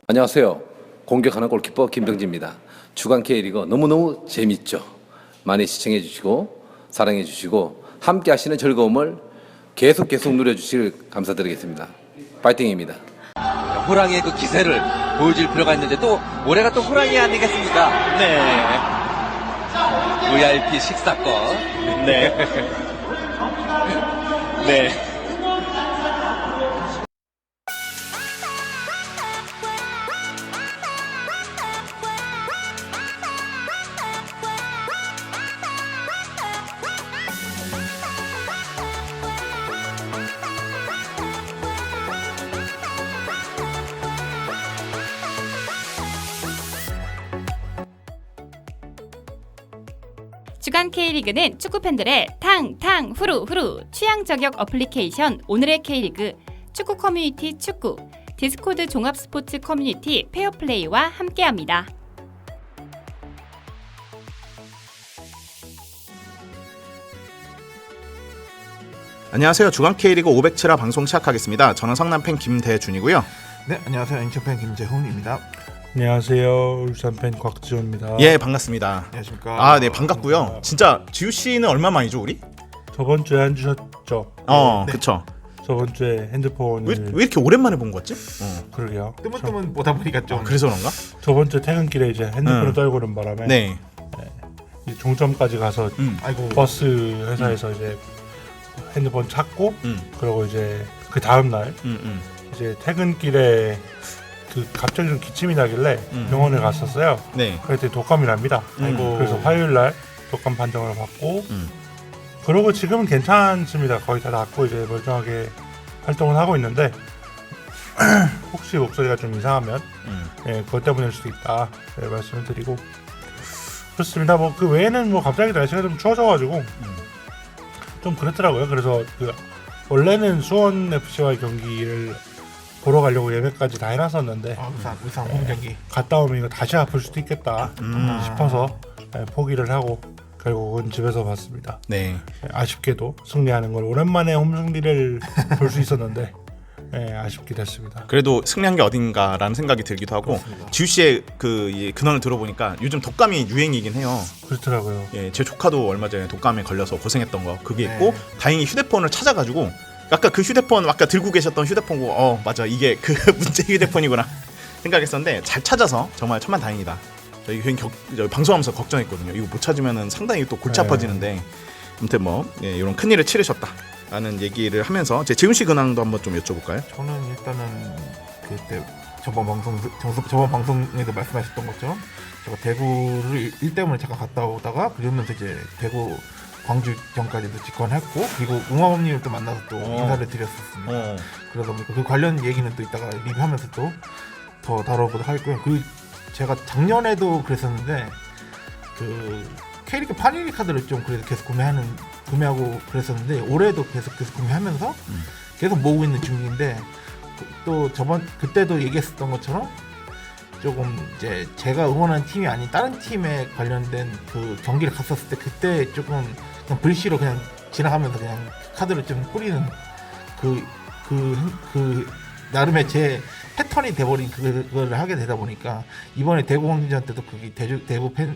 안녕하세요. 공격하는 골키퍼 김병지입니다. 주간 K리그 너무너무 재밌죠. 많이 시청해 주시고 사랑해 주시고 함께 하시는 즐거움을 계속 누려주실 감사드리겠습니다. 파이팅입니다. 호랑이의 그 기세를 보여줄 필요가 있는데 또 올해가 또 호랑이 아니겠습니까? 네. VIP 식사권. 네. 네. 주간 K리그는 축구 팬들의 탕탕 후루 취향 저격 어플리케이션 오늘의 K리그 축구 커뮤니티 축구 디스코드 종합 스포츠 커뮤니티 페어플레이와 함께합니다. 안녕하세요. 주간 K리그 507화 방송 시작하겠습니다. 저는 성남팬 김대준이고요. 네, 안녕하세요. 인천팬 김재훈입니다. 안녕하세요. 울산팬 곽지호입니다. 예, 반갑습니다. 안녕하십니까. 아, 네, 반갑고요. 진짜 지우 씨는 얼마 만이죠, 우리? 저번 주에 안 주셨죠? 네. 그쵸. 저번 주에 핸드폰을 왜 이렇게 오랜만에 본 거지? 그러게요. 뜨문뜨문 보다 보니까 좀 그래서 그런가? 저번 주 퇴근길에 이제 핸드폰을 떨고는 바람에 네. 이 종점까지 가서 아이고 버스 회사에서 이제 핸드폰 찾고 그리고 이제 그 다음 날 이제 퇴근길에 그 갑자기 좀 기침이 나길래 병원에 갔었어요. 네. 그랬더니 독감이 납니다. 아이고. 그래서 화요일 날 독감 판정을 받고 그러고 지금은 괜찮습니다. 거의 다 낫고 이제 멀쩡하게 활동을 하고 있는데 혹시 목소리가 좀 이상하면 예, 그것 때문일 수도 있다 네, 말씀을 드리고 그렇습니다. 뭐 그 외에는 뭐 갑자기 날씨가 좀 추워져가지고 좀 그렇더라고요. 그래서 그 원래는 수원 FC와의 경기를 보러 가려고 예매까지 다 해놨었는데 울산 홈 경기. 갔다 오면 이거 다시 아플 수도 있겠다 싶어서 예, 포기를 하고 결국은 집에서 봤습니다. 네. 예, 아쉽게도 승리하는 걸 오랜만에 홈 승리를 볼 수 있었는데 예, 아쉽게 됐습니다. 그래도 승리한 게 어딘가라는 생각이 들기도 하고 지우 씨의 이 근원을 들어보니까 요즘 독감이 유행이긴 해요. 그렇더라고요. 예, 제 조카도 얼마 전에 독감에 걸려서 고생했던 거 그게 있고 다행히 휴대폰을 찾아가지고 아까 그 휴대폰 아까 들고 계셨던 휴대폰고 맞아 이게 그 문제 휴대폰이구나 생각했었는데 잘 찾아서 정말 천만다행이다. 저희 저희 방송하면서 걱정했거든요. 이거 못 찾으면은 상당히 또 골치 아파지는데 아무튼 뭐 이런 큰 일을 치르셨다라는 얘기를 하면서 제 재훈 씨 근황도 한번 좀 여쭤볼까요? 저는 일단은 그때 저번 방송에도 말씀하셨던 것처럼 제가 대구를 일 때문에 잠깐 갔다 오다가 그러면서 이제 대구 광주전까지도 직관했고 그리고 웅화범님을 또 만나서 또 인사를 드렸었습니다. 그러다 보니까 그 관련 얘기는 또 이따가 리뷰하면서 또 더 다뤄보도록 하겠고요. 그 제가 작년에도 그랬었는데 그 K리그 파니리 카드를 좀 그래도 계속 구매하고 그랬었는데 올해도 계속 구매하면서 계속 모으고 있는 중인데 또 그때도 얘기했었던 것처럼 조금 이제 제가 응원하는 팀이 아닌 다른 팀에 관련된 그 경기를 갔었을 때 그때 조금 그냥 불시로 그냥 지나가면서 그냥 카드를 좀 뿌리는 그 나름의 제 패턴이 돼버린 그거를 하게 되다 보니까 이번에 대구 광주전 때도 그게 대구 팬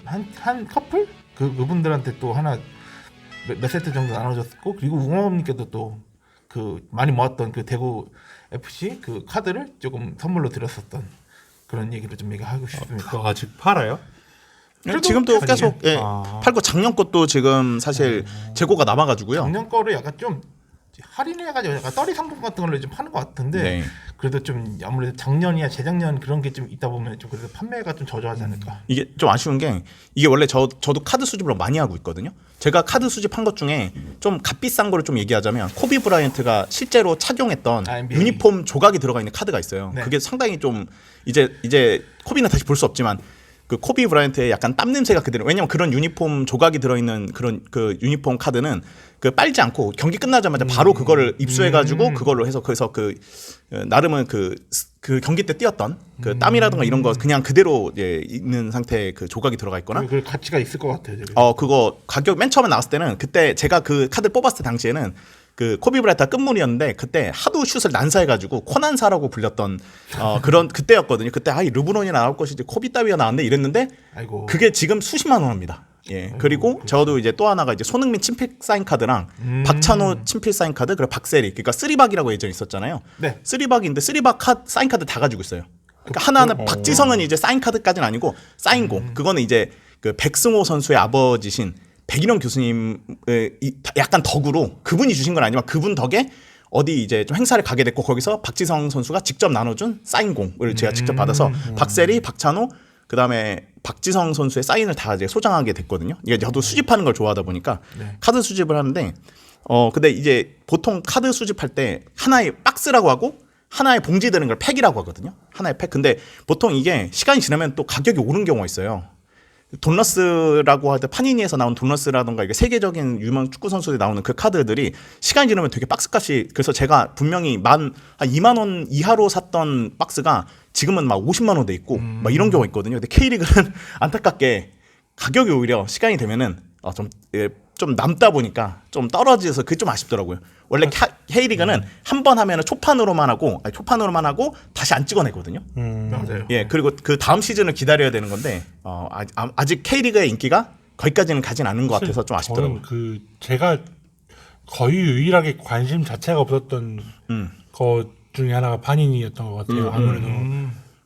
한 커플 그분들한테 또 하나 몇 세트 정도 나눠줬고 그리고 웅어님께도 또 그 많이 모았던 그 대구 FC 그 카드를 조금 선물로 드렸었던 그런 얘기를 좀 얘기하고 싶습니다. 그거 아직 팔아요? 지금도 계속 아. 팔고 작년 것도 지금 사실 재고가 남아가지고요. 작년 거를 약간 좀 할인해가지고 약간 떨이 상품 같은 걸로 좀 파는 것 같은데 네. 그래도 좀 아무래도 작년이나 재작년 그런 게 좀 있다 보면 좀 그래도 판매가 좀 저조하지 않을까. 이게 좀 아쉬운 게 이게 원래 저도 카드 수집을 많이 하고 있거든요. 제가 카드 수집한 것 중에 좀 값비싼 거를 좀 얘기하자면 코비 브라이언트가 실제로 착용했던 NBA. 유니폼 조각이 들어가 있는 카드가 있어요. 네. 그게 상당히 좀 이제 코비는 다시 볼 수 없지만 그 코비 브라이언트의 약간 땀 냄새가 그대로. 왜냐면 그런 유니폼 조각이 들어있는 그런 그 유니폼 카드는 그 빨지 않고 경기 끝나자마자 바로 그거를 입수해가지고 그걸로 해서 그래서 그 나름은 그 경기 때 뛰었던 그 땀이라든가 이런 거 그냥 그대로 있는 상태의 그 조각이 들어가 있거나. 그 가치가 있을 것 같아요. 그거 가격 맨 처음에 나왔을 때는 그때 제가 그 카드 뽑았을 때 당시에는 그 코비 브라이트가 끝물이었는데 그때 하도 슛을 난사해가지고 코난사라고 불렸던 그런 그때였거든요. 그때 이 르브론이 나올 것이지 코비 따위가 나왔는데 이랬는데 아이고. 그게 지금 수십만 원 합니다. 예. 그리고 저도 이제 또 하나가 이제 손흥민 친필 사인 카드랑 박찬호 친필 사인 카드 그리고 박세리 그러니까 쓰리박이라고 예전에 있었잖아요. 네. 쓰리박인데 쓰리박 사인 카드 다 가지고 있어요. 그러니까 하나는 박지성은 이제 사인 카드까지는 아니고 사인공 그거는 이제 그 백승호 선수의 아버지신 백일영 교수님의 약간 덕으로 그분이 주신 건 아니지만 그분 덕에 어디 이제 좀 행사를 가게 됐고 거기서 박지성 선수가 직접 나눠준 사인공을 제가 직접 받아서 박세리, 박찬호 그다음에 박지성 선수의 사인을 다 이제 소장하게 됐거든요. 이게 저도 수집하는 걸 좋아하다 보니까 카드 수집을 하는데 근데 이제 보통 카드 수집할 때 하나의 박스라고 하고 하나의 봉지 드는 걸 팩이라고 하거든요. 하나의 팩. 근데 보통 이게 시간이 지나면 또 가격이 오른 경우가 있어요. 돈러스라고 할 때 파니니에서 나온 돈러스라던가 이게 세계적인 유명 축구 선수들이 나오는 그 카드들이 시간이 지나면 되게 박스값이 그래서 제가 분명히 한 2만 원 이하로 샀던 박스가 지금은 막 50만 원 돼 있고 막 이런 경우가 있거든요. 근데 K리그는 안타깝게 가격이 오히려 시간이 되면은 좀 남다 보니까 좀 떨어져서 그게 좀 아쉽더라고요. 원래 K리그는 한 번 하면은 초판으로만 하고 다시 안 찍어내거든요. 맞아요. 예, 그리고 그 다음 시즌을 기다려야 되는 건데 아직 K리그의 인기가 거기까지는 가진 않은 것 같아서 좀 아쉽더라고요. 저는 제가 거의 유일하게 관심 자체가 없었던 것 중에 하나가 파니니였던 것 같아요. 아무래도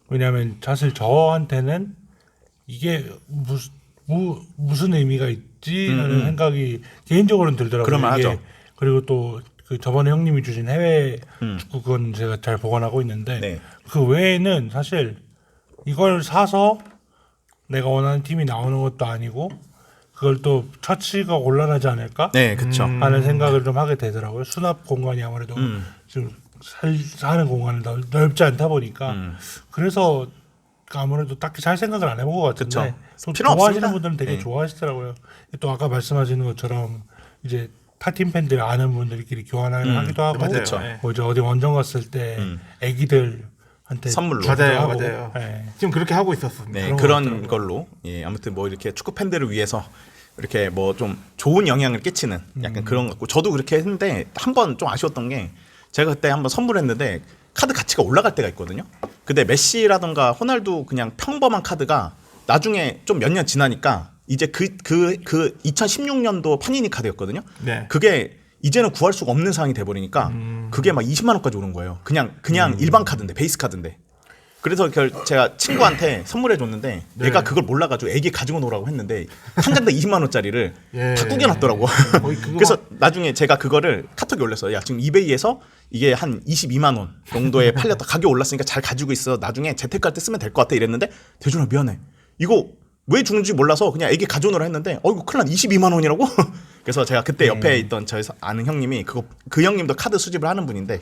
왜냐하면 사실 저한테는 이게 무슨 의미가 있지라는 생각이 개인적으로는 들더라고요. 그럴만하죠. 그리고 또 그 저번에 형님이 주신 해외 축구 그건 제가 잘 보관하고 있는데 네. 그 외에는 사실 이걸 사서 내가 원하는 팀이 나오는 것도 아니고 그걸 또 처치가 곤란하지 않을까? 네, 그렇죠. 하는 생각을 좀 하게 되더라고요. 수납 공간이 아무래도 좀 사는 공간이 넓지 않다 보니까 그래서 아무래도 딱히 잘 생각을 안 해본 것 같은데 또 필요 좋아하시는 없습니다. 분들은 되게 네. 좋아하시더라고요. 또 아까 말씀하시는 것처럼 이제 타팀 팬들 아는 분들끼리 교환을 하기도 하고 맞아요. 그쵸. 네. 뭐 이제 어디 원정 갔을 때 애기들한테 선물로. 주기도 맞아요, 하고. 맞아요. 네. 지금 그렇게 하고 있었습니다. 네, 그런 것 그런 같더라고요. 걸로 예, 아무튼 뭐 이렇게 축구 팬들을 위해서 이렇게 뭐 좀 좋은 영향을 끼치는 약간 그런 것 같고 저도 그렇게 했는데 한 번 좀 아쉬웠던 게 제가 그때 한번 선물했는데 카드 가치가 올라갈 때가 있거든요. 근데 메시라던가 호날두 그냥 평범한 카드가 나중에 좀 몇 년 지나니까 이제 그 2016년도 파니니 카드였거든요. 네. 그게 이제는 구할 수가 없는 상황이 돼버리니까 그게 막 20만 원까지 오른 거예요. 그냥 일반 카드인데 베이스 카드인데. 그래서 제가 친구한테 선물해 줬는데 네. 얘가 그걸 몰라가지고 애기 가지고 노라고 했는데 한 장당 20만 원짜리를 예. 다 구겨놨더라고. 거의 그거 그래서 나중에 제가 그거를 카톡에 올렸어요. 야 지금 이베이에서 이게 한 22만 원 정도에 팔렸다. 가격 올랐으니까 잘 가지고 있어. 나중에 재테크할 때 쓰면 될 것 같아 이랬는데 대준아 미안해. 이거 왜 주는지 몰라서 그냥 애기 가져오느라 했는데 이거 큰일 난 22만 원이라고? 그래서 제가 그때 옆에 있던 저희 아는 형님이 그 형님도 카드 수집을 하는 분인데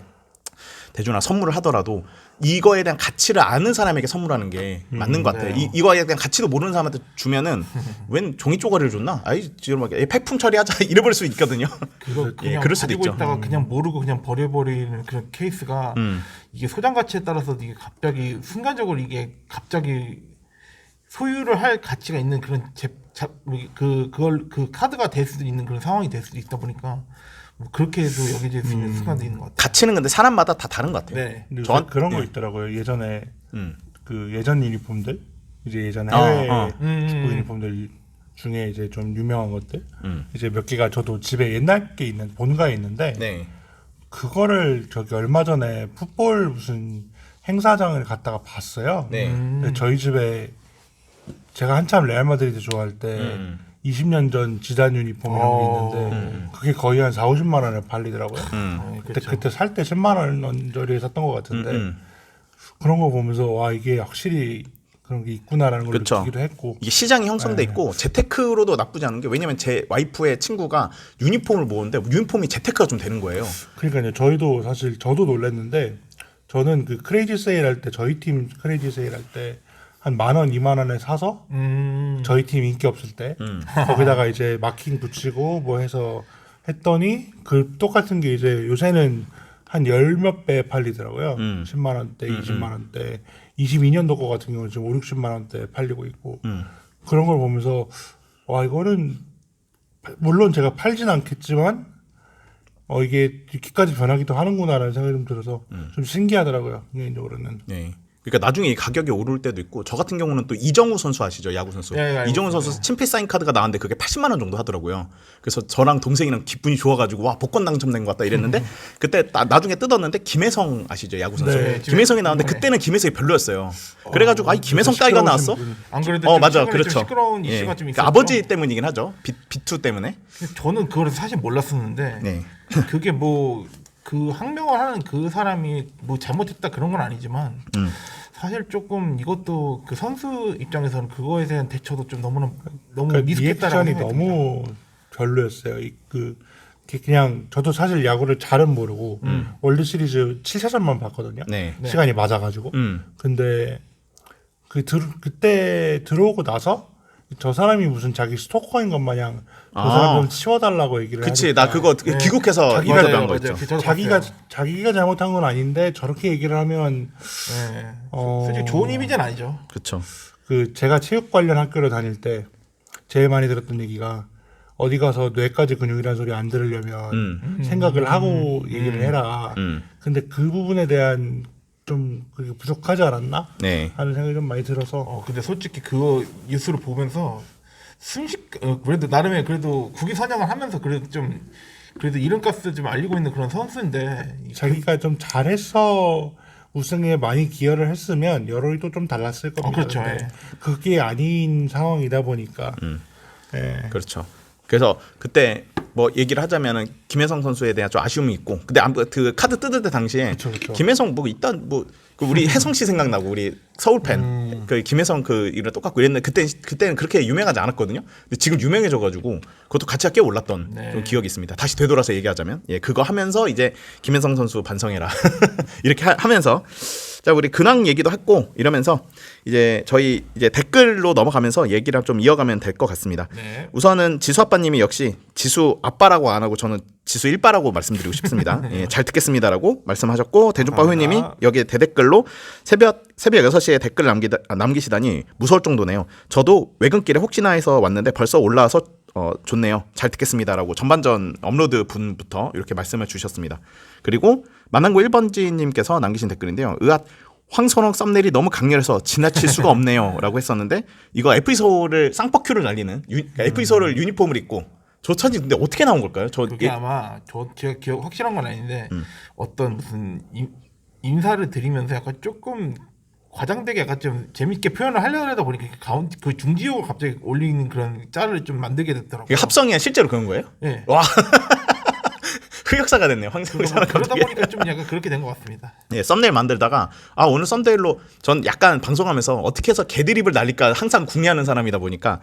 대준아 선물을 하더라도 이거에 대한 가치를 아는 사람에게 선물하는 게 맞는 것 같아요. 네. 이거에 대한 가치도 모르는 사람한테 주면은 웬 종이 쪼가리를 줬나? 아이 지금 막 폐품 처리하자 이래버릴 수 있거든요. 그거 예, 그냥 그럴 수도 가지고 있죠. 있다가 그냥 모르고 그냥 버려버리는 그런 케이스가 이게 소장 가치에 따라서 이게 갑자기 순간적으로 이게 갑자기 소유를 할 가치가 있는 그런 그 카드가 될 수도 있는 그런 상황이 될 수도 있다 보니까 뭐 그렇게도 여겨질 수 있는 순간도 있는 것 같아요. 가치는 근데 사람마다 다 다른 것 같아요. 네. 근데 저한- 그런 거 네. 있더라고요. 예전에 음. 그 예전 유니폼들 이제 예전에 어, 해외 어. 축구 유니폼들 중에 이제 좀 유명한 것들 이제 몇 개가 저도 집에 옛날 게 있는 본가에 있는데 네. 그거를 저기 얼마 전에 풋볼 무슨 행사장을 갔다가 봤어요. 네. 근데 저희 집에 제가 한참 레알 마드리드 좋아할 때 20년 전 지단 유니폼 이런 게 있는데 그게 거의 한 40~50만 원에 팔리더라고요. 그때 살 때 10만 원 전리에 샀던 것 같은데 그런 거 보면서 와 이게 확실히 그런 게 있구나라는 걸 그쵸. 느끼기도 했고 이게 시장이 형성돼 네. 있고 재테크로도 나쁘지 않은 게 왜냐면 제 와이프의 친구가 유니폼을 모으는데 유니폼이 재테크가 좀 되는 거예요. 그러니까요. 저희도 사실 저도 놀랐는데 저는 그 크레이지 세일 할 때 저희 팀 크레이지 세일 할 때 한 10,000원, 20,000원에 사서 저희 팀 인기 없을 때 거기다가 이제 마킹 붙이고 뭐 해서 했더니 그 똑같은 게 이제 요새는 한 열 몇 배 팔리더라고요. 10만 원대, 20만 원대, 22년도 거 같은 경우는 지금 50~60만 원대 팔리고 있고 그런 걸 보면서 와 이거는 물론 제가 팔진 않겠지만 이게 이렇게까지 변하기도 하는구나라는 생각이 좀 들어서 좀 신기하더라고요. 개인적으로는. 네. 그러니까 나중에 이 가격이 오를 때도 있고 저 같은 경우는 또 이정우 선수 아시죠? 야구 선수. 예, 이정우 선수 친필 사인 카드가 나왔는데 그게 80만 원 정도 하더라고요. 그래서 저랑 동생이랑 기분이 좋아가지고 와 복권 당첨된 것 같다 이랬는데 그때 나중에 뜯었는데 김혜성 아시죠? 야구 선수. 네, 김혜성이 나왔는데 그때는 김혜성이 별로였어요. 그래가지고 아이 김혜성 따위가 나왔어? 안 그래도 맞아, 최근에 그렇죠. 좀 시끄러운 예. 이슈가 좀 그러니까 있었죠. 아버지 때문이긴 하죠. 비투 때문에. 저는 그걸 사실 몰랐었는데 네. 그게 뭐 그 항명을 하는 그 사람이 뭐 잘못했다 그런 건 아니지만 사실 조금 이것도 그 선수 입장에서는 그거에 대한 대처도 좀 너무 그러니까 미숙했다라고 리액션이 생각이 너무 별로였어요. 그냥 저도 사실 야구를 잘은 모르고 월드 시리즈 7차전만 봤거든요. 네. 시간이 맞아가지고. 음. 근데 그때 들어오고 나서 저 사람이 무슨 자기 스토커인 것 마냥 저 아. 사람 좀 치워달라고 얘기를 그치. 하니까 나 그거 네. 귀국해서 자기가 인터뷰한 맞아요, 거 맞아요. 있죠. 저도 자기가 봤어요. 자기가 잘못한 건 아닌데 저렇게 얘기를 하면 네. 어, 솔직히 좋은 이미지는 아니죠. 그렇죠. 제가 체육 관련 학교를 다닐 때 제일 많이 들었던 얘기가 어디 가서 뇌까지 근육이라는 소리 안 들으려면 생각을 하고 얘기를 해라. 근데 그 부분에 대한 좀 그게 부족하지 않았나 네. 하는 생각이 좀 많이 들어서 근데 솔직히 그거 뉴스를 보면서 그래도 나름의 그래도 국위 선양을 하면서 그래도 이름값을 좀 알리고 있는 그런 선수인데 자기가 좀 잘해서 우승에 많이 기여를 했으면 여론이 또 좀 달랐을 겁니다. 그렇죠. 근데 예. 그게 아닌 상황이다 보니까 예. 그렇죠. 그래서 그때 뭐 얘기를 하자면은 김혜성 선수에 대한 좀 아쉬움이 있고, 근데 그 카드 뜯을 때 당시에 그쵸. 김혜성 뭐 일단 뭐 그 우리 혜성 씨 생각나고 우리 서울 팬 그 김혜성 그 이랑 똑같고 이랬는데 그때는 그렇게 유명하지 않았거든요. 근데 지금 유명해져가지고 그것도 가치가 꽤 올랐던 네. 좀 기억이 있습니다. 다시 되돌아서 얘기하자면 그거 하면서 이제 김혜성 선수 반성해라 이렇게 하면서 자 우리 근황 얘기도 했고 이러면서 이제 저희 이제 댓글로 넘어가면서 얘기를 좀 이어가면 될 것 같습니다. 네. 우선은 지수 아빠님이 역시 지수 아빠라고 안 하고 저는 지수 일빠라고 말씀드리고 싶습니다. 잘 듣겠습니다라고 말씀하셨고 대중빠 후님이 여기에 대댓글로 새벽 6시에 댓글을 남기시다니 무서울 정도네요. 저도 외근길에 혹시나 해서 왔는데 벌써 올라와서 좋네요. 잘 듣겠습니다라고 전반전 업로드 분부터 이렇게 말씀을 주셨습니다. 그리고 만남고 1번지님께서 남기신 댓글인데요. 으앗 황선홍 썸네일이 너무 강렬해서 지나칠 수가 없네요 라고 했었는데 이거 FE소를 쌍퍼큐를 날리는 FE소를 유니폼을 입고 조찬지 근데 어떻게 나온 걸까요? 그게 아마 제가 기억 확실한 건 아닌데 어떤 무슨 인사를 드리면서 약간 조금 과장되게 약간 좀 재밌게 표현을 하려고 하다 보니까 그 중지호가 갑자기 올리는 그런 짤을 좀 만들게 됐더라고요. 이게 합성이야 실제로 그런 거예요? 네. 와 흑역사가 됐네요. 황선홍 사람 그러다 보니까 좀 약간 그렇게 된 것 같습니다. 썸네일 만들다가 오늘 썸네일로 전 약간 방송하면서 어떻게 해서 개드립을 날릴까 항상 궁리하는 사람이다 보니까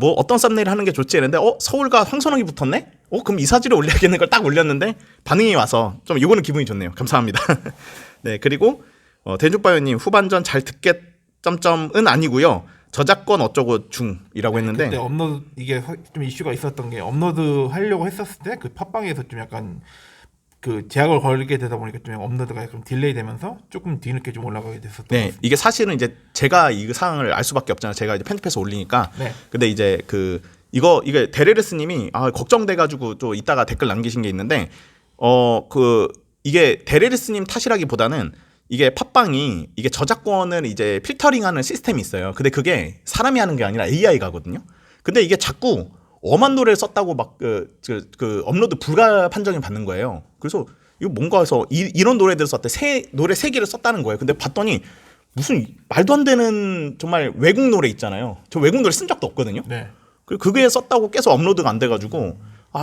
뭐 어떤 썸네일 하는 게 좋지 했는데 서울과 황선홍이 붙었네? 그럼 이 사진을 올려야겠는 걸 딱 올렸는데 반응이 와서 좀 이거는 기분이 좋네요. 감사합니다. 네 그리고 대중바요님 후반전 잘 듣겠 점점은 아니고요. 저작권 어쩌고 중이라고 했는데 그때 업로드 이게 좀 이슈가 있었던 게 업로드 하려고 했었을 때 그 팟빵에서 좀 약간 그 제약을 걸게 되다 보니까 좀 업로드가 좀 딜레이 되면서 조금 뒤늦게 좀 올라가게 됐었던 것 네 같습니다. 이게 사실은 이제 제가 이 상황을 알 수밖에 없잖아요. 제가 이제 편집해서 올리니까 네. 근데 이제 이게 데레르스님이 걱정돼가지고 또 이따가 댓글 남기신 게 있는데 이게 데레르스님 탓이라기보다는 이게 팟빵이 이게 저작권을 이제 필터링하는 시스템이 있어요. 근데 그게 사람이 하는 게 아니라 AI가 하거든요. 근데 이게 자꾸 엄한 노래를 썼다고 막 업로드 불가 판정이 받는 거예요. 그래서 이거 뭔가 해서 이런 노래들을 썼대. 노래 3개를 썼다는 거예요. 근데 봤더니 무슨 말도 안 되는 정말 외국 노래 있잖아요. 저 외국 노래 쓴 적도 없거든요. 네. 그리고 그게 썼다고 계속 업로드가 안 돼가지고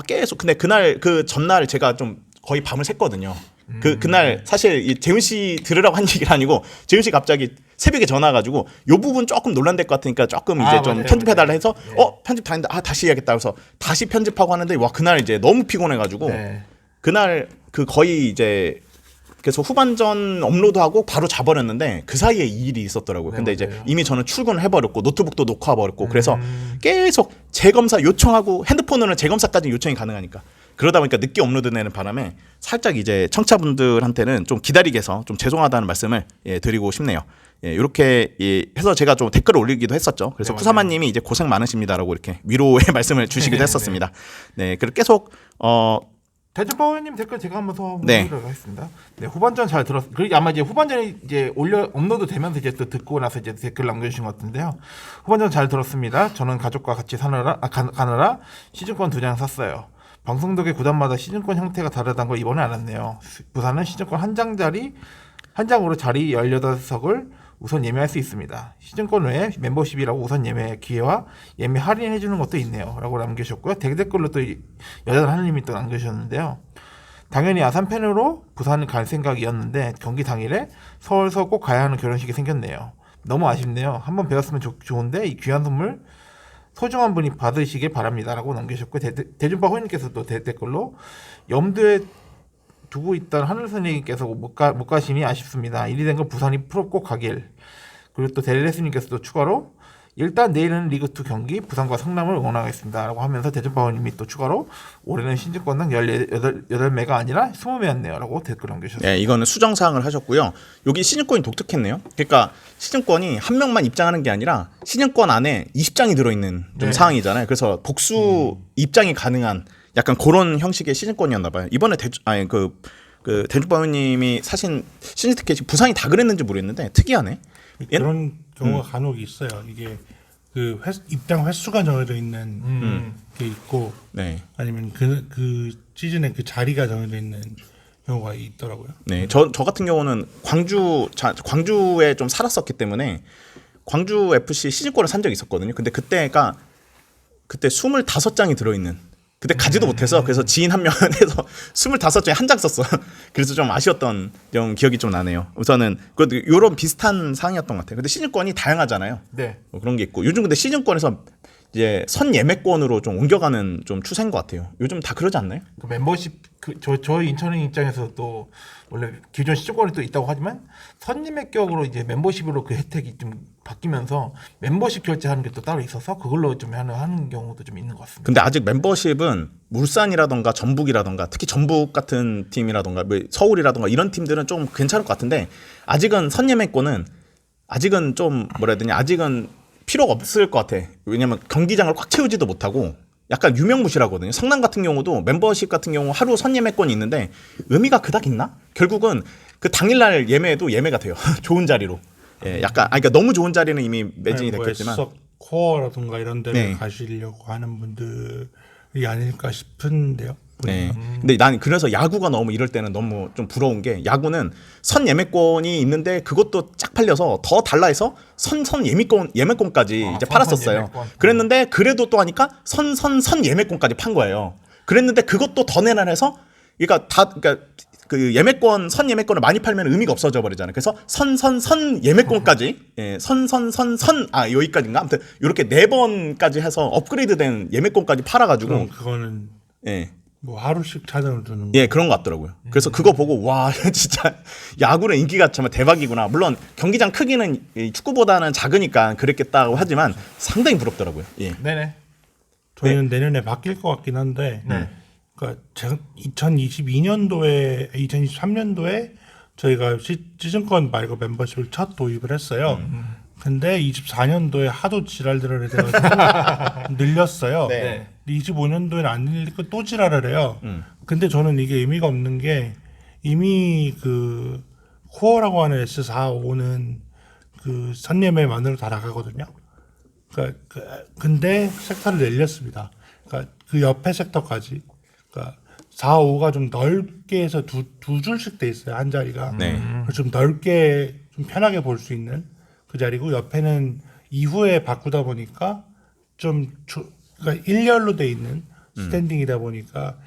계속 근데 그 전날 제가 좀 거의 밤을 샜거든요. 그날 사실 이 재훈 씨 들으라고 한 얘기가 아니고 재훈 씨 갑자기 새벽에 전화 와가지고 요 부분 조금 논란될 것 같으니까 조금 이제 좀 맞아요, 편집해달라 맞아요. 해서 편집 다 했는데 다시 해야겠다 그래서 다시 편집하고 하는데 와 그날 이제 너무 피곤해가지고 네. 그날 거의 이제 그래서 후반전 업로드하고 바로 자버렸는데 그 사이에 이 일이 있었더라고요. 근데 이제 맞아요. 이미 저는 출근을 해버렸고 노트북도 녹화해버렸고 그래서 계속 재검사 요청하고 핸드폰으로는 재검사까지 요청이 가능하니까 그러다 보니까 늦게 업로드되는 바람에 살짝 이제 청취자분들한테는 좀 기다리게 해서 좀 죄송하다는 말씀을 드리고 싶네요. 이렇게 해서 제가 좀 댓글을 올리기도 했었죠. 그래서 네, 쿠사마님이 이제 고생 많으십니다라고 이렇게 위로의 말씀을 주시기도 했었습니다. 네, 그리고 계속 대주파원님 댓글 제가 한번 네. 소화해보도록 하겠습니다. 네, 후반전 잘 들었. 그리고 아마 이제 후반전에 이제 업로드 되면서 이제 또 듣고 나서 이제 댓글 남겨주신 것 같은데요. 후반전 잘 들었습니다. 저는 가족과 같이 가느라 시즌권 2장 샀어요. 방송 덕에 구단마다 시즌권 형태가 다르다는 걸 이번에 알았네요. 부산은 시즌권 한 장으로 자리 18석을 우선 예매할 수 있습니다. 시즌권 외에 멤버십이라고 우선 예매 기회와 예매 할인해주는 것도 있네요. 라고 남겨주셨고요. 댓글로 또 여자들 하느님이 또 남겨주셨는데요. 당연히 아산 팬으로 부산을 갈 생각이었는데 경기 당일에 서울서 꼭 가야 하는 결혼식이 생겼네요. 너무 아쉽네요. 한번 배웠으면 좋은데 이 귀한 선물 소중한 분이 받으시길 바랍니다. 라고 남겨주셨고 대준파 호님께서 또 댓글로 염두에 두고 있던 하늘선생님께서 못 가시니 아쉽습니다. 일이 된 건 부산이 프로 꼭 가길. 그리고 또 델레스님께서 또 추가로 일단 내일은 리그2 경기 부산과 성남을 응원하겠습니다. 라고 하면서 대전파원님이 또 추가로 올해는 신진권당 18매가 아니라 20매였네요. 라고 댓글 남겨주셨습니다. 네, 이거는 수정사항을 하셨고요. 여기 시즌권이 독특했네요. 그러니까 시즌권이 한 명만 입장하는 게 아니라 시즌권 안에 20장이 들어있는 좀 네. 사항이잖아요. 그래서 복수 입장이 가능한 약간 그런 형식의 시즌권이었나 봐요. 이번에 대주파원님이 사신 시즌 티켓이 부산이 다 그랬는지 모르겠는데 특이하네. 그런 경우가 간혹 있어요. 이게 그 입장 횟수가 정해져 있는 게 있고, 네. 아니면 그 시즌에 그 자리가 정해져 있는 경우가 있더라고요. 네, 저 같은 경우는 광주에 좀 살았었기 때문에 광주 FC 시즌권을 산 적이 있었거든요. 근데 그때 25장이 들어있는. 그때 가지도 못해서 그래서 지인 한 명 해서 25장에 한 장 썼어. 그래서 좀 아쉬웠던 기억이 좀 나네요. 우선은 이런 비슷한 상황이었던 것 같아요. 근데 시즌권이 다양하잖아요. 네. 그런 게 있고 요즘 근데 시즌권에서 이제 선 예매권으로 좀 옮겨가는 좀 추세인 것 같아요. 요즘 다 그러지 않나요? 그 멤버십 저 인천인 입장에서 또 원래 기존 시즌권이 또 있다고 하지만 선임의격으로 이제 멤버십으로 그 혜택이 좀 바뀌면서 멤버십 결제하는 게 또 따로 있어서 그걸로 좀 하는 경우도 좀 있는 것 같습니다. 근데 아직 멤버십은 물산이라던가 전북이라던가 특히 전북 같은 팀이라던가 뭐 서울이라던가 이런 팀들은 좀 괜찮을 것 같은데 아직은 선예매권은 아직은 좀 뭐라 해야 되냐 아직은 필요가 없을 것 같아. 왜냐면 경기장을 꽉 채우지도 못하고 약간 유명무실하거든요. 성남 같은 경우도 멤버십 같은 경우 하루 선예매권이 있는데 의미가 그닥 있나? 결국은 그 당일날 예매도 예매가 돼요. 좋은 자리로. 예, 약간 그러니까 너무 좋은 자리는 이미 매진이 됐겠지만 뭐 코어라든가 이런 데를 네. 가시려고 하는 분들이 아닐까 싶은데요. 네. 근데 난 그래서 야구가 너무 이럴 때는 너무 좀 부러운 게 야구는 선 예매권이 있는데 그것도 쫙 팔려서 더 달라 해서 선 예매권까지 이제 팔았었어요. 예매권. 그랬는데 그래도 또 하니까 선 예매권까지 판 거예요. 그랬는데 그것도 더 내놔 해서 그러니까 그 예매권 선 예매권을 많이 팔면 의미가 없어져 버리잖아요. 그래서 선 예매권까지 여기까지인가 아무튼 이렇게 4번까지 해서 업그레이드된 예매권까지 팔아가지고 그럼 그거는 예. 뭐 하루씩 차등을 두는 예, 그런 것 같더라고요. 그래서 그거 보고 와 진짜 야구는 인기가 정말 대박이구나. 물론 경기장 크기는 이 축구보다는 작으니까 그랬겠다고 하지만 상당히 부럽더라고요. 예. 네네. 저희는 내년에 바뀔 것 같긴 한데, 그러니까 2023년도에 저희가 시즌권 말고 멤버십을 첫 도입을 했어요. 근데 24년도에 하도 지랄들을 해서 늘렸어요. 네. 25년도에는 안 늘리고 또 지랄을 해요. 근데 저는 이게 의미가 없는 게 이미 그 코어라고 하는 S45는 그 선예매만으로 다 나가거든요. 그러니까 근데 섹터를 늘렸습니다. 그러니까 그 옆에 섹터까지. 그러니까 4, 5가 좀 넓게 해서 두 줄씩 돼 있어요. 한 자리가. 네. 그래서 좀 넓게 좀 편하게 볼 수 있는 그 자리고 옆에는 이후에 바꾸다 보니까 그러니까 일렬로 돼 있는 스탠딩이다 보니까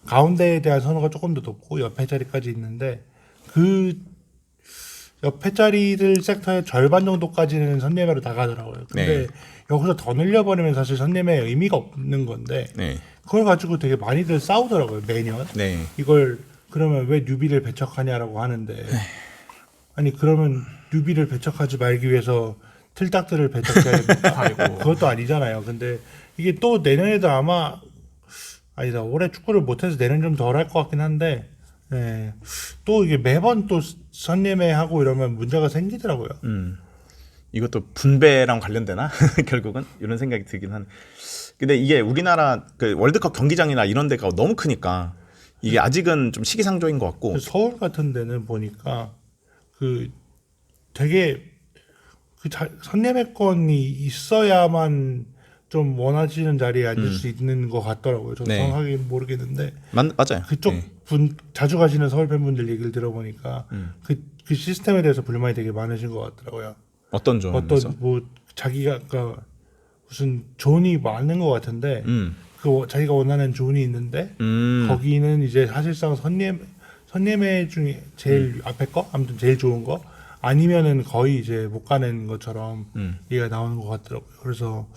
가운데에 대한 선호가 조금 더 높고 옆에 자리까지 있는데 그 옆에 자리들 섹터의 절반 정도까지는 선예매로 나가더라고요. 근데 네. 여기서 더 늘려버리면 사실 선예매의 의미가 없는 건데 네. 그걸 가지고 되게 많이들 싸우더라고요. 매년. 네. 이걸 그러면 왜 뉴비를 배척하냐라고 하는데 아니 그러면 뉴비를 배척하지 말기 위해서 틀딱들을 배척해야 됩니까? 그것도 아니잖아요. 근데 이게 또 내년에도 아마 아니다 올해 축구를 못해서 내년 좀 덜 할 것 같긴 한데 예. 또 이게 매번 또 선예매하고 이러면 문제가 생기더라고요. 이것도 분배랑 관련되나? 결국은 이런 생각이 들긴 한. 근데 이게 우리나라 그 월드컵 경기장이나 이런 데가 너무 크니까 이게 아직은 좀 시기상조인 것 같고. 서울 같은 데는 보니까 그 되게 그 선예매권이 있어야만 좀 원하시는 자리에 앉을 수 있는 것 같더라고요. 저는 네. 정확하게 모르겠는데 맞아요. 그쪽 네. 분 자주 가시는 서울 팬분들 얘기를 들어보니까 그 시스템에 대해서 불만이 되게 많으신 것 같더라고요. 어떤 점에서? 어떤 뭐 자기가 그러니까 무슨 존이 많은 것 같은데 그 자기가 원하는 존이 있는데 거기는 이제 사실상 선예매 중에 제일 앞에 거 아무튼 제일 좋은 거 아니면은 거의 이제 못 가는 것처럼 얘기가 나오는 것 같더라고요. 그래서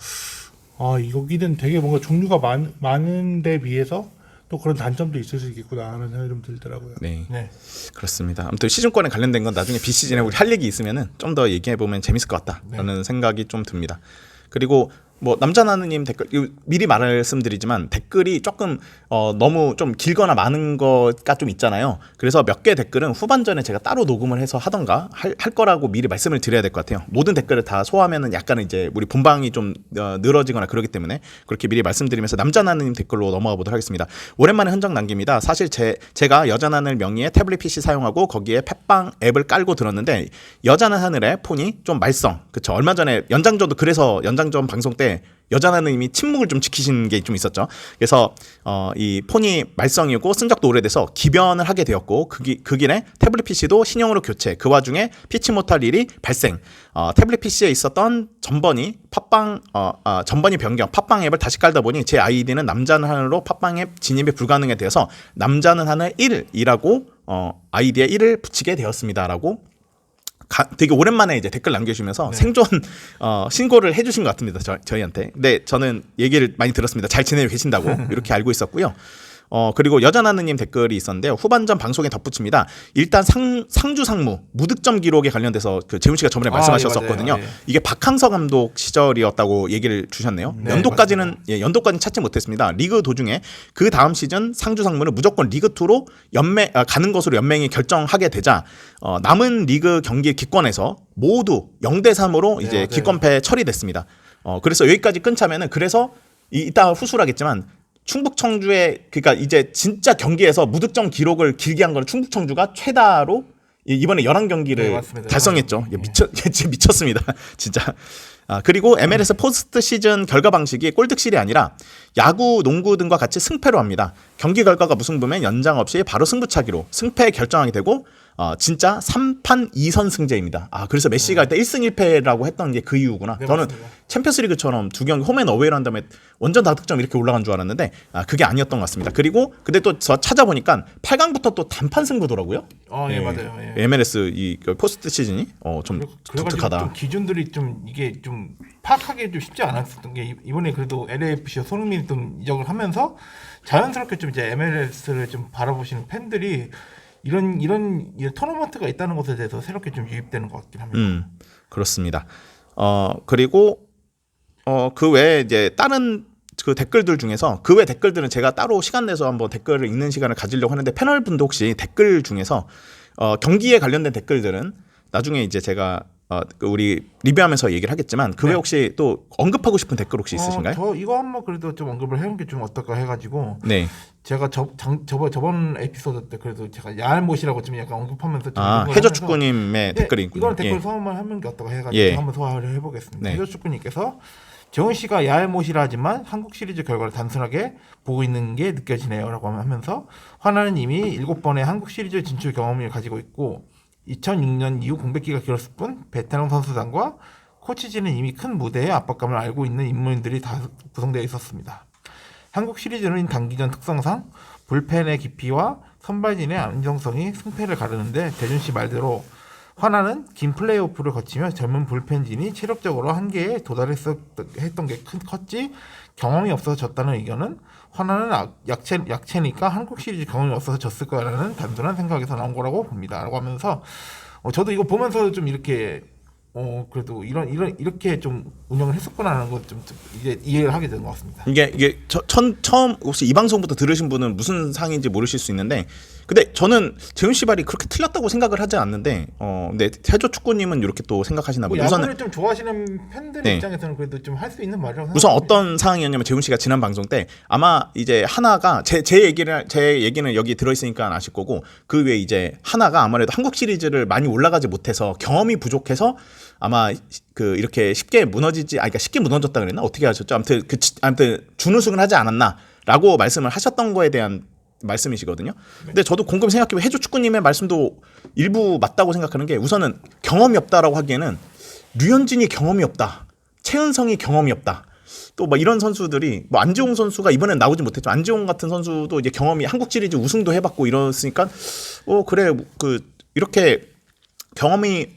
여기는 되게 뭔가 종류가 많은데 비해서 또 그런 단점도 있을 수 있겠구나 하는 생각이 좀 들더라고요. 네. 네. 그렇습니다. 아무튼 시즌권에 관련된 건 나중에 비시즌에 우리 할 얘기 있으면은 좀 더 얘기해 보면 재밌을 것 같다라는 생각이 좀 듭니다. 그리고 뭐 남자나느님 댓글 이거 미리 말씀드리지만 댓글이 조금 너무 좀 길거나 많은 거가 좀 있잖아요. 그래서 몇 개 댓글은 후반전에 제가 따로 녹음을 해서 하던가 할 거라고 미리 말씀을 드려야 될 것 같아요. 모든 댓글을 다 소화하면은 약간은 이제 우리 본방이 좀 늘어지거나 그러기 때문에 그렇게 미리 말씀드리면서 남자나느님 댓글로 넘어가 보도록 하겠습니다. 오랜만에 흔적 남깁니다. 사실 제가 여자나늘 명의의 태블릿 PC 사용하고 거기에 펫빵 앱을 깔고 들었는데 여자는 하늘의 폰이 좀 말썽. 그쵸. 얼마 전에 연장전도 그래서 연장전 방송 때 여자나님이 침묵을 좀 지키신 게 좀 있었죠. 그래서 이 폰이 말썽이고 쓴 적도 오래돼서 기변을 하게 되었고 그 길에 태블릿 PC도 신형으로 교체. 그 와중에 피치 못할 일이 발생. 태블릿 PC에 있었던 전번이 전번이 변경 팟빵 앱을 다시 깔다 보니 제 아이디는 남자는 하늘로 팟빵 앱 진입이 불가능해 되어서 남자는 하늘 1이라고 아이디에 1을 붙이게 되었습니다라고 되게 오랜만에 이제 댓글 남겨주시면서 생존 신고를 해주신 것 같습니다. 저희한테. 근데 저는 얘기를 많이 들었습니다. 잘 지내고 계신다고 이렇게 알고 있었고요. 그리고 여자나느님 댓글이 있었는데요. 후반전 방송에 덧붙입니다. 일단 상주 상무 무득점 기록에 관련돼서 그 재훈 씨가 저번에 말씀하셨었거든요. 맞아요. 예. 이게 박항서 감독 시절이었다고 얘기를 주셨네요. 네, 연도까지는 찾지 못했습니다. 리그 도중에 그 다음 시즌 상주 상무는 무조건 리그 2로 가는 것으로 연맹이 결정하게 되자 남은 리그 경기 기권에서 모두 0대3으로 이제 맞아요. 기권패 처리됐습니다. 그래서 여기까지 끊자면은 그래서 이따 후술하겠지만 충북 청주의 그러니까 이제 진짜 경기에서 무득점 기록을 길게 한 거는 충북 청주가 최다로 이번에 11경기를 네, 맞습니다. 달성했죠. 진짜 미쳤습니다. 진짜. 그리고 MLS 포스트 시즌 결과 방식이 골득실이 아니라 야구, 농구 등과 같이 승패로 합니다. 경기 결과가 무승부면 연장 없이 바로 승부차기로 승패 결정하게 되고 진짜 3판 2선 승제입니다. 그래서 메시가 할 때 1승 1패라고 했던 게 그 이유구나. 네, 저는 맞습니다. 챔피언스리그처럼 두 경기 홈앤 어웨이를 한 다음에 원전 다득점 이렇게 올라간 줄 알았는데 그게 아니었던 것 같습니다. 그리고 근데 또 저 찾아보니까 8강부터 또 단판 승부더라고요. 예, 맞아요. 예. MLS 이 포스트 시즌이 좀 그래가지고 독특하다. 좀 기준들이 좀 이게 좀 파악하기 좀 쉽지 않았었던 게 이번에 그래도 LAFC 손흥민이 좀 이적을 하면서 자연스럽게 좀 이제 MLS를 좀 바라보시는 팬들이 이런 토너먼트가 있다는 것에 대해서 새롭게 좀 유입되는 것 같긴 합니다. 그렇습니다. 그리고 그 외에 이제 다른 그 댓글들 중에서 그 외 댓글들은 제가 따로 시간 내서 한번 댓글을 읽는 시간을 가지려고 하는데 패널 분도 혹시 댓글 중에서 경기에 관련된 댓글들은 나중에 이제 제가 우리 리뷰하면서 얘기를 하겠지만 그 외에 혹시 또 언급하고 싶은 댓글 혹시 있으신가요? 저 이거 한번 그래도 좀 언급을 해본 게 좀 어떨까 해가지고 네. 제가 저번 에피소드 때 그래도 제가 야알못이라고 좀 약간 언급하면서 좀 이걸 해저축구님의 댓글이 있군요. 이거는 댓글 예. 소화만 하는 게 어떨까 해가지고 예. 한번 소화를 해보겠습니다. 네. 해저축구님께서 재훈 씨가 야알못이라 하지만 한국 시리즈 결과를 단순하게 보고 있는 게 느껴지네요라고 하면서 화나는 이미 7번의 한국 시리즈 진출 경험을 가지고 있고 2006년 이후 공백기가 길었을 뿐 베테랑 선수단과 코치진은 이미 큰 무대의 압박감을 알고 있는 인물들이 다 구성되어 있었습니다. 한국 시리즈는 단기전 특성상 불펜의 깊이와 선발진의 안정성이 승패를 가르는데 대준 씨 말대로 화나는 긴 플레이오프를 거치며 젊은 불펜진이 체력적으로 한계에 도달했던 게 컸지 경험이 없어서 졌다는 의견은 화나는 약체니까 한국 시리즈 경험이 없어서 졌을 거라는 단순한 생각에서 나온 거라고 봅니다. 라고 하면서 저도 이거 보면서 좀 이렇게 그래도 이렇게 좀 운영을 했었구나 하는 것 좀 이제 이해를 하게 된 것 같습니다. 이게 처음 혹시 이 방송부터 들으신 분은 무슨 상인지 모르실 수 있는데 근데 저는 재훈 씨 말이 그렇게 틀렸다고 생각을 하지 않는데 근데 태조 축구님은 이렇게 또 생각하시나 뭐 봐요. 야구를 우선은 좀 좋아하시는 팬들 네. 입장에서는 그래도 좀 할 수 있는 말이라고 우선 생각합니다. 어떤 상황이었냐면 재훈 씨가 지난 방송 때 아마 이제 하나가 제 얘기는 여기 들어 있으니까 아실 거고 그 외에 이제 하나가 아무래도 한국 시리즈를 많이 올라가지 못해서 경험이 부족해서 아마 그 이렇게 쉽게 그러니까 쉽게 무너졌다 그랬나 어떻게 하셨죠? 아무튼 준우승을 하지 않았나라고 말씀을 하셨던 거에 대한 말씀이시거든요. 근데 저도 곰곰이 생각해보면 해조 축구님의 말씀도 일부 맞다고 생각하는 게 우선은 경험이 없다라고 하기에는 류현진이 경험이 없다, 최은성이 경험이 없다. 또 막 이런 선수들이 뭐 안지홍 선수가 이번엔 나오지 못했지만 안지홍 같은 선수도 이제 경험이 한국 시리즈 우승도 해봤고 이랬으니까 그래 그 이렇게 경험이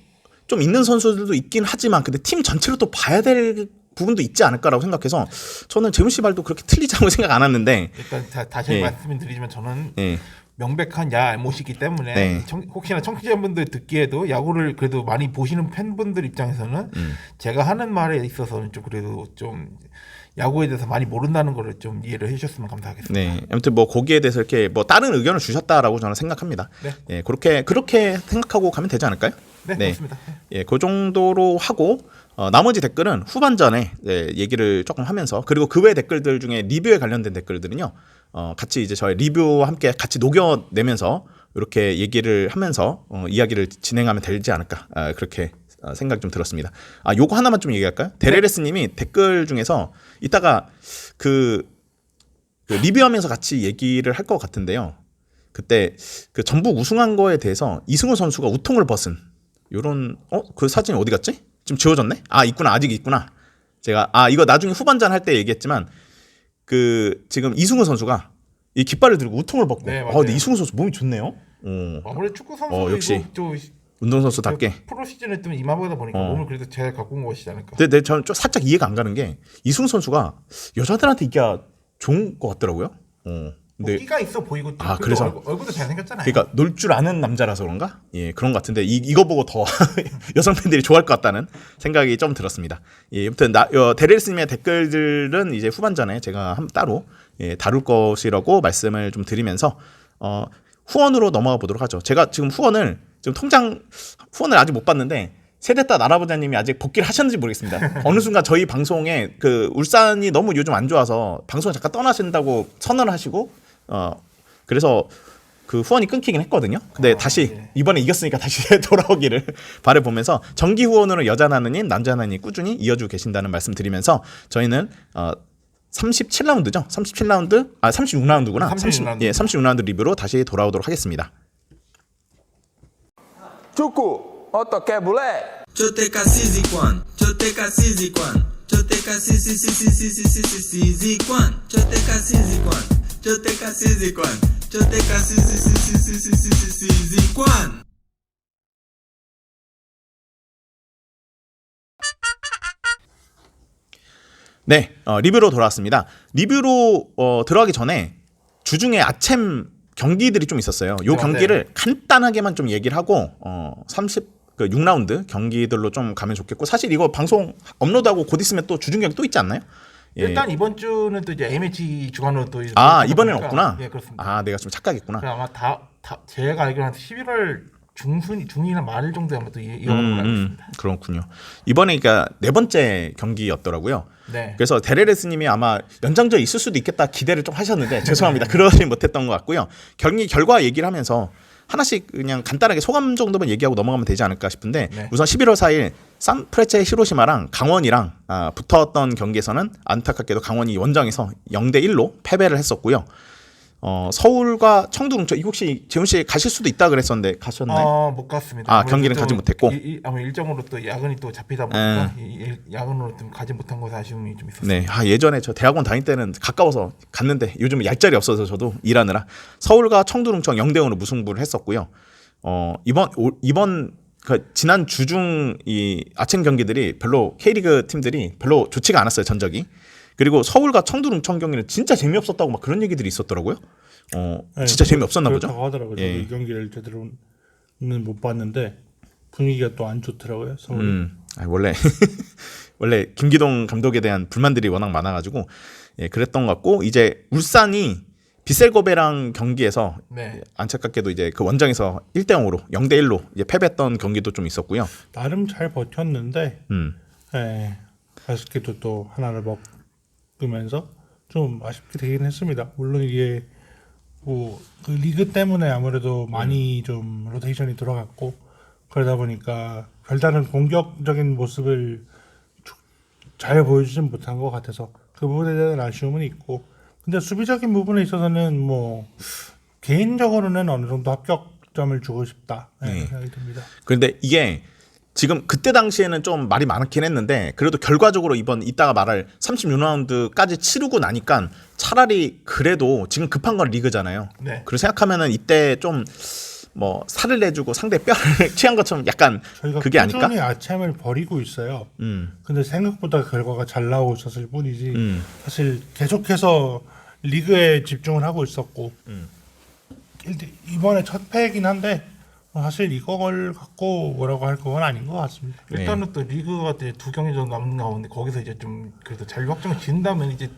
좀 있는 선수들도 있긴 하지만 근데 팀 전체로 또 봐야 될 부분도 있지 않을까라고 생각해서 저는 재훈 씨 말도 그렇게 틀리자고 생각 안 했는데 일단 다시 네. 말씀드리지만 저는 네. 명백한 야알못이기 때문에 네. 혹시나 청취자분들 듣기에도 야구를 그래도 많이 보시는 팬분들 입장에서는 제가 하는 말에 있어서는 좀 그래도 좀 야구에 대해서 많이 모른다는 거를 좀 이해를 해주셨으면 감사하겠습니다. 네, 아무튼 뭐 거기에 대해서 이렇게 뭐 다른 의견을 주셨다라고 저는 생각합니다. 네. 예, 그렇게 생각하고 가면 되지 않을까요? 네, 그렇습니다. 예, 그 정도로 하고 나머지 댓글은 후반전에 얘기를 조금 하면서 그리고 그 외 댓글들 중에 리뷰에 관련된 댓글들은요, 같이 이제 저희 리뷰와 함께 같이 녹여내면서 이렇게 얘기를 하면서 이야기를 진행하면 되지 않을까 그렇게 생각이 좀 들었습니다. 요거 하나만 좀 얘기할까요? 데레레스님이 댓글 중에서 이따가 그 리뷰하면서 같이 얘기를 할 것 같은데요. 그때 그 전북 우승한 거에 대해서 이승우 선수가 우통을 벗은 요런 그 사진이 어디 갔지? 지금 지워졌네? 있구나. 아직 있구나. 제가 이거 나중에 후반전 할 때 얘기했지만 그 지금 이승우 선수가 이 깃발을 들고 우통을 벗고 네, 맞아요. 근데 이승우 선수 몸이 좋네요. 아무래도 축구 선수 역시 또 운동선수답게. 프로 시즌에 좀 임하다 보니까 몸을 그래도 잘 갖고 온 것이지 않을까. 근데 저는 좀 살짝 이해가 안 가는 게 이승우 선수가 여자들한테 인기가 좋은 것 같더라고요. 근데 끼가 있어 보이고 그래서 얼굴도 잘 생겼잖아요. 그러니까 놀 줄 아는 남자라서 그런가? 예, 그런 것 같은데 이거 보고 더 여성 팬들이 좋아할 것 같다는 생각이 좀 들었습니다. 예, 아무튼 데레스님의 댓글들은 이제 후반전에 제가 따로 다룰 것이라고 말씀을 좀 드리면서 후원으로 넘어가 보도록 하죠. 제가 지금 후원을 아직 못 봤는데 세대따 나라부자님이 아직 복귀를 하셨는지 모르겠습니다. 어느 순간 저희 방송에 그 울산이 너무 요즘 안 좋아서 방송을 잠깐 떠나신다고 선언을 하시고 그래서 그 후원이 끊기긴 했거든요. 근데 다시 이번에 이겼으니까 다시 돌아오기를 바라보면서 정기 후원으로 여자 나느님 남자 나느님 꾸준히 이어주고 계신다는 말씀 드리면서 저희는 37라운드죠. 37라운드 36라운드구나. 36라운드 리뷰로 다시 돌아오도록 하겠습니다. 축구 어떻게 볼래? Choteca Sizikwan, Choteca Sizikwan, Choteca Sizikwan, Choteca Sizikwan, Choteca Sizikwan, Choteca Sizikwan. 네, 리뷰로 돌아왔습니다. 리뷰로 들어가기 전에 주중에 아침 경기들이 좀 있었어요. 요 경기를 간단하게만 좀 얘기를 하고 6라운드 경기들로 좀 가면 좋겠고 사실 이거 방송 업로드하고 곧 있으면 또 주중 경기 또 있지 않나요? 예. 일단 이번 주는 또 이제 A매치 주간으로 또 이번에는 없구나. 예, 그렇습니다. 내가 좀 착각했구나. 아마 다 제가 알기로 한 11월 중이나 말 정도에 아마 또 이어가는 걸로 알고 있습니다. 그렇군요. 이번에 그러니까 네 번째 경기였더라고요. 네. 그래서 데레레스님이 아마 연장전 있을 수도 있겠다 기대를 좀 하셨는데 죄송합니다. 그러지 못했던 것 같고요. 경기 결과 얘기를 하면서 하나씩 그냥 간단하게 소감 정도만 얘기하고 넘어가면 되지 않을까 싶은데 우선 11월 4일 산프레체 히로시마랑 강원이랑 붙었던 경기에서는 안타깝게도 강원이 원정에서 0대1로 패배를 했었고요. 서울과 청두 웅천 이 혹시 재훈 씨 가실 수도 있다 그랬었는데 가셨나요? 못 갔습니다. 경기는 가지 못했고 아마 일정으로 또 야근이 또 잡히다 보니까 야근으로 좀 가지 못한 것에 아쉬움이 좀 있었어요. 네, 예전에 저 대학원 다닐 때는 가까워서 갔는데 요즘은 얄짤이 없어서 저도 일하느라 서울과 청두 웅천 0대0으로 무승부를 했었고요. 이번 지난 주중 이 아침 경기들이 별로 K리그 팀들이 별로 좋지가 않았어요, 전적이. 그리고 서울과 청두 웅천 경기는 진짜 재미없었다고 막 그런 얘기들이 있었더라고요. 진짜 재미없었나 보죠. 그렇다고 하더라고요. 저도 이 경기를 제대로는 못 봤는데 분위기가 또 안 좋더라고요. 서울이. 원래 김기동 감독에 대한 불만들이 워낙 많아가지고 그랬던 것 같고 이제 울산이 빗셀고베랑 경기에서 네. 안타깝게도 이제 그 원정에서 1대0으로 0대1로 이제 패배했던 경기도 좀 있었고요. 나름 잘 버텼는데 음. 예, 아쉽게도 또 하나를 먹으면서 좀 아쉽게 되긴 했습니다. 물론 이게 뭐 그 리그 때문에 아무래도 많이 좀 로테이션이 들어갔고 그러다 보니까 별다른 공격적인 모습을 잘 보여주진 못한 것 같아서 그 부분에 대한 아쉬움은 있고, 근데 수비적인 부분에 있어서는 뭐 개인적으로는 어느 정도 합격점을 주고 싶다 생각이 듭니다. 그런데 이게 지금 그때 당시에는 좀 말이 많긴 했는데 그래도 결과적으로 이번 이따가 말할 36라운드까지 치르고 나니까 차라리 그래도 지금 급한 건 리그잖아요. 네. 그리고 생각하면은 이때 좀 뭐 살을 내주고 상대 뼈를 취한 것처럼 약간 저희가 그게 아닐까? 꾸준히 아챔을 버리고 있어요. 근데 생각보다 결과가 잘 나오고 있었을 뿐이지 사실 계속해서 리그에 집중을 하고 있었고 이번에 첫 패이긴 한데 사실 이걸 갖고 뭐라고 할 건 아닌 것 같습니다. 일단은 또 리그가 이제 2경기 정도 남은 가운데 거기서 이제 좀 그래도 잔류 확정을 진다면 이제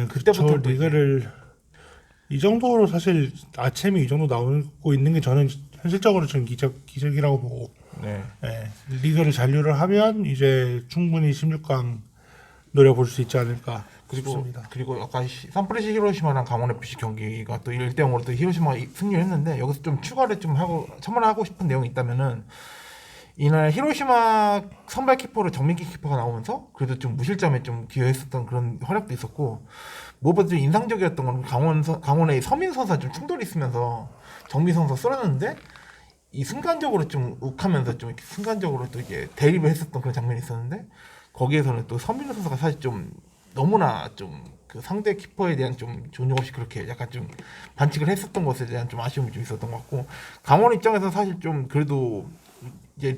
그때부터 그때부터 리그를 이 정도로 사실 아챔이 이 정도 나오고 있는 게 저는 현실적으로 좀 기적이라고 보고 네. 리그를 잔류를 하면 이제 충분히 16강 노려볼 수 있지 않을까 싶습니다. 그리고 아까 산프레시 히로시마랑 강원 FC 경기가 또 1대0으로 또 히로시마가 승리를 했는데 여기서 좀 추가를 좀 하고 첨언하고 싶은 내용이 있다면은 이날 히로시마 선발 키퍼로 정민기 키퍼가 나오면서 그래도 좀 무실점에 좀 기여했었던 그런 활약도 있었고, 무엇보다 좀 인상적이었던 건 강원의 서민 선수와 좀 충돌이 있으면서 정민 선수가 쓰러졌는데 이 순간적으로 좀 욱하면서 좀 이렇게 순간적으로 또 이게 대립을 했었던 그런 장면이 있었는데, 거기에서는 또 서민 선수가 사실 좀 너무나 좀 그 상대 키퍼에 대한 좀 존중 없이 그렇게 약간 좀 반칙을 했었던 것에 대한 좀 아쉬움이 좀 있었던 것 같고, 강원 입장에서 사실 좀 그래도 이제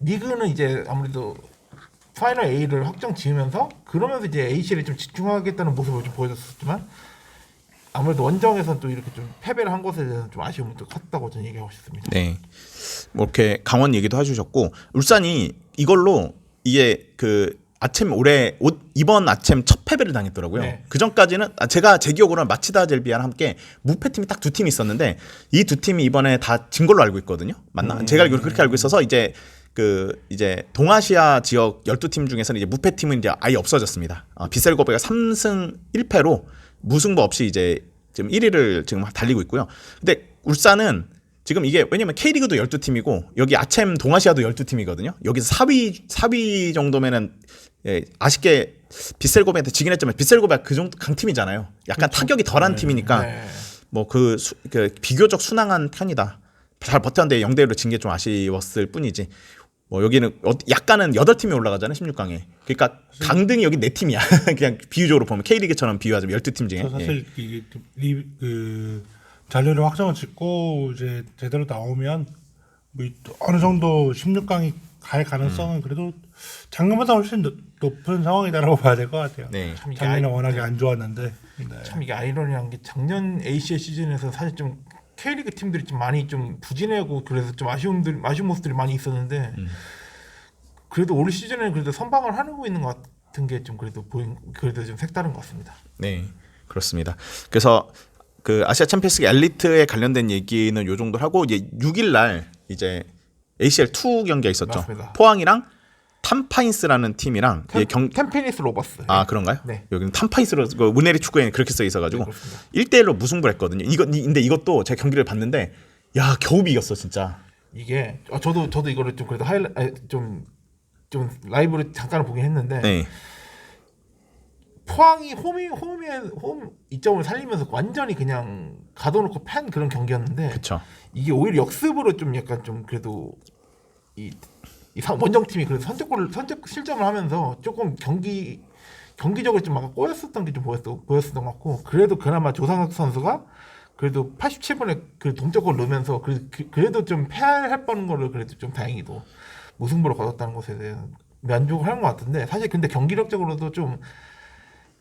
리그는 이제 아무래도 파이널 A를 확정 지으면서 그러면서 이제 ACL에 좀 집중하겠다는 모습을 좀 보여줬었지만 아무래도 원정에서는 또 이렇게 좀 패배를 한 것에 대해서 좀 아쉬움이 또 컸다고 저는 얘기하고 싶습니다. 네. 뭐 이렇게 강원 얘기도 해주셨고, 울산이 이걸로 이게 그 아챔 이번 아챔 첫 패배를 당했더라고요. 네. 그 전까지는 제가 제 기억으로는 마치다 젤비아랑 함께 무패 팀이 딱 2팀이 있었는데 이 2팀이 이번에 다 진 걸로 알고 있거든요. 맞나? 제가 알기로 그렇게 알고 있어서 이제 동아시아 지역 12팀 중에서는 이제 무패 팀은 이제 아예 없어졌습니다. 빗셀고베가 3승 1패로 무승부 없이 이제 지금 1위를 지금 달리고 있고요. 근데 울산은 지금 이게 왜냐면 K리그도 12팀이고 여기 아챔 동아시아도 12팀이거든요. 여기서 4위 정도면은 아쉽게 빗셀고베한테 지긴 했지만 빗셀고베가 그 정도 강팀이잖아요. 약간 타격이 덜한 팀이니까 뭐 그 비교적 순항한 편이다. 잘 버텼는데 0대1로 진 게 좀 아쉬웠을 뿐이지. 뭐 여기는 약간은 8팀이 올라가잖아요, 16강에. 그러니까 강등이 여기 4팀이야. 그냥 비유적으로 보면 K리그처럼 비유하자면 12팀 중에. 사실 이게 그 잔류를 확정을 짓고 이제 제대로 나오면 뭐 어느 정도 16강이 갈 가능성은 그래도 작년보다 훨씬 높은 상황이다라고 봐야 될 것 같아요. 네. 작년에 워낙에 안 좋았는데. 네. 참 이게 아이러니한 게 작년 ACL 시즌에서 사실 좀 K리그 팀들이 좀 많이 좀 부진하고 그래서 좀 아쉬운 모습들이 많이 있었는데 그래도 올 시즌에는 그래도 선방을 하고 있는 것 같은 게 좀 그래도 그래도 좀 색다른 것 같습니다. 네, 그렇습니다. 그래서 그 아시아 챔피언스리그 엘리트에 관련된 얘기는 요 정도 하고 이제 6일 날 이제 ACL 2 경기가 있었죠. 맞습니다. 포항이랑 탐파인스라는 팀이랑 캠페니스 로버스. 아 그런가요? 네. 여기는 탐파인스로 문해리 축구에는 그렇게 써 있어가지고 네, 1대1로 무승부를 했거든요. 근데 이것도 제가 경기를 봤는데 야 겨우 이겼어 진짜. 이게 저도 이거를 좀 그래도 좀 라이브로 잠깐 보긴 했는데 네. 포항이 홈 이점을 살리면서 완전히 그냥 가둬놓고 팬 그런 경기였는데 그렇죠. 이게 오히려 역습으로 좀 약간 좀 그래도 이 원정팀이 그래도 선제 실점을 하면서 조금 경기적으로 좀 막 꼬였었던 게 좀 보였었던 것 같고, 그래도 그나마 조상혁 선수가 그래도 87분에 그 동점골 넣으면서 그래도 좀 패할 뻔한 거를 그래도 좀 다행히도 무승부로 거뒀다는 것에 대한 만족을 하는 것 같은데, 사실 근데 경기력적으로도 좀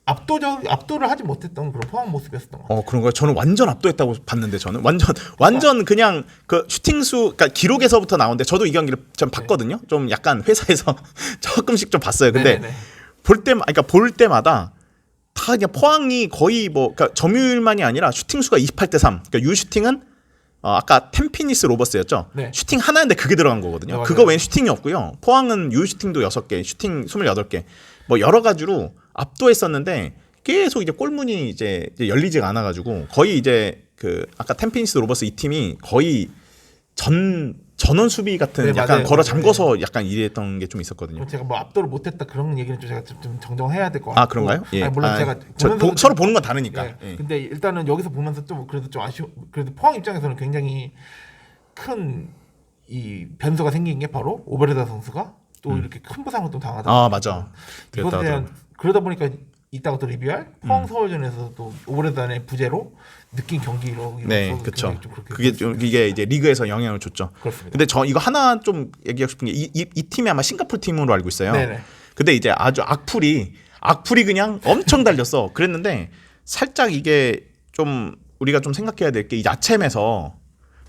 압도를 하지 못했던 그런 포항 모습이었던 것 같아요. 그런 거요? 저는 완전 압도했다고 봤는데 저는 완전 그냥 그 슈팅수 그러니까 기록에서부터 나오는데 저도 이 경기를 좀 봤거든요. 좀 약간 회사에서 조금씩 좀 봤어요. 근데 네네네. 볼 때마다 다 그냥 포항이 거의 뭐 그러니까 점유율만이 아니라 슈팅 수가 28대 3. 그러니까 유 슈팅은 아까 템피니스 로버스였죠. 네. 슈팅 하나인데 그게 들어간 거거든요. 네, 그거 외엔 슈팅이 없고요. 포항은 유 슈팅도 6개, 슈팅 28개. 뭐 여러 가지로 압도했었는데 계속 이제 골문이 이제 열리지가 않아 가지고 거의 이제 그 아까 템피니스 로버스 이 팀이 거의 전원 수비 같은 네, 약간 맞아요. 걸어 잠궈서 약간 이랬던 게 좀 있었거든요. 그럼 제가 뭐 압도를 못했다 그런 얘기는 좀 제가 좀 정정해야 될 것 같고. 아 그런가요? 예. 아니, 물론 제가 서로 보는 건 다르니까. 예. 예. 근데 일단은 여기서 보면서 좀 그래도 좀 아쉬워. 그래도 포항 입장에서는 굉장히 큰 이 변수가 생긴 게 바로 오베르다 선수가 또 이렇게 큰 부상을 또 당하다. 아 맞아. 이것에 대한 그러다 보니까 이따가 또 리뷰할 포항 서울전에서 또 오베르단의 부재로 느낀 경기로 네, 그렇죠. 좀 그렇게 그게 좀 이게 이제 리그에서 영향을 줬죠. 그렇습니다. 근데 저 이거 하나 좀 얘기하고 싶은 게 이 팀이 아마 싱가포르 팀으로 알고 있어요. 네네. 근데 이제 아주 악플이 그냥 엄청 달렸어. 그랬는데 살짝 이게 좀 우리가 좀 생각해야 될 게 야챔에서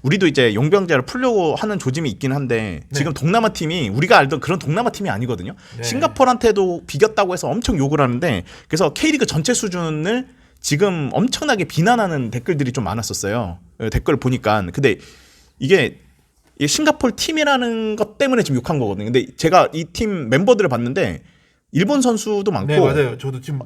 우리도 이제 용병제를 풀려고 하는 조짐이 있긴 한데 지금 동남아 팀이 우리가 알던 그런 동남아 팀이 아니거든요. 네. 싱가포르한테도 비겼다고 해서 엄청 욕을 하는데 그래서 K리그 전체 수준을 지금 엄청나게 비난하는 댓글들이 좀 많았었어요. 댓글 보니까. 근데 이게 싱가포르 팀이라는 것 때문에 지금 욕한 거거든요. 근데 제가 이 팀 멤버들을 봤는데 일본 선수도 많고 네 맞아요. 저도 지금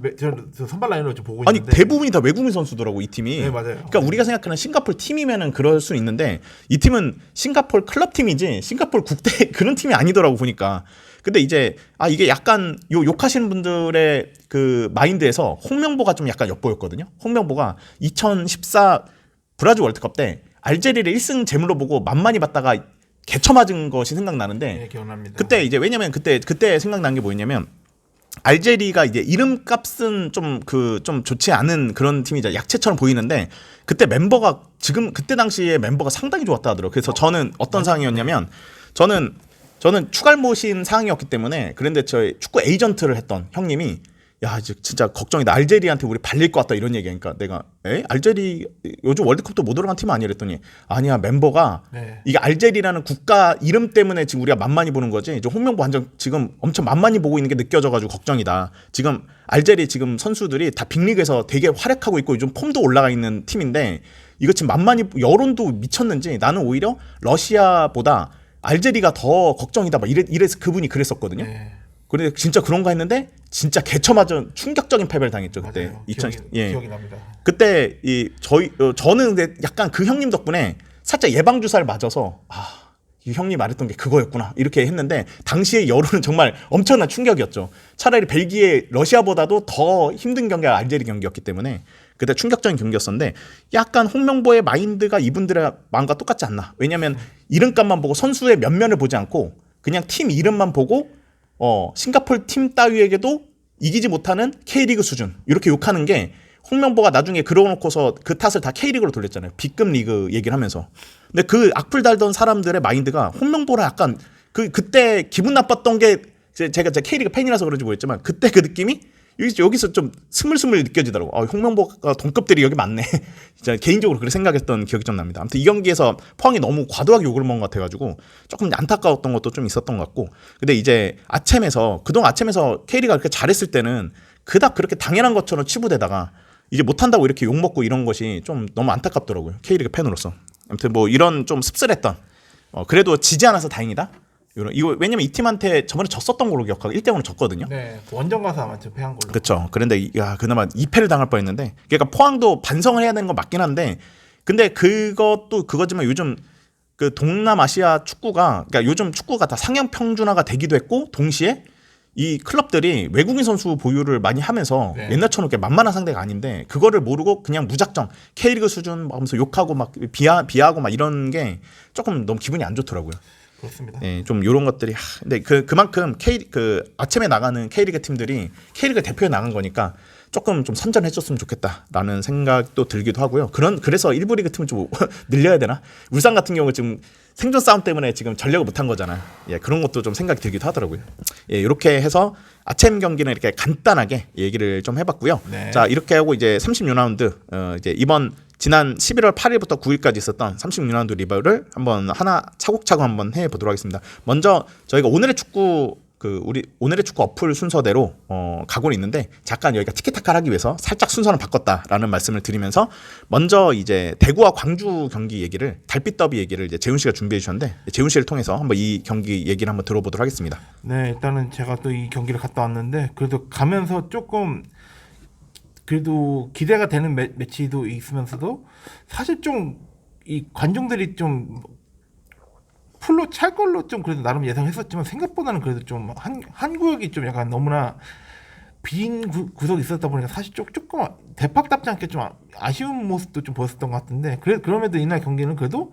저 선발 라인으로 좀 보고 아니 있는데 대부분이 다 외국인 선수더라고 이 팀이. 네, 맞아요. 그러니까 우리가 생각하는 싱가포르 팀이면은 그럴 수 있는데 이 팀은 싱가포르 클럽 팀이지 싱가포르 국대 그런 팀이 아니더라고 보니까. 근데 이제 이게 약간 욕하시는 분들의 그 마인드에서 홍명보가 좀 약간 엿보였거든요. 홍명보가 2014 브라질 월드컵 때 알제리를 1승 제물로 보고 만만히 봤다가 개쳐 맞은 것이 생각나는데 네, 기억납니다. 그때 이제 왜냐면 그때 생각난 게 뭐였냐면 알제리가 이제 이름값은 좀 좋지 않은 그런 팀이죠. 약체처럼 보이는데 그때 멤버가 그때 당시에 멤버가 상당히 좋았다 하더라고요. 그래서 저는 어떤 상황이었냐면 저는 추갈못인 상황이었기 때문에 그런데 저희 축구 에이전트를 했던 형님이 야 이제 진짜 걱정이다. 알제리한테 우리 발릴 것 같다 이런 얘기하니까 내가 알제리 요즘 월드컵도 못 올라간 팀 아니야 그랬더니 아니야 멤버가 네. 이게 알제리라는 국가 이름 때문에 지금 우리가 만만히 보는 거지. 이제 홍명보 한정 지금 엄청 만만히 보고 있는 게 느껴져가지고 걱정이다. 지금 알제리 지금 선수들이 다 빅리그에서 되게 활약하고 있고 요즘 폼도 올라가 있는 팀인데 이거 지금 만만히 여론도 미쳤는지 나는 오히려 러시아보다 알제리가 더 걱정이다. 막 이래서 그분이 그랬었거든요. 네. 그런데 진짜 그런가 했는데 진짜 개처맞은 충격적인 패배를 당했죠 그때. 맞아요. 2010 기억이 납니다. 그때 저는 근데 약간 그 형님 덕분에 살짝 예방 주사를 맞아서 이 형님 말했던 게 그거였구나 이렇게 했는데 당시의 여론은 정말 엄청난 충격이었죠. 차라리 벨기에 러시아보다도 더 힘든 경기가 알제리 경기였기 때문에 그때 충격적인 경기였었는데 약간 홍명보의 마인드가 이분들의 마음과 똑같지 않나. 왜냐하면 이름값만 보고 선수의 면면을 보지 않고 그냥 팀 이름만 보고 싱가포르 팀 따위에게도 이기지 못하는 K리그 수준 이렇게 욕하는 게 홍명보가 나중에 그러고놓고서 그 탓을 다 K리그로 돌렸잖아요. B급 리그 얘기를 하면서. 근데 그 악플 달던 사람들의 마인드가 홍명보랑 약간 그때 기분 나빴던 게 제가 K리그 팬이라서 그런지 모르겠지만 그때 그 느낌이 여기서 좀 스물스물 느껴지더라고. 홍명보가 동급들이 여기 많네. 진짜 개인적으로 그렇게 생각했던 기억이 좀 납니다. 아무튼 이 경기에서 포항이 너무 과도하게 욕을 먹은 것 같아가지고 조금 안타까웠던 것도 좀 있었던 것 같고. 근데 이제 그동안 아챔에서 K리그가 그렇게 잘했을 때는 그닥 그렇게 당연한 것처럼 치부되다가 이제 못한다고 이렇게 욕먹고 이런 것이 좀 너무 안타깝더라고요. K리그 팬으로서. 아무튼 뭐 이런 좀 씁쓸했던 그래도 지지 않아서 다행이다. 이거 왜냐면 이 팀한테 저번에 졌었던 걸로 기억하고 1대0으로 졌거든요. 네, 원정 가서 아마 패한 걸로. 그렇죠. 그런데 그나마 2패를 당할 뻔했는데, 그러니까 포항도 반성을 해야 되는 건 맞긴 한데, 근데 그거지만 요즘 그 동남아시아 축구가, 그러니까 요즘 축구가 다 상향 평준화가 되기도 했고, 동시에 이 클럽들이 외국인 선수 보유를 많이 하면서 옛날처럼 이렇게 만만한 상대가 아닌데 그거를 모르고 그냥 무작정 K리그 수준 하면서 욕하고 막 비하하고 막 이런 게 조금 너무 기분이 안 좋더라고요. 그렇습니다. 예, 좀 이런 것들이 근데 그만큼 아침에 나가는 K리그 팀들이 K리그 대표에 나간 거니까 조금 좀 선전해줬으면 좋겠다라는 생각도 들기도 하고요. 그래서 일부 리그 팀을 좀 늘려야 되나? 울산 같은 경우 지금 생존 싸움 때문에 지금 전력을 못한 거잖아요. 예, 그런 것도 좀 생각이 들기도 하더라고요. 예, 이렇게 해서 아침 경기는 이렇게 간단하게 얘기를 좀 해봤고요. 네. 자, 이렇게 하고 이제 36라운드 이제 지난 11월 8일부터 9일까지 있었던 36라운드 리뷰를 한번 하나 차곡차곡 한번 해보도록 하겠습니다. 먼저 저희가 오늘의 축구 그 우리 오늘의 축구 어플 순서대로 가고는 있는데 잠깐 여기가 티키타카를 하기 위해서 살짝 순서를 바꿨다라는 말씀을 드리면서 먼저 이제 대구와 광주 경기 얘기를 달빛 더비 얘기를 이제 재훈 씨가 준비해 주셨는데 재훈 씨를 통해서 한번 이 경기 얘기를 한번 들어보도록 하겠습니다. 네, 일단은 제가 또 이 경기를 갔다 왔는데 그래도 가면서 조금 그래도 기대가 되는 매치도 있으면서도 사실 좀 이 관중들이 좀 풀로 찰 걸로 좀 그래도 나름 예상했었지만 생각보다는 그래도 좀 한 구역이 좀 약간 너무나 빈 구석이 있었다 보니까 사실 조금 대팍답지 않게 좀 아쉬운 모습도 좀 보였었던 것 같은데 그럼에도 이날 경기는 그래도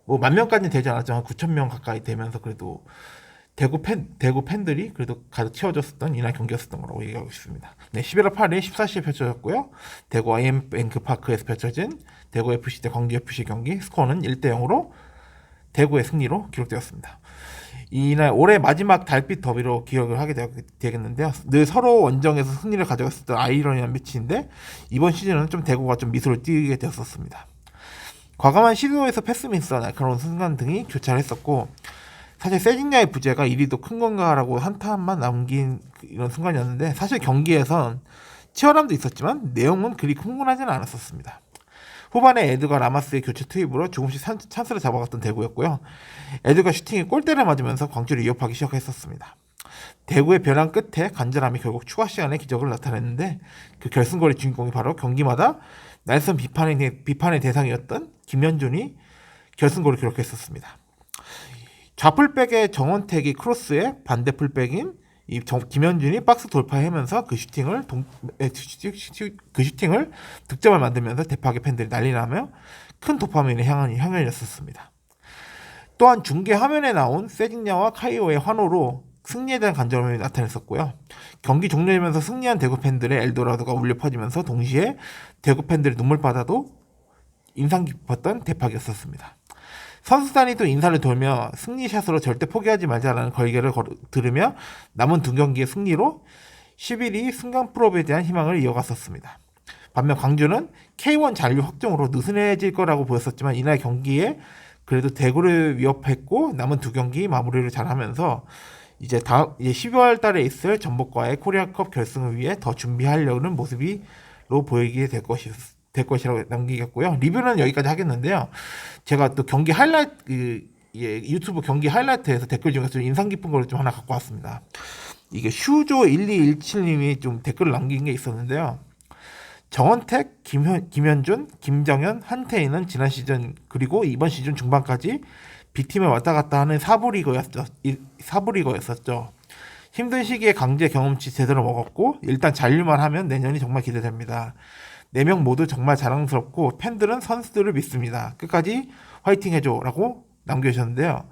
뭐 10,000명까지는 되지 않았지만 9,000명 가까이 되면서 그래도 대구 팬들이 그래도 가득 채워졌었던 이날 경기였었던 거라고 얘기하고 싶습니다. 네, 11월 8일 14시에 펼쳐졌고요. 대구 IM뱅크파크에서 펼쳐진 대구 FC 대 광주 FC 경기 스코어는 1대0으로 대구의 승리로 기록되었습니다. 이날 올해 마지막 달빛 더비로 기억을 하게 되겠는데요. 늘 서로 원정에서 승리를 가져갔었던 아이러니한 매치인데 이번 시즌은 좀 대구가 좀 미소를 띄게 되었었습니다. 과감한 시도에서 패스미스와 날카로운 순간 등이 교차를 했었고 사실 세징야의 부재가 이리도 큰 건가라고 한탄만 남긴 이런 순간이었는데 사실 경기에선 치열함도 있었지만 내용은 그리 흥분하지는 않았었습니다. 후반에 에드가 라마스의 교체 투입으로 조금씩 찬스를 잡아갔던 대구였고요. 에드가 슈팅에 골대를 맞으면서 광주를 위협하기 시작했었습니다. 대구의 변화 끝에 간절함이 결국 추가 시간에 기적을 나타냈는데 그 결승골의 주인공이 바로 경기마다 날선 비판의 대상이었던 김현준이 결승골을 기록했었습니다. 좌풀백의 정원택이 크로스에 반대 풀백인 김현준이 박스 돌파하면서 그 슈팅을 득점을 만들면서 대파의 팬들이 난리나며 큰 도파민의 향연이었습니다. 또한 중계 화면에 나온 세징야와 카이오의 환호로 승리에 대한 간절함이 나타났었고요. 경기 종료되면서 승리한 대구 팬들의 엘도라도가 울려 퍼지면서 동시에 대구 팬들의 눈물바다도 인상 깊었던 대파기였었습니다. 선수단이 또 인사를 돌며 승리샷으로 절대 포기하지 말자라는 걸개를 들으며 남은 두 경기의 승리로 11위 승강 프로에 대한 희망을 이어갔었습니다. 반면 광주는 K1 잔류 확정으로 느슨해질 거라고 보였었지만 이날 경기에 그래도 대구를 위협했고 남은 두 경기 마무리를 잘하면서 이제 12월 달에 있을 전북과의 코리아컵 결승을 위해 더 준비하려는 모습으로 보이게 될 것이라고 남기겠고요. 리뷰는 여기까지 하겠는데요. 제가 또 경기 하이라이트 유튜브 경기 하이라이트에서 댓글 중에서 좀 인상 깊은 걸 좀 하나 갖고 왔습니다. 이게 슈조1217님이 좀 댓글을 남긴 게 있었는데요. 정원택, 김현준, 김정현, 한태희는 지난 시즌 그리고 이번 시즌 중반까지 B팀에 왔다 갔다 하는 사부리거였었죠. 힘든 시기에 강제 경험치 제대로 먹었고 일단 잔류만 하면 내년이 정말 기대됩니다. 4명 모두 정말 자랑스럽고 팬들은 선수들을 믿습니다. 끝까지 화이팅 해줘 라고 남겨주셨는데요.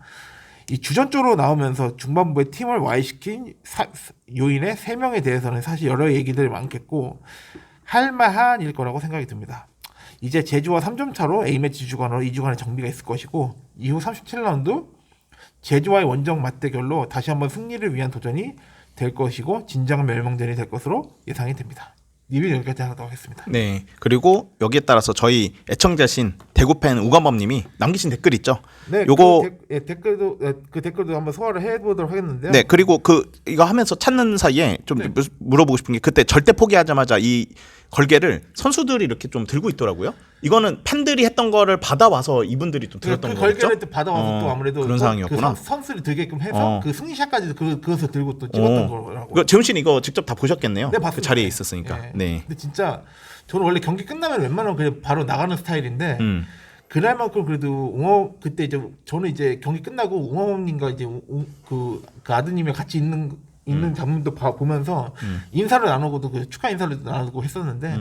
이 주전조로 나오면서 중반부에 팀을 와해시킨 요인의 3명에 대해서는 사실 여러 얘기들이 많겠고 할만한일 거라고 생각이 듭니다. 이제 제주와 3점 차로 A매치 주간으로 2주간의 정비가 있을 것이고 이후 37라운드 제주와의 원정 맞대결로 다시 한번 승리를 위한 도전이 될 것이고 진정한 멸망전이 될 것으로 예상이 됩니다. 리뷰 여기까지 하도록 하겠습니다. 네, 그리고 여기에 따라서 저희 애청자신 대구팬 우관범님이 남기신 댓글 있죠. 네, 요거 댓글도 한번 소화를 해보도록 하겠는데요. 네, 그리고 이거 하면서 찾는 사이에 좀 물어보고 싶은 게 그때 절대 포기하자마자 이 걸개를 선수들이 이렇게 좀 들고 있더라고요. 이거는 팬들이 했던 거를 받아와서 이분들이 좀 들었던 거겠죠? 걸개를 또 받아와서 또 아무래도 그런 상황이었구나. 그 선수를 들게끔 해서 그 승리샷까지도 그것을 들고 또 찍었던 거라고. 재훈 씨는 이거 직접 다 보셨겠네요. 네, 봤습니다. 그 자리에 있었으니까. 네. 근데 진짜 저는 원래 경기 끝나면 웬만하면 그냥 바로 나가는 스타일인데 그날만큼 그래도 그때 이제 저는 이제 경기 끝나고 웅어님과 이제 그 아드님이 같이 있는 장면도 보면서 인사를 나누고도 그 축하 인사를 나누고 했었는데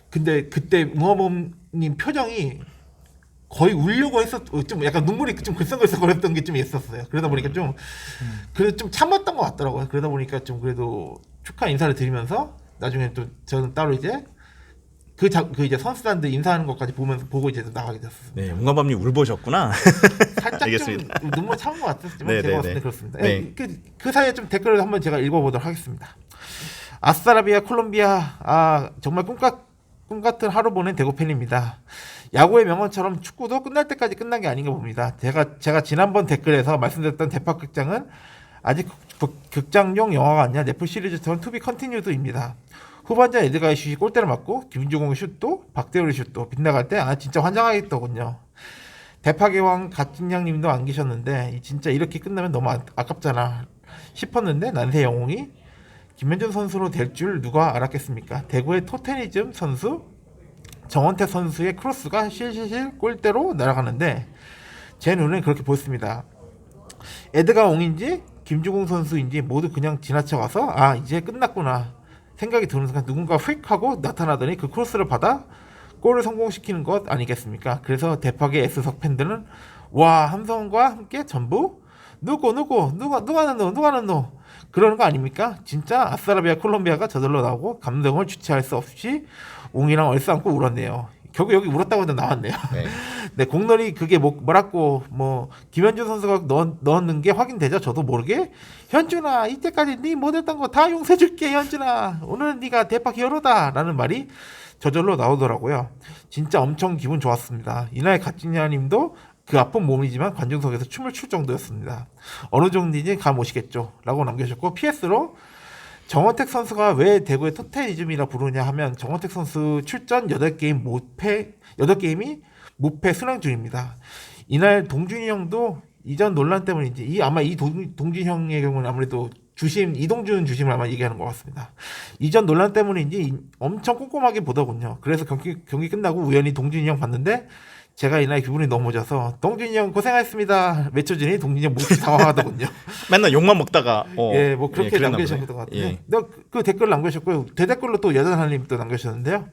근데 그때 웅어범님 표정이 거의 울려고 좀 약간 눈물이 좀 글썽글썽거렸던 게 좀 있었어요. 그러다 보니까 좀 그래도 좀 참았던 것 같더라고요. 그러다 보니까 좀 그래도 축하 인사를 드리면서 나중에 또 저는 따로 이제 그 이제 선수단들 인사하는 것까지 보고 이제 나가게 됐었어요. 네, 우관범님 울보셨구나. 살짝 알겠습니다. 좀 눈물 참은 것 같았지만 네, 제가 네, 봤을 때 네. 그렇습니다. 네. 그 사이에 좀 댓글을 한번 제가 읽어보도록 하겠습니다. 아스타라비아 콜롬비아 정말 꿈 같은 하루 보낸 대구 팬입니다. 야구의 명언처럼 축구도 끝날 때까지 끝난 게 아닌가 봅니다. 제가 지난번 댓글에서 말씀드렸던 대파극장은 아직 극장용 영화가 아니라 넷플 시리즈처럼 투비 컨티뉴드입니다. 후반전 에드가의 슛이 골대를 맞고 김주공의 슛도 박대호의 슛도 빗나갈 때 진짜 환장하겠더군요. 대파의 왕 갓진양님도 안 계셨는데 진짜 이렇게 끝나면 너무 아깝잖아 싶었는데 난세 영웅이 김현준 선수로 될 줄 누가 알았겠습니까? 대구의 토테니즘 선수 정원택 선수의 크로스가 실실실 골대로 날아가는데 제 눈엔 그렇게 보였습니다. 에드가 옹인지 김주공 선수인지 모두 그냥 지나쳐가서 이제 끝났구나 생각이 드는 순간 누군가 휙 하고 나타나더니 그 크로스를 받아 골을 성공시키는 것 아니겠습니까? 그래서 대파의 S석 팬들은 와 함성과 함께 전부 누가 넣노 그러는 거 아닙니까? 진짜 아싸라비아 콜롬비아가 저절로 나오고 감동을 주체할 수 없이 웅이랑 얼싸안고 울었네요. 결국 여기 울었다고 해도 나왔네요. 네, 공놀이 그게 뭐라고 김현준 선수가 넣었는 게 확인되죠. 저도 모르게 현준아 이때까지 네 못했던 거 다 용서해줄게 현준아 오늘은 네가 대파 히어로다 라는 말이 저절로 나오더라고요. 진짜 엄청 기분 좋았습니다. 이날 갓진야님도 그 아픈 몸이지만 관중석에서 춤을 출 정도였습니다. 어느 정도인지 감 오시겠죠 라고 남겨주셨고 PS로 정원택 선수가 왜 대구의 토테니즘이라 부르냐 하면 정원택 선수 출전 8게임이 무패 순항 중입니다. 이날 동준이 형도 이전 논란 때문인지 아마 이 동준이 형의 경우는 아무래도 이동준 주심을 아마 얘기하는 것 같습니다. 이전 논란 때문인지 엄청 꼼꼼하게 보더군요. 그래서 경기 끝나고 우연히 동준이 형 봤는데 제가 이날 기분이 너무 좋아서 동준이 형 고생하셨습니다 외쳐주니 동준이 형 몹시 당황하더군요. 맨날 욕만 먹다가 그렇게 남겨주셨던 것 같은데 그 댓글 남겨주셨고요. 대댓글로 또 여전한님 또 남겨주셨는데요.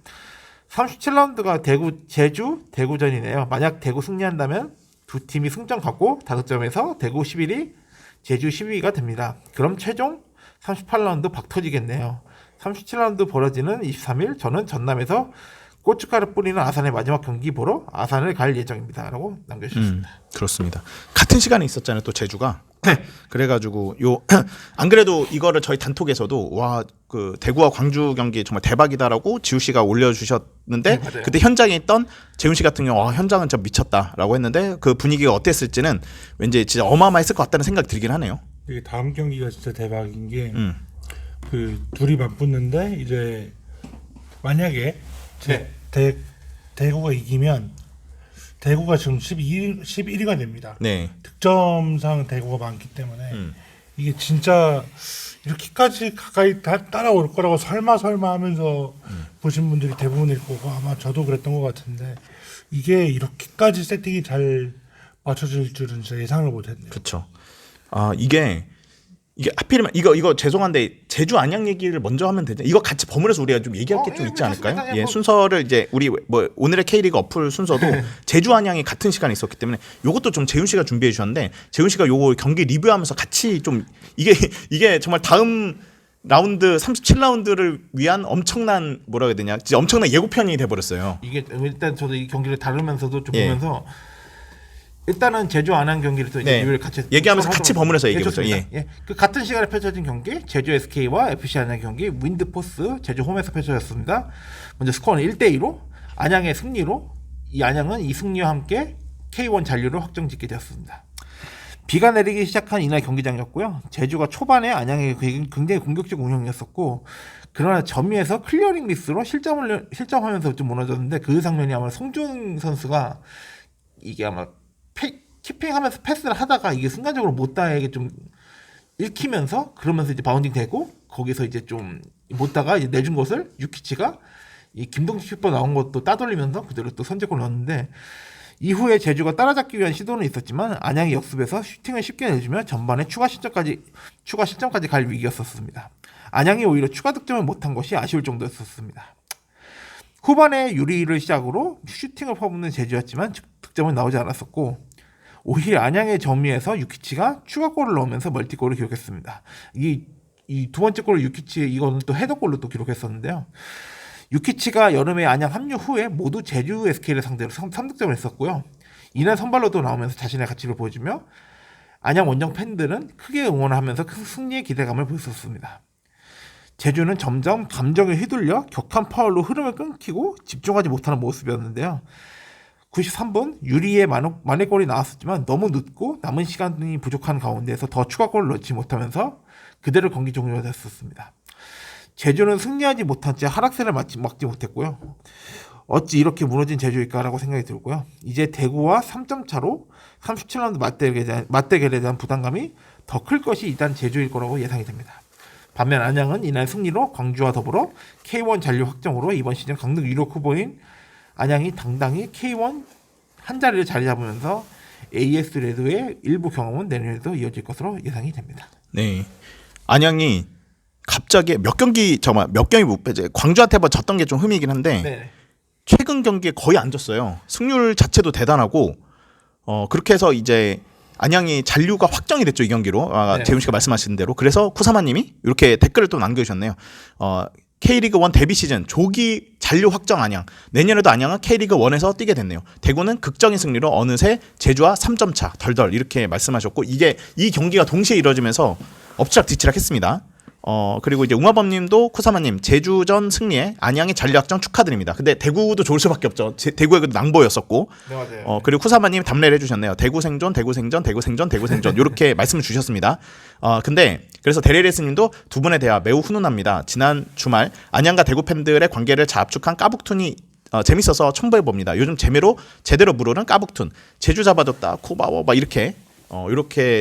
37라운드가 대구전이네요. 만약 대구 승리한다면 두 팀이 승점 갖고 5점에서 대구 11위 제주 12위가 됩니다. 그럼 최종 38라운드 박 터지겠네요. 37라운드 벌어지는 23일 저는 전남에서 고춧가루 뿌리는 아산의 마지막 경기 보러 아산을 갈 예정입니다. 라고 남겨주셨습니다. 그렇습니다. 같은 시간에 있었잖아요. 또 제주가. 그래가지고 안 그래도 이거를 저희 단톡에서도 그 대구와 광주 경기 정말 대박이다라고 지우 씨가 올려주셨는데 그때 현장에 있던 재훈 씨 같은 경우 현장은 진짜 미쳤다라고 했는데 그 분위기가 어땠을지는 왠지 진짜 어마어마했을 것 같다는 생각이 들긴 하네요. 이게 다음 경기가 진짜 대박인 게 그 둘이 맞붙는데 이제 만약에 대구가 이기면 대구가 지금 11위가 됩니다. 네. 득점상 대구가 많기 때문에 이게 진짜 이렇게까지 가까이 따라올 거라고 설마 하면서 보신 분들이 대부분일 거고 아마 저도 그랬던 것 같은데 이게 이렇게까지 세팅이 잘 맞춰질 줄은 진짜 예상을 못했네요. 그렇죠. 이게 하필이면 이거 죄송한데 제주 안양 얘기를 먼저 하면 되죠. 이거 같이 버무려서 우리가 좀 얘기할 게 좀 있지 않을까요? 순서를 이제 우리 오늘의 K리그 어플 순서도 제주 안양이 같은 시간에 있었기 때문에 요것도 좀 재훈 씨가 준비해 주셨는데 재훈 씨가 요거 경기 리뷰하면서 같이 좀 이게 정말 다음 라운드 37라운드를 위한 엄청난 뭐라 해야 되냐? 진짜 엄청난 예고편이 돼 버렸어요. 이게 일단 저도 이 경기를 다루면서도 좀 보면서 일단은 제주 안양 경기를 또 리뷰를 같이 얘기하면서 같이 버무려서 얘기해보죠. 그 같은 시간에 펼쳐진 경기 제주 SK와 FC 안양 경기 윈드포스 제주 홈에서 펼쳐졌습니다. 먼저 스코어는 1대2로 안양의 승리로 이 안양은 이 승리와 함께 K1 잔류를 확정짓게 되었습니다. 비가 내리기 시작한 이날 경기장이었고요. 제주가 초반에 안양의 굉장히 공격적 운영이었었고 그러나 점유에서 클리어링 미스로 실점하면서 좀 무너졌는데 그 장면이 아마 송준 선수가 이게 아마 키핑하면서 패스를 하다가 이게 순간적으로 못다에게 좀 읽히면서 그러면서 이제 바운딩 되고 거기서 이제 좀 못다가 이제 내준 것을 유키치가 이 김동식 슈퍼 나온 것도 따돌리면서 그대로 또 선제골 넣었는데 이후에 제주가 따라잡기 위한 시도는 있었지만 안양이 역습에서 슈팅을 쉽게 내주며 전반에 추가 실점까지 갈 위기였었습니다. 안양이 오히려 추가 득점을 못한 것이 아쉬울 정도였었습니다. 후반에 유리를 시작으로 슈팅을 퍼붓는 제주였지만 득점은 나오지 않았었고 오히려 안양의 점유에서 유키치가 추가골을 넣으면서 멀티골을 기록했습니다. 이 두 번째 골을 유키치 이거는 또 헤더골로 또 기록했었는데요. 유키치가 여름에 안양 합류 후에 모두 제주 SK를 상대로 3득점을 했었고요. 이날 선발로도 나오면서 자신의 가치를 보여주며 안양 원정 팬들은 크게 응원하면서 그 승리의 기대감을 보였었습니다. 제주는 점점 감정에 휘둘려 격한 파울로 흐름을 끊기고 집중하지 못하는 모습이었는데요. 93분 유리의 만회골이 나왔었지만 너무 늦고 남은 시간이 부족한 가운데에서 더 추가골을 넣지 못하면서 그대로 경기 종료됐었습니다. 제주는 승리하지 못한 채 하락세를 막지 못했고요. 어찌 이렇게 무너진 제주일까라고 생각이 들고요. 이제 대구와 3점 차로 37라운드 맞대결에 대한 부담감이 더 클 것이 일단 제주일 거라고 예상이 됩니다. 반면 안양은 이날 승리로 광주와 더불어 K1 잔류 확정으로 이번 시즌 강등 유력 후보인 안양이 당당히 K1 한 자리를 자리 잡으면서 AS 레드의 일부 경험은 내년에도 이어질 것으로 예상이 됩니다. 네. 안양이 갑자기 몇 경기 못 빼지. 광주한테 한번 졌던 게 좀 흠이긴 한데 네. 최근 경기에 거의 안 졌어요. 승률 자체도 대단하고 그렇게 해서 이제 안양이 잔류가 확정이 됐죠, 이 경기로. 네. 재훈 씨가 말씀하신 대로. 그래서 쿠사마님이 이렇게 댓글을 또 남겨주셨네요. K리그 1 데뷔 시즌 조기 잔류 확정 안양. 내년에도 안양은 K리그 1에서 뛰게 됐네요. 대구는 극적인 승리로 어느새 제주와 3점 차 덜덜 이렇게 말씀하셨고 이 경기가 동시에 이뤄지면서 엎치락뒤치락 했습니다. 그리고 이제 웅화범님도 쿠사마님 제주전 승리에 안양의 잔류 확정 축하드립니다. 근데 대구도 좋을 수밖에 없죠. 대구의 그 낭보였었고. 네, 맞아요. 그리고 쿠사마님 답례를 해주셨네요. 대구 생존 이렇게 말씀을 주셨습니다. 근데 그래서 데레레스님도 두 분의 대화 매우 훈훈합니다. 지난 주말 안양과 대구 팬들의 관계를 자압축한 까북툰이 재밌어서 첨부해봅니다. 요즘 재미로 제대로 부르는 까북툰. 제주 잡아줬다 코바워 막 이렇게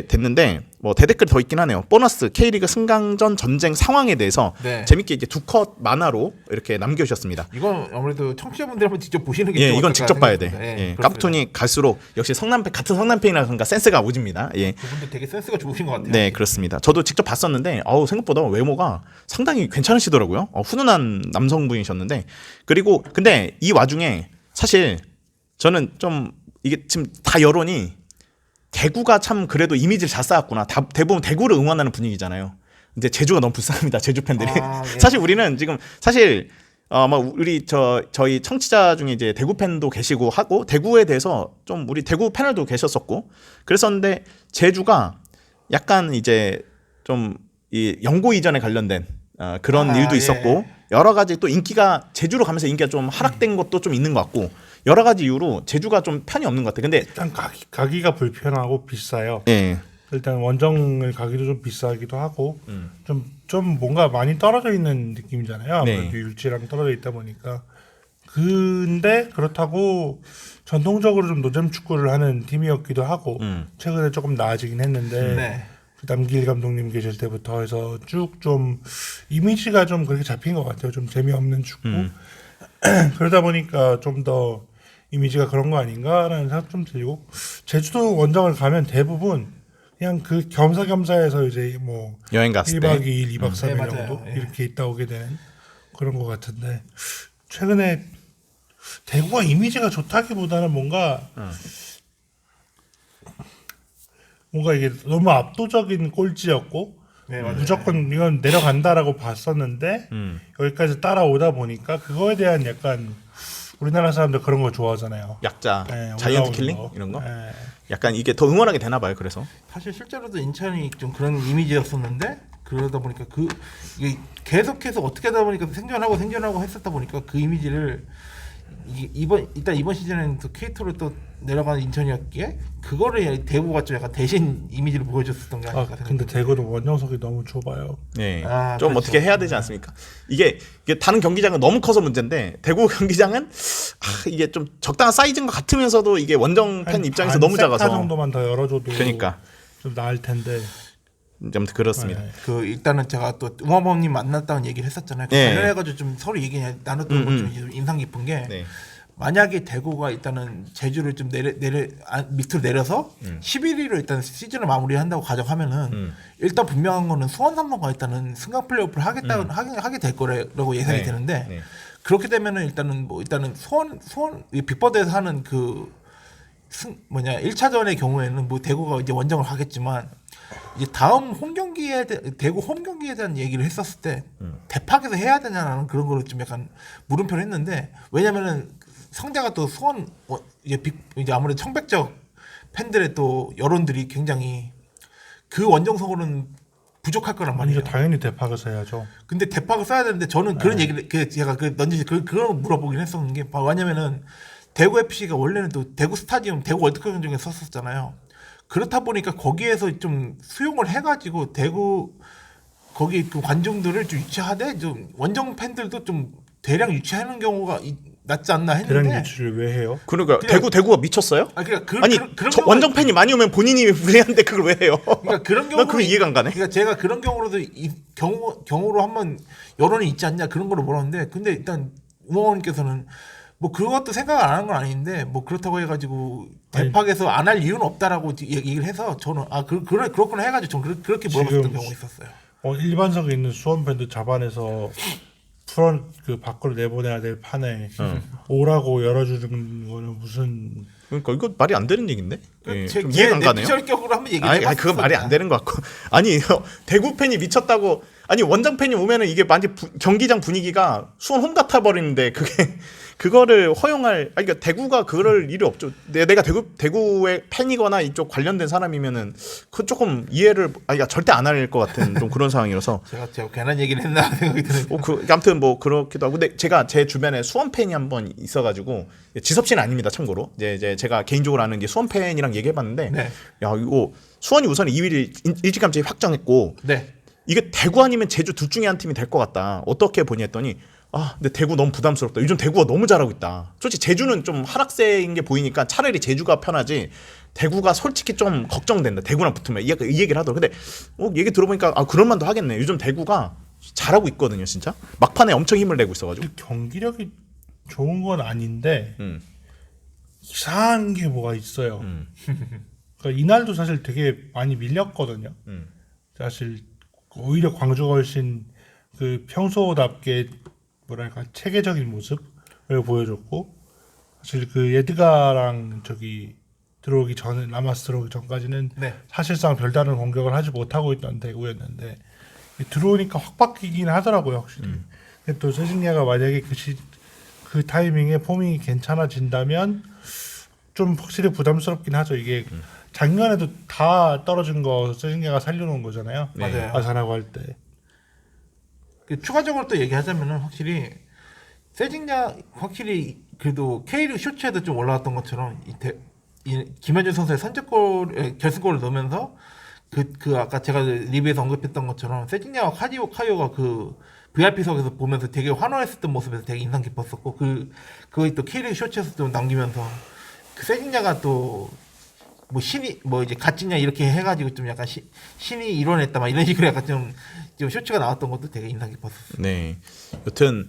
됐는데 뭐 대댓글이 더 있긴 하네요. 보너스 K리그 승강전 전쟁 상황에 대해서 네. 재밌게 이제 두 컷 만화로 이렇게 남겨주셨습니다. 이건 아무래도 청취자분들 한번 직접 보시는 게 예, 좀 이건 어떨까 직접 봐야 돼. 생각합니다. 예, 그렇습니다. 까부톤이 갈수록 역시 같은 성남팬이라 그런가 센스가 오집니다. 예. 그분도 되게 센스가 좋으신 것 같아요. 네, 그렇습니다. 저도 직접 봤었는데 생각보다 외모가 상당히 괜찮으시더라고요. 훈훈한 남성분이셨는데 그리고 근데 이 와중에 사실 저는 좀 이게 지금 다 여론이 대구가 참 그래도 이미지를 잘 쌓았구나. 대부분 대구를 응원하는 분위기잖아요. 근데 제주가 너무 불쌍합니다. 제주 팬들이. 예. 사실 우리는 지금 우리 저희 청취자 중에 이제 대구 팬도 계시고 하고 대구에 대해서 좀 우리 대구 패널도 계셨었고 그랬었는데 제주가 약간 이제 좀 이 연고 이전에 관련된 그런 일도 있었고 여러 가지 또 인기가 제주로 가면서 인기가 좀 하락된 것도 좀 있는 것 같고 여러 가지 이유로 제주가 좀 편이 없는 것 같아요. 근데 일단 가기가 불편하고 비싸요. 예. 일단 원정을 가기도 좀 비싸기도 하고 좀 뭔가 많이 떨어져 있는 느낌이잖아요. 아무래도 네. 율지랑 떨어져 있다 보니까. 근데 그렇다고 전통적으로 좀 노잼 축구를 하는 팀이었기도 하고 최근에 조금 나아지긴 했는데 네. 남길 감독님 계실 때부터 해서 쭉 좀 이미지가 좀 그렇게 잡힌 것 같아요. 좀 재미없는 축구. 그러다 보니까 좀 더 이미지가 그런 거 아닌가라는 생각 좀 들고 제주도 원정을 가면 대부분 그냥 그 겸사겸사해서 이제 뭐 여행 갔을 1박 때 2일, 2박 3일 네, 맞아요. 정도 예. 이렇게 있다 오게 되는 그런 것 같은데 최근에 대구가 이미지가 좋다기보다는 뭔가 이게 너무 압도적인 꼴찌였고 네, 맞아요. 무조건 이건 내려간다라고 봤었는데 여기까지 따라오다 보니까 그거에 대한 약간 우리나라 사람들 그런 거 좋아하잖아요. 약자, 네, 자이언트 올라오는 킬링 거. 이런 거. 네. 약간 이게 더 응원하게 되나 봐요. 그래서 사실 실제로도 인천이 좀 그런 이미지였었는데 그러다 보니까 이게 계속해서 어떻게 하다 보니까 생존하고 했었다 보니까 그 이미지를 일단 이번 시즌에는 또 K2로 또 내려가는 인천이었기에 그거를 대구가 좀 약간 대신 이미지를 보여줬었던 게 아닐까 생각합니다. 근데 대구도 원정석이 너무 좁아요. 네. 아, 좀 그렇죠. 어떻게 해야 되지 않습니까? 이게 다른 경기장은 너무 커서 문제인데 대구 경기장은 이게 좀 적당한 사이즈인 것 같으면서도 이게 원정 팬 입장에서 너무 세타 작아서 정도만 더 열어줘도 그러니까 좀 나을 텐데. 아무튼 그렇습니다. 네. 일단은 제가 또 우마범님 만났다는 얘기를 했었잖아요. 그 네. 관련해가지고 좀 서로 얘기 나눴던 것 좀 인상 깊은 게 네. 만약에 대구가 일단은 제주를 좀 밑으로 내려서 11위로 일단 시즌을 마무리한다고 가정하면은 일단 분명한 거는 수원 삼성과 일단은 승강 플레이오프를 하게 될 거라고 예상이 네. 되는데 네. 그렇게 되면은 일단은 수원 빅버드에서 하는 1차전의 경우에는 뭐 대구가 이제 원정을 하겠지만 이제 다음 대구 홈 경기에 대한 얘기를 했었을 때 대팍에서 해야 되냐라는 그런 거를 좀 약간 물음표를 했는데 왜냐면은 성대가 또 수원 이제 아무래도 청백적 팬들의 또 여론들이 굉장히 그 원정석으로는 부족할 거란 말이에요. 이거 당연히 대파에서 해야죠. 근데 대팍을 써야 되는데 저는 그런 얘기를 제가 던지지 그런 거 물어보긴 했었는 게 왜냐면은 대구 FC가 원래는 또 대구 스타디움 대구 월드컵 경기에 썼었잖아요. 그렇다 보니까 거기에서 좀 수용을 해가지고 대구 거기 그 관중들을 좀 유치하되 좀 원정 팬들도 좀 대량 유치하는 경우가 낫지 않나 대량 했는데. 유치를 왜 해요? 그러니까 그냥- 대구가 미쳤어요? 그러니까 아니 그런 저 경우가- 원정 팬이 많이 오면 본인이 불리한데 그걸 왜 해요? 그러니까 그런 난 경우 그거 이해가 안 가네. 그러니까 제가 그런 경우로도 경우로 한번 여론이 있지 않냐 그런 거를 물었는데 근데 일단 우마원님께서는 뭐 그것도 생각을 안 한 건 아닌데 뭐 그렇다고 해가지고 대팍에서 안 할 이유는 없다라고 얘기를 해서 저는 그렇구나 해가지고 저는 그렇게 물어봤던 지금- 경우가 있었어요. 일반석에 있는 수원 팬도 잡아내서 프런 그 밖으로 내보내야 될 판에 오라고 열어주는 거는 무슨 그러니까 이거 말이 안 되는 얘긴데. 예, 제 좀 이해가 안 가네요. 내피셜격으로 한번 얘기해 아니 그건 말이 안 되는 것 같고 아니 대구 팬이 미쳤다고 아니 원정 팬이 오면은 이게 완전 경기장 분위기가 수원 홈 같아 버리는데 그게 그거를 허용할 아니 그러니까 대구가 그럴 일이 없죠. 내가 대구의 팬이거나 이쪽 관련된 사람이면은 그 조금 이해를 아니 절대 안 할 것 같은 좀 그런 상황이라서 제가 괜한 얘기를 했나 생각이 드는데 아무튼 뭐 그렇기도 하고 근데 제가 제 주변에 수원 팬이 한 번 있어가지고 지섭 씨는 아닙니다 참고로 이제 제가 개인적으로 아는 게 수원 팬이랑 얘기해봤는데 네. 야 이거 수원이 우선 2위를 일찌감치 확정했고 네. 이게 대구 아니면 제주 둘 중에 한 팀이 될 것 같다 어떻게 보니 했더니 근데 대구 너무 부담스럽다 요즘 대구가 너무 잘하고 있다 솔직히 제주는 좀 하락세인 게 보이니까 차라리 제주가 편하지 대구가 솔직히 좀 걱정된다 대구랑 붙으면 이 얘기를 하더라고 근데 얘기 들어보니까 그런 만도 하겠네 요즘 대구가 잘하고 있거든요 진짜 막판에 엄청 힘을 내고 있어가지고 경기력이 좋은 건 아닌데 이상한 게 뭐가 있어요. 그러니까 이날도 사실 되게 많이 밀렸거든요. 사실 오히려 광주가 훨씬 그 평소답게 뭐랄까 체계적인 모습을 보여줬고 사실 그 예드가랑 저기 들어오기 전에 라마스 들어오기 전까지는 네. 사실상 별다른 공격을 하지 못하고 있던 대구였는데 들어오니까 확 바뀌긴 하더라고요 확실히. 근데 또 세징야가 만약에 그 타이밍에 폼이 괜찮아진다면 좀 확실히 부담스럽긴 하죠. 이게 작년에도 다 떨어진 거 세징야가 살려놓은 거잖아요. 맞아요. 아산하고 할 때. 추가적으로 또 얘기하자면은 확실히 세징야 확실히 그래도 K리그 쇼츠에도 좀 올라왔던 것처럼 이 김현준 선수의 선제골 결승골을 넣으면서 그 아까 제가 리뷰에서 언급했던 것처럼 세징야와 카이오가 그 VIP석에서 보면서 되게 환호했었던 모습에서 되게 인상 깊었었고 그거 또 K리그 쇼츠에서 좀 남기면서 그 세징야가 또 뭐 신이 뭐 이제 갓지냐 이렇게 해가지고 좀 약간 신이 이뤄냈다 막 이런 식으로 약간 좀 쇼츠가 나왔던 것도 되게 인상 깊었어요. 네 여튼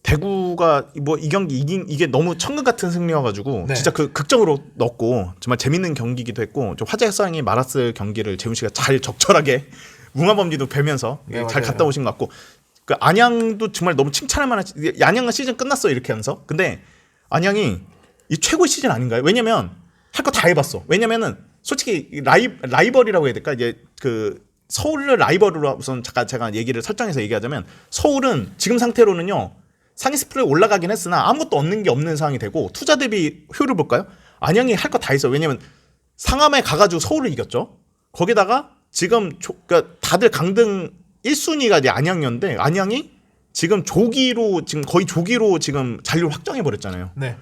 대구가 뭐 이 경기 이게 너무 천국 같은 승리여가지고 네. 진짜 그 극적으로 넣었고 정말 재밌는 경기기도 했고 좀 화제성이 많았을 경기를 재훈 씨가 잘 적절하게 웅하범지도 뵈면서 네, 잘 맞아요. 갔다 오신 것 같고 그 안양도 정말 너무 칭찬할 만한 안양은 시즌 끝났어 이렇게 하면서 근데 안양이 이 최고의 시즌 아닌가요? 왜냐면 할 거 다 해봤어. 왜냐면은 솔직히 라이벌이라고 해야 될까 이제 그 서울을 라이벌로 우선 잠깐 제가 얘기를 설정해서 얘기하자면 서울은 지금 상태로는요 상위 스플릿 올라가긴 했으나 아무것도 얻는 게 없는 상황이 되고 투자 대비 효율을 볼까요? 안양이 할 거 다 했어. 왜냐면 상암에 가가지고 서울을 이겼죠. 거기다가 지금 그러니까 다들 강등 1순위가 이제 안양이었는데 안양이 지금 거의 조기로 지금 잔류를 확정해 버렸잖아요. 네.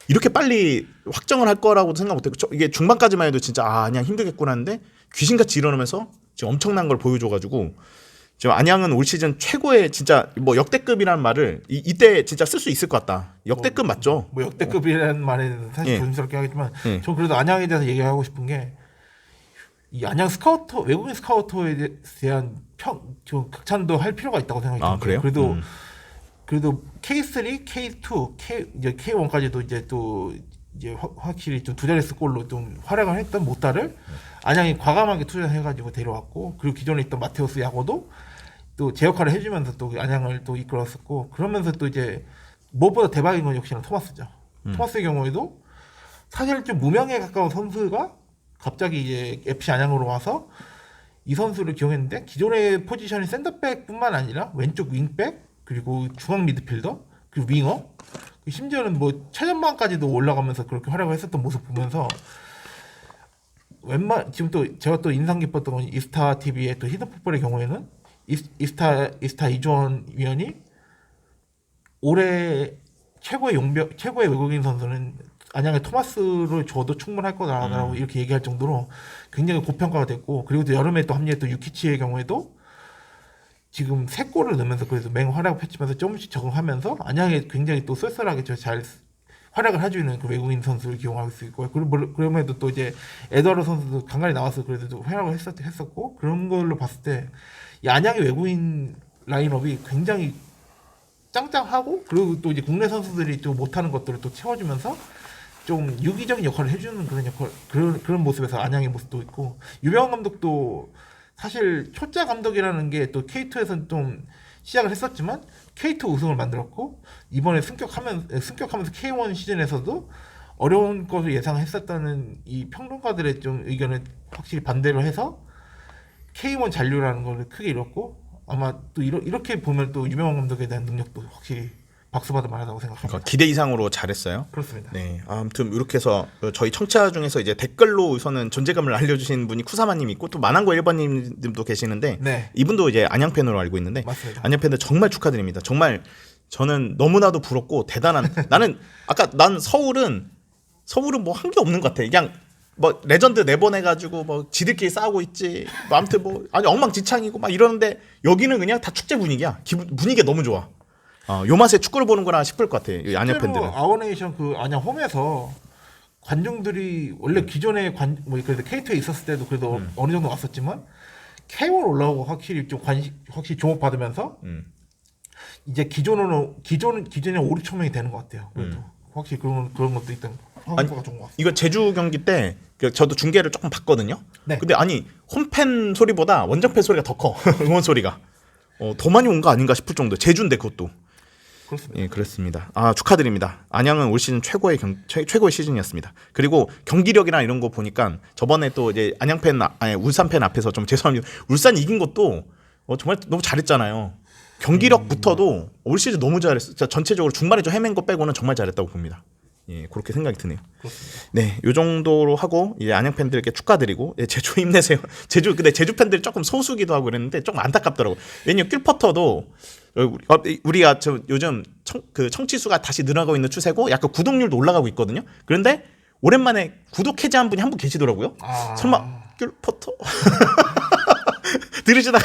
이렇게 빨리 확정을 할 거라고도 생각 못했고 이게 중반까지만 해도 진짜 안양 힘들겠구나 하는데 귀신같이 일어나면서 지금 엄청난 걸 보여줘가지고 지금 안양은 올 시즌 최고의 진짜 뭐 역대급이라는 말을 이때 진짜 쓸 수 있을 것 같다. 역대급 맞죠? 뭐 역대급이라는 말에는 사실 예. 조심스럽게 하겠지만 예. 전 그래도 안양에 대해서 얘기하고 싶은 게 이 안양 스카우터 외국인 스카우터에 대한 좀 극찬도 할 필요가 있다고 생각이 듭니다. 그래요? 그래도 K3, K2, 이제 K1까지도 이제 또 이제 확실히 좀 두 자릿수 골로 좀 활약을 했던 모타를 안양이 과감하게 투자해가지고 데려왔고 그리고 기존에 있던 마테우스 야고도 또 제 역할을 해주면서 또 안양을 또 이끌었었고 그러면서 또 이제 무엇보다 대박인 건 역시나 토마스죠. 토마스의 경우에도 사실 좀 무명에 가까운 선수가 갑자기 이제 FC 안양으로 와서 이 선수를 기용했는데 기존의 포지션이 샌더백뿐만 아니라 왼쪽 윙백 그리고 중앙 미드필더 그리고 윙어 심지어는 뭐 최전방까지도 올라가면서 그렇게 활약을 했었던 모습 보면서 지금 또 제가 또 인상 깊었던 건 이스타 TV의 또 히든풋볼의 경우에는 이스타 이주원 위원이 올해 최고의 외국인 선수는 안양의 토마스를 줘도 충분할 거다라고 이렇게 얘기할 정도로 굉장히 고평가가 됐고, 그리고 또 여름에 또 합류했던 유키치의 경우에도 지금 3골을 넣으면서 그래도 맹활약을 펼치면서 조금씩 적응하면서 안양에 굉장히 또 쏠쏠하게 잘 활약을 해주는 그 외국인 선수를 기용할 수 있고요. 그럼에도 또 이제 에드와르 선수도 간간히 나와서 그래도 활약을 했었고, 그런 걸로 봤을 때 이 안양의 외국인 라인업이 굉장히 짱짱하고, 그리고 또 이제 국내 선수들이 또 못하는 것들을 또 채워주면서 좀 유기적인 역할을 해주는 그런 모습에서 안양의 모습도 있고, 유병헌 감독도 사실 초짜 감독이라는 게 또 K2에서는 좀 시작을 했었지만 K2 우승을 만들었고, 이번에 승격하면서 K1 시즌에서도 어려운 것을 예상했었다는 이 평론가들의 좀 의견을 확실히 반대로 해서 K1 잔류라는 걸 크게 잃었고, 아마 또 이렇게 보면 또 유병헌 감독에 대한 능력도 확실히 박수받을 만하다고 생각합니다. 그러니까 기대 이상으로 잘했어요. 그렇습니다. 네, 아무튼 이렇게 해서 저희 청취자 중에서 이제 댓글로 우선은 존재감을 알려주신 분이 쿠사마님 있고 또 만한거 1번님도 계시는데, 네. 이분도 이제 안양 팬으로 알고 있는데, 맞습니다. 안양 팬들 정말 축하드립니다. 정말 저는 너무나도 부럽고 대단한. 나는 아까 난 서울은 뭐 한 게 없는 것 같아. 그냥 뭐 레전드 내보내가지고 뭐 지들끼리 싸우고 있지. 뭐 아무튼 뭐 아니 엉망진창이고 막 이러는데, 여기는 그냥 다 축제 분위기야. 분위기가 너무 좋아. 요 맛에 축구를 보는구나 싶을 것 같아요. 이 안양 팬들은. 아워네이션 그 안양 홈에서 관중들이 원래 기존에 그래도 K2에 있었을 때도 그래도 어느 정도 왔었지만 K1 올라오고 확실히 좀 확실히 주목받으면서 이제 기존에 5, 6천 명이 되는 것 같아요. 그래도 확실히 그런 것도 있던 효과가 좋은 것 같습니다. 이거 제주 경기 때 저도 중계를 조금 봤거든요. 네. 근데 아니 홈팬 소리보다 원정팬 소리가 더 커. 응원 소리가. 더 많이 온 거 아닌가 싶을 정도. 제주인데 그것도. 그렇습니다. 예, 그렇습니다. 축하드립니다. 안양은 올 시즌 최고의 시즌이었습니다. 그리고 경기력이나 이런 거 보니까 저번에 또 이제 울산 팬 앞에서 좀 죄송합니다. 울산 이긴 것도 정말 너무 잘했잖아요. 경기력부터도 올 시즌 너무 잘했어. 진짜 전체적으로 중반에 좀 헤맨 거 빼고는 정말 잘했다고 봅니다. 예, 그렇게 생각이 드네요. 그렇습니다. 네, 요 정도로 하고 이제 안양 팬들께 축하드리고, 예, 제주 힘내세요. 근데 제주 팬들이 조금 소수기도 하고 그랬는데 조금 안타깝더라고. 왜냐면 낄퍼터도 우리가 요즘 청취 수가 다시 늘어나고 있는 추세고 약간 구독률도 올라가고 있거든요. 그런데 오랜만에 구독 해제한 분이 한 분 계시더라고요. 설마 낄퍼터 들으시다가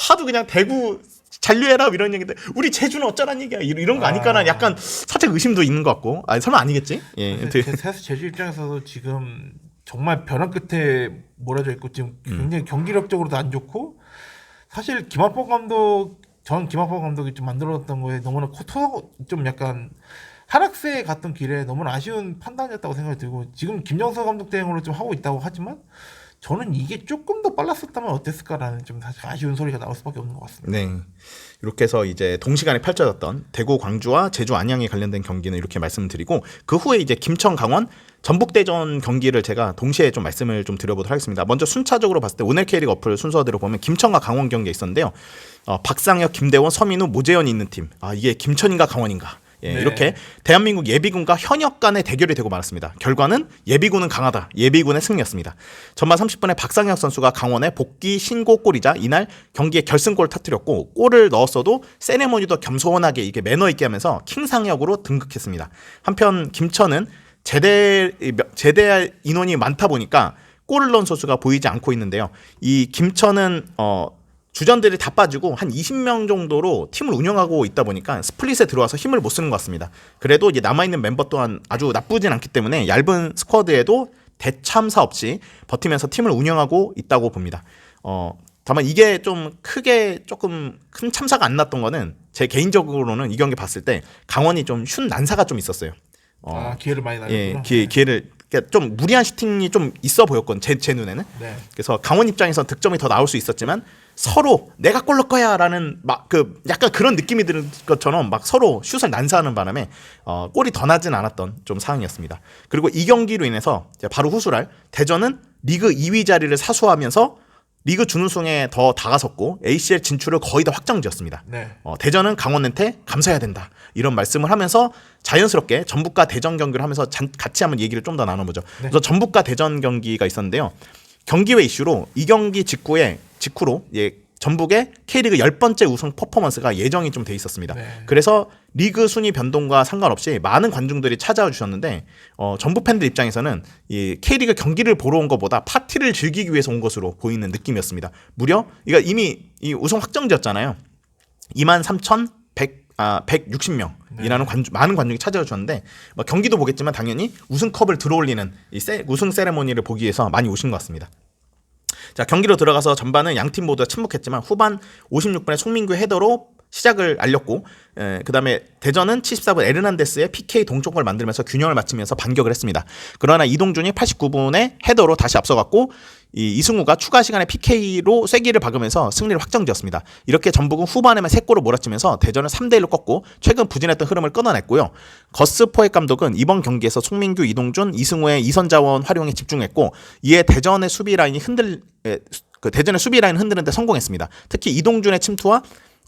하도 그냥 대구 잔류해라 이런 얘기인데 우리 제주는 어쩌란 얘기야 이런 거 아니까는 약간 살짝 의심도 있는 것 같고. 설마 아니겠지? 예. 사실 제주 입장에서도 지금 정말 벼랑 끝에 몰아져 있고 지금 굉장히 경기력적으로도 안 좋고, 사실 김학범 감독이 좀 만들었던 거에 너무나 좀 약간 하락세에 갔던 길에 너무나 아쉬운 판단이었다고 생각이 들고, 지금 김정서 감독 대행으로 좀 하고 있다고 하지만 저는 이게 조금 더 빨랐었다면 어땠을까라는 좀 사실 아쉬운 소리가 나올 수밖에 없는 것 같습니다. 네, 이렇게 해서 이제 동시간에 펼쳐졌던 대구 광주와 제주 안양에 관련된 경기는 이렇게 말씀드리고, 그 후에 이제 김천 강원 전북대전 경기를 제가 동시에 좀 말씀을 좀 드려보도록 하겠습니다. 먼저 순차적으로 봤을 때 오늘 K리그 어플 순서대로 보면 김천과 강원 경기가 있었는데요. 박상혁, 김대원, 서민우, 모재현이 있는 팀. 이게 김천인가 강원인가. 예, 네. 이렇게 대한민국 예비군과 현역 간의 대결이 되고 말았습니다. 결과는 예비군은 강하다. 예비군의 승리였습니다. 전반 30분에 박상혁 선수가 강원의 복귀 신고골이자 이날 경기의 결승골을 터뜨렸고, 골을 넣었어도 세레모니도 겸손하게 이게 매너 있게 하면서 킹상혁으로 등극했습니다. 한편 김천은 제대할 인원이 많다 보니까 골을 넣은 선수가 보이지 않고 있는데요. 이 김천은 주전들이 다 빠지고 한 20명 정도로 팀을 운영하고 있다 보니까 스플릿에 들어와서 힘을 못 쓰는 것 같습니다. 그래도 이제 남아있는 멤버 또한 아주 나쁘진 않기 때문에 얇은 스쿼드에도 대참사 없이 버티면서 팀을 운영하고 있다고 봅니다. 다만 이게 좀 크게 조금 큰 참사가 안 났던 거는 제 개인적으로는 이 경기 봤을 때 강원이 좀 슛 난사가 좀 있었어요. 기회를 많이 날렸구나. 예, 기회를 좀 무리한 슈팅이 좀 있어 보였거든, 제 눈에는. 네. 그래서 강원 입장에서 득점이 더 나올 수 있었지만 서로 내가 골 넣을 거야라는 약간 그런 느낌이 드는 것처럼 막 서로 슛을 난사하는 바람에 골이 더 나진 않았던 좀 상황이었습니다. 그리고 이 경기로 인해서 바로 후술할 대전은 리그 2위 자리를 사수하면서 리그 준우승에 더 다가섰고 ACL 진출을 거의 다 확정지었습니다. 네. 대전은 강원한테 감사해야 된다 이런 말씀을 하면서 자연스럽게 전북과 대전 경기를 하면서 같이 한번 얘기를 좀 더 나눠보죠. 네. 그래서 전북과 대전 경기가 있었는데요. 경기 외 이슈로 이 경기 직후로 전북의 K리그 10번째 우승 퍼포먼스가 예정이 좀 돼 있었습니다. 네. 그래서 리그 순위 변동과 상관없이 많은 관중들이 찾아와 주셨는데 전북 팬들 입장에서는 이 K리그 경기를 보러 온 것보다 파티를 즐기기 위해서 온 것으로 보이는 느낌이었습니다. 무려 이거 이미 이 우승 확정지였잖아요. 23,160명이라는 많은 관중이 찾아와 주셨는데 뭐 경기도 보겠지만 당연히 우승컵을 들어올리는 이 우승 세레모니를 보기 위해서 많이 오신 것 같습니다. 자, 경기로 들어가서 전반은 양팀 모두 침묵했지만 후반 56분에 송민규 헤더로 시작을 알렸고 그다음에 대전은 74분 에르난데스의 PK 동점골을 만들면서 균형을 맞추면서 반격을 했습니다. 그러나 이동준이 89분에 헤더로 다시 앞서갔고 이승우가 추가 시간에 PK로 쐐기를 박으면서 승리를 확정지었습니다. 이렇게 전북은 후반에만 3골을 몰아치면서 대전을 3대1로 꺾고 최근 부진했던 흐름을 끊어냈고요. 거스 포획 감독은 이번 경기에서 송민규, 이동준, 이승우의 이선 자원 활용에 집중했고 이에 대전의 수비 라인이 대전의 수비 라인 흔드는데 성공했습니다. 특히 이동준의 침투와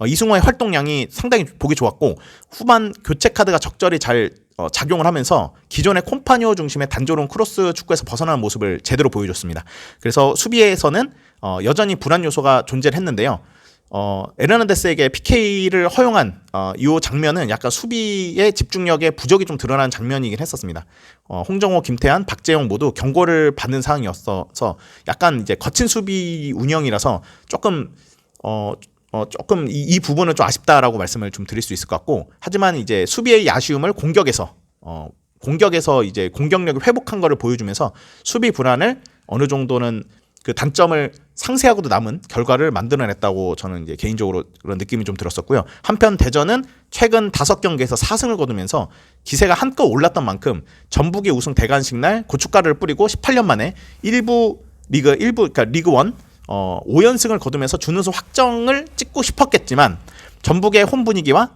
이승우의 활동량이 상당히 보기 좋았고 후반 교체 카드가 적절히 잘 작용을 하면서 기존의 콤파니오 중심의 단조로운 크로스 축구에서 벗어나는 모습을 제대로 보여줬습니다. 그래서 수비에서는 여전히 불안 요소가 존재를 했는데요. 에르난데스에게 PK를 허용한 이 장면은 약간 수비의 집중력의 부족이 좀 드러나는 장면이긴 했었습니다. 홍정호, 김태한, 박재영 모두 경고를 받는 상황이었어서 약간 이제 거친 수비 운영이라서 조금 이 부분은 좀 아쉽다라고 말씀을 좀 드릴 수 있을 것 같고 하지만 이제 수비의 아쉬움을 공격에서 이제 공격력을 회복한 거를 보여주면서 수비 불안을 어느 정도는 그 단점을 상쇄하고도 남은 결과를 만들어냈다고 저는 이제 개인적으로 그런 느낌이 좀 들었었고요. 한편 대전은 최근 5경기에서 4승을 거두면서 기세가 한껏 올랐던 만큼 전북의 우승 대관식 날 고춧가루를 뿌리고 18년 만에 그러니까 리그 1 5연승을 거두면서 준우승 확정을 찍고 싶었겠지만 전북의 홈 분위기와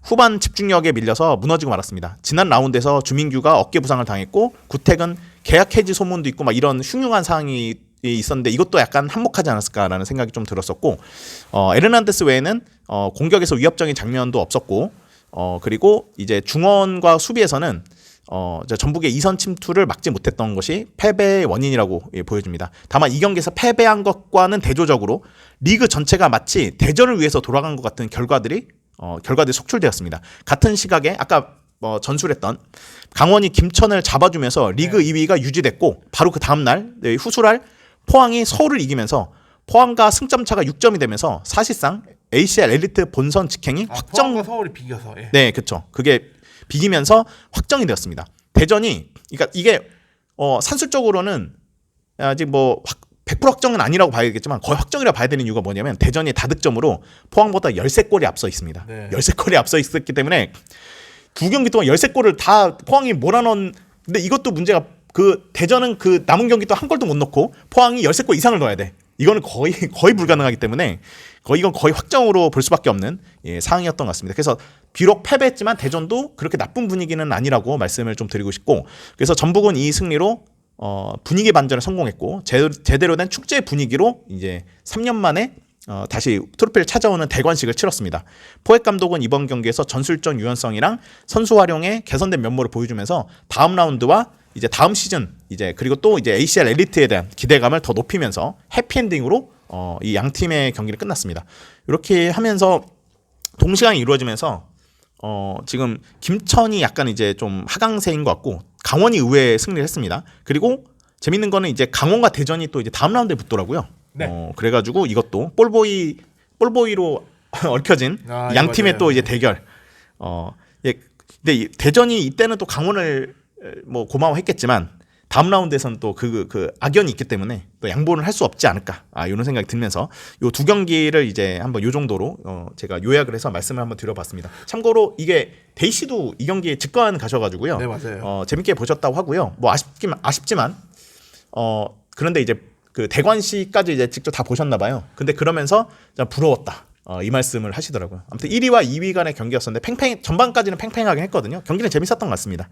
후반 집중력에 밀려서 무너지고 말았습니다. 지난 라운드에서 주민규가 어깨 부상을 당했고 구택은 계약 해지 소문도 있고 막 이런 흉흉한 상황이 있었는데 이것도 약간 한몫하지 않았을까라는 생각이 좀 들었었고 에르난데스 외에는 공격에서 위협적인 장면도 없었고 그리고 이제 중원과 수비에서는 전북의 이선 침투를 막지 못했던 것이 패배의 원인이라고 보여집니다. 다만 이 경기에서 패배한 것과는 대조적으로 리그 전체가 마치 대전을 위해서 돌아간 것 같은 결과들이 속출되었습니다. 같은 시각에 아까 전술했던 강원이 김천을 잡아주면서 리그 2위가 유지됐고 바로 그 다음날 후술할 포항이 서울을 이기면서 포항과 승점 차가 6점이 되면서 사실상 ACL 엘리트 본선 직행이 확정. 포항과 서울이 비겨서. 예. 네, 그렇죠. 그게 비기면서 확정이 되었습니다. 대전이 그러니까 이게 산술적으로는 아직 뭐 100% 확정은 아니라고 봐야겠지만 거의 확정이라고 봐야 되는 이유가 뭐냐면 대전이 다득점으로 포항보다 13골이 앞서 있습니다. 네. 13골이 앞서 있었기 때문에 두 경기 동안 13골을 다 포항이 몰아넣은 근데 이것도 문제가 그 대전은 그 남은 경기 또 한 골도 못 넣고 포항이 13골 이상을 넣어야 돼. 이거는 거의 불가능하기 때문에 이건 거의 확정으로 볼 수밖에 없는 상황이었던 것 같습니다. 그래서 비록 패배했지만 대전도 그렇게 나쁜 분위기는 아니라고 말씀을 좀 드리고 싶고 그래서 전북은 이 승리로 분위기 반전에 성공했고 제대로 된 축제 분위기로 이제 3년 만에 다시 트로피를 찾아오는 대관식을 치렀습니다. 포획 감독은 이번 경기에서 전술적 유연성이랑 선수 활용의 개선된 면모를 보여주면서 다음 라운드와 이제 다음 시즌 그리고 또 이제 ACL 엘리트에 대한 기대감을 더 높이면서 해피엔딩으로 이 양 팀의 경기를 끝났습니다. 이렇게 하면서 동시간이 이루어지면서 지금 김천이 약간 이제 좀 하강세인 것 같고 강원이 의외의 승리를 했습니다. 그리고 재밌는 거는 이제 강원과 대전이 또 이제 다음 라운드에 붙더라고요. 네. 그래가지고 이것도 볼보이로 얽혀진 양 팀의 맞아요. 또 이제 대결. 근데 대전이 이때는 또 강원을 뭐 고마워했겠지만 다음 라운드에서는 또 그 악연이 있기 때문에 또 양보는 할 수 없지 않을까 이런 생각이 들면서 요 두 경기를 이제 한번 요 정도로 제가 요약을 해서 말씀을 한번 드려봤습니다. 참고로 이게 데이씨도 이 경기에 직관 가셔가지고요. 네, 맞아요. 재밌게 보셨다고 하고요. 뭐 아쉽지만 그런데 이제 그 대관식까지 이제 직접 다 보셨나봐요. 근데 그러면서 부러웠다. 이 말씀을 하시더라고요. 아무튼 1위와 2위 간의 경기였었는데 전반까지는 팽팽하긴 했거든요. 경기는 재밌었던 것 같습니다.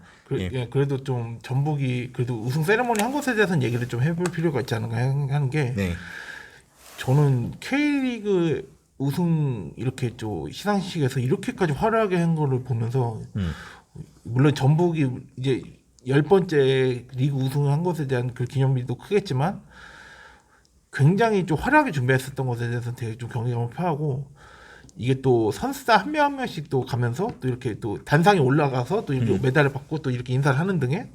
그래도 좀 전북이 그래도 우승 세레모니 한 것에 대해서는 얘기를 좀 해볼 필요가 있지 않은가 하는 게 네. 저는 K리그 우승 이렇게 좀 시상식에서 이렇게까지 화려하게 한 거를 보면서 물론 전북이 이제 10번째 리그 우승을 한 것에 대한 그 기념비도 크겠지만 굉장히 좀 화려하게 준비했었던 것에 대해서 되게 좀 경외감을 표하고 이게 또 선수단 한 명 한 명씩 또 가면서 또 이렇게 또 단상에 올라가서 또 이렇게 메달을 받고 또 이렇게 인사를 하는 등의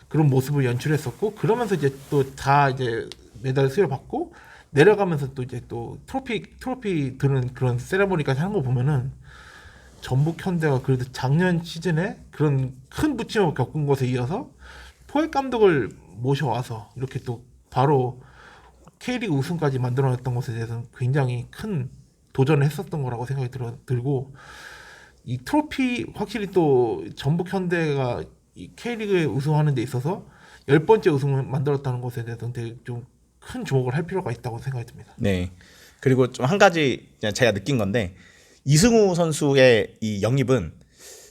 그런 모습을 연출했었고 그러면서 이제 또 다 이제 메달 수여를 받고 내려가면서 또 이제 또 트로피 드는 그런 세레모니까지 하는 거 보면은 전북 현대가 그래도 작년 시즌에 그런 큰 부침을 겪은 것에 이어서 포획 감독을 모셔와서 이렇게 또 바로 K리그 우승까지 만들어냈던 것에 대해서는 굉장히 큰 도전을 했었던 거라고 생각이 들고 이 트로피 확실히 또 전북 현대가 이 K리그에 우승하는 데 있어서 10번째 우승을 만들었다는 것에 대해서는 되게 좀 큰 주목을 할 필요가 있다고 생각이 듭니다. 네. 그리고 좀 한 가지 제가 느낀 건데 이승우 선수의 이 영입은